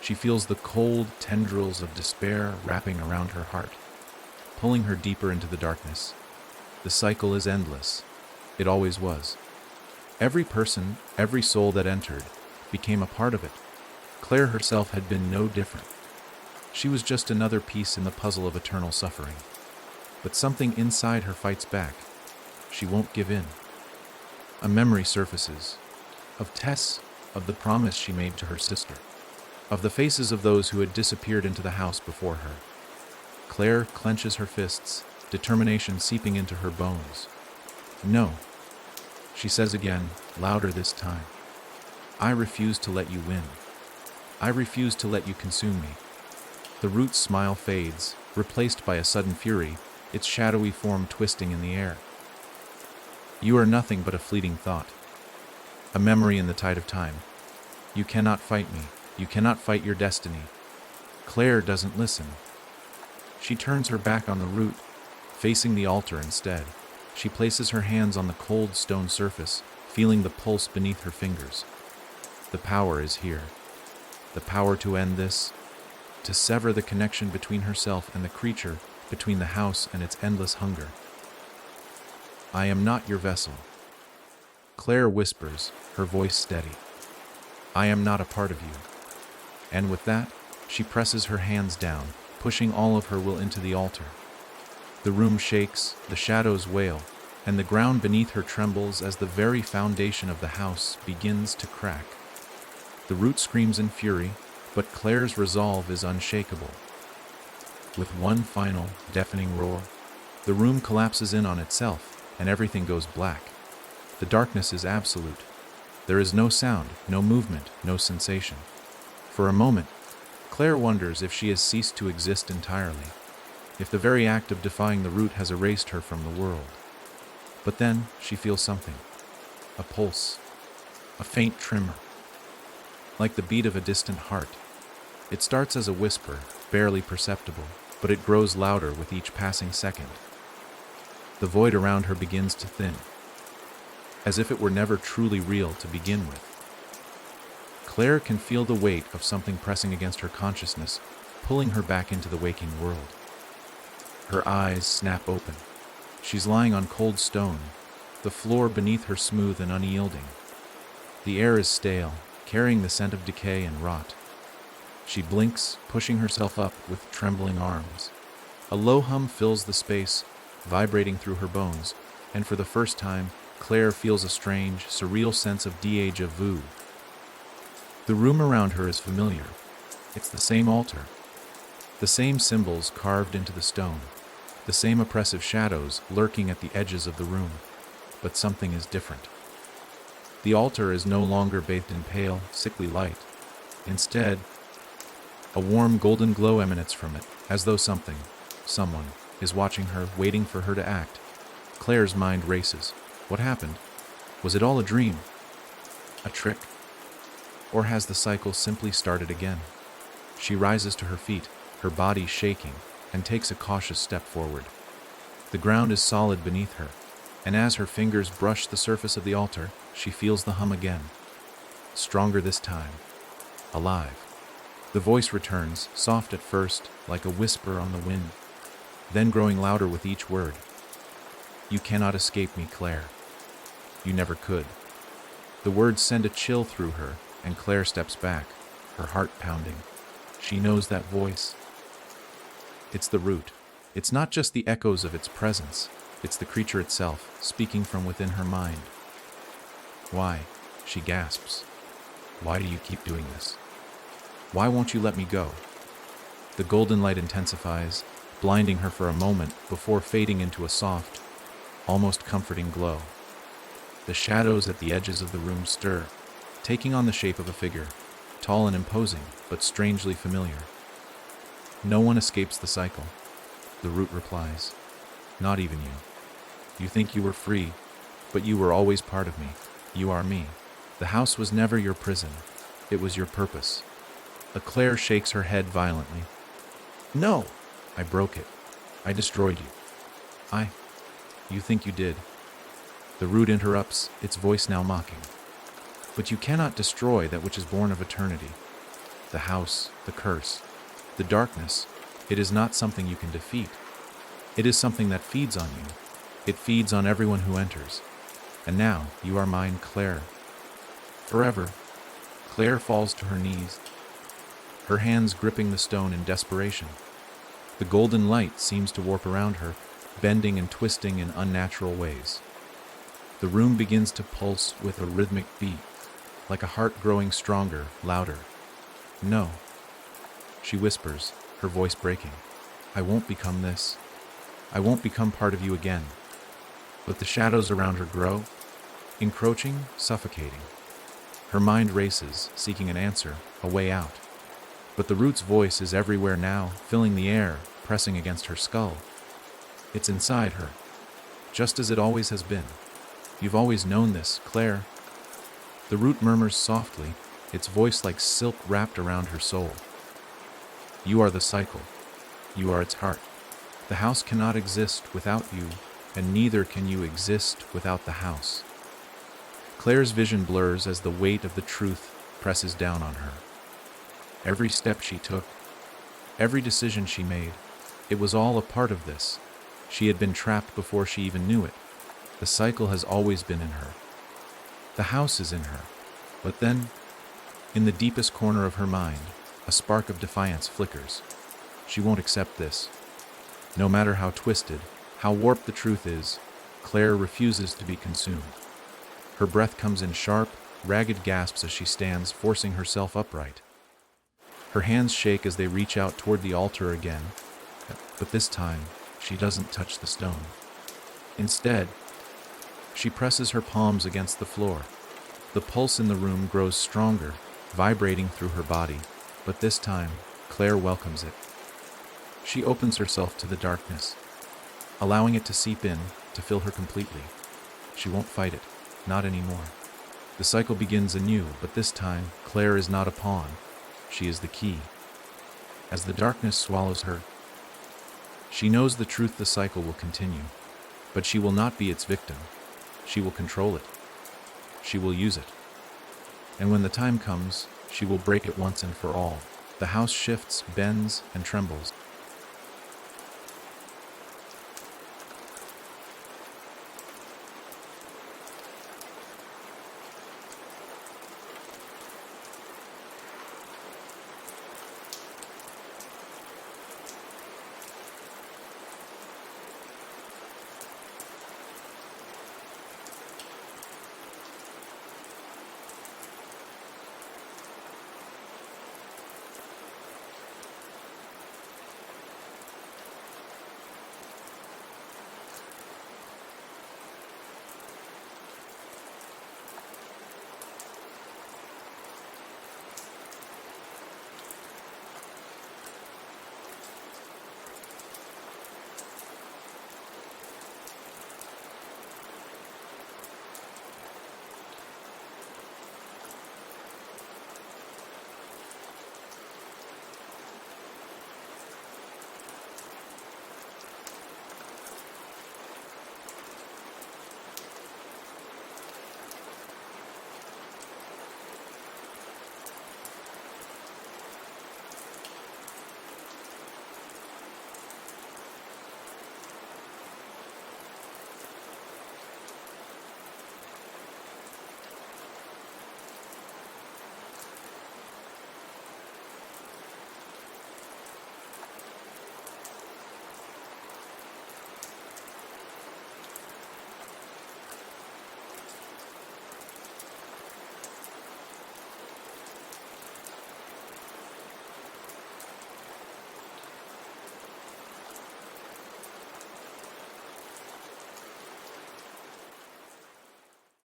She feels the cold tendrils of despair wrapping around her heart, pulling her deeper into the darkness. The cycle is endless. It always was. Every person, every soul that entered, became a part of it. Claire herself had been no different. She was just another piece in the puzzle of eternal suffering. But something inside her fights back. She won't give in. A memory surfaces, of Tess, of the promise she made to her sister, of the faces of those who had disappeared into the house before her. Claire clenches her fists, determination seeping into her bones. "No," she says again, louder this time. "I refuse to let you win. I refuse to let you consume me." The root's smile fades, replaced by a sudden fury, its shadowy form twisting in the air. "You are nothing but a fleeting thought, a memory in the tide of time. You cannot fight me. You cannot fight your destiny." Claire doesn't listen. She turns her back on the root, facing the altar instead. She places her hands on the cold stone surface, feeling the pulse beneath her fingers. The power is here. The power to end this, to sever the connection between herself and the creature, between the house and its endless hunger. "I am not your vessel," Claire whispers, her voice steady. "I am not a part of you." And with that, She presses her hands down, pushing all of her will into the altar. The room shakes, the shadows wail, and the ground beneath her trembles as the very foundation of the house begins to crack. The root screams in fury, but Claire's resolve is unshakable. With one final, deafening roar, the room collapses in on itself, and everything goes black. The darkness is absolute. There is no sound, no movement, no sensation. For a moment, Claire wonders if she has ceased to exist entirely, if the very act of defying the root has erased her from the world. But then she feels something. A pulse. A faint tremor. Like the beat of a distant heart. It starts as a whisper, barely perceptible, but it grows louder with each passing second. The void around her begins to thin, as if it were never truly real to begin with. Claire can feel the weight of something pressing against her consciousness, pulling her back into the waking world. Her eyes snap open. She's lying on cold stone, the floor beneath her smooth and unyielding. The air is stale, carrying the scent of decay and rot. She blinks, pushing herself up with trembling arms. A low hum fills the space, vibrating through her bones, and for the first time, Claire feels a strange, surreal sense of déjà vu. The room around her is familiar. It's the same altar, the same symbols carved into the stone, the same oppressive shadows lurking at the edges of the room, but something is different. The altar is no longer bathed in pale, sickly light. Instead, a warm golden glow emanates from it, as though someone, is watching her, waiting for her to act. Claire's mind races. What happened? Was it all a dream? A trick? Or has the cycle simply started again? She rises to her feet, her body shaking, and takes a cautious step forward. The ground is solid beneath her, and as her fingers brush the surface of the altar, she feels the hum again. Stronger this time. Alive. The voice returns, soft at first, like a whisper on the wind, then growing louder with each word. You cannot escape me, Claire. You never could. The words send a chill through her, and Claire steps back, her heart pounding. She knows that voice. It's the root. It's not just the echoes of its presence. It's the creature itself, speaking from within her mind. Why? She gasps. Why do you keep doing this? Why won't you let me go? The golden light intensifies, blinding her for a moment before fading into a soft, almost comforting glow. The shadows at the edges of the room stir, taking on the shape of a figure, tall and imposing, but strangely familiar. No one escapes the cycle, the root replies. Not even you. You think you were free, but you were always part of me. You are me. The house was never your prison. It was your purpose. Claire shakes her head violently. No! I broke it. I destroyed you. You think you did. The root interrupts, its voice now mocking. But you cannot destroy that which is born of eternity. The house, the curse, the darkness, it is not something you can defeat. It is something that feeds on you. It feeds on everyone who enters. And now, you are mine, Claire. Forever. Claire falls to her knees, her hands gripping the stone in desperation. The golden light seems to warp around her, bending and twisting in unnatural ways. The room begins to pulse with a rhythmic beat, like a heart growing stronger, louder. No, she whispers, her voice breaking. I won't become this. I won't become part of you again. But the shadows around her grow, encroaching, suffocating. Her mind races, seeking an answer, a way out. But the root's voice is everywhere now, filling the air, pressing against her skull. It's inside her, just as it always has been. You've always known this, Claire. The root murmurs softly, its voice like silk wrapped around her soul. You are the cycle. You are its heart. The house cannot exist without you, and neither can you exist without the house. Claire's vision blurs as the weight of the truth presses down on her. Every step she took, every decision she made, it was all a part of this. She had been trapped before she even knew it. The cycle has always been in her. The house is in her. But then, in the deepest corner of her mind, A spark of defiance flickers. She won't accept this. No matter how twisted, how warped the truth is, Claire refuses to be consumed. Her breath comes in sharp, ragged gasps as she stands, forcing herself upright. Her hands shake as they reach out toward the altar again, but this time, she doesn't touch the stone. Instead, she presses her palms against the floor. The pulse in the room grows stronger, vibrating through her body, but this time, Claire welcomes it. She opens herself to the darkness, allowing it to seep in, to fill her completely. She won't fight it, not anymore. The cycle begins anew, but this time, Claire is not a pawn. She is the key. As the darkness swallows her, she knows the truth: the cycle will continue, but she will not be its victim. She will control it. She will use it. And when the time comes, she will break it once and for all. The house shifts, bends, and trembles.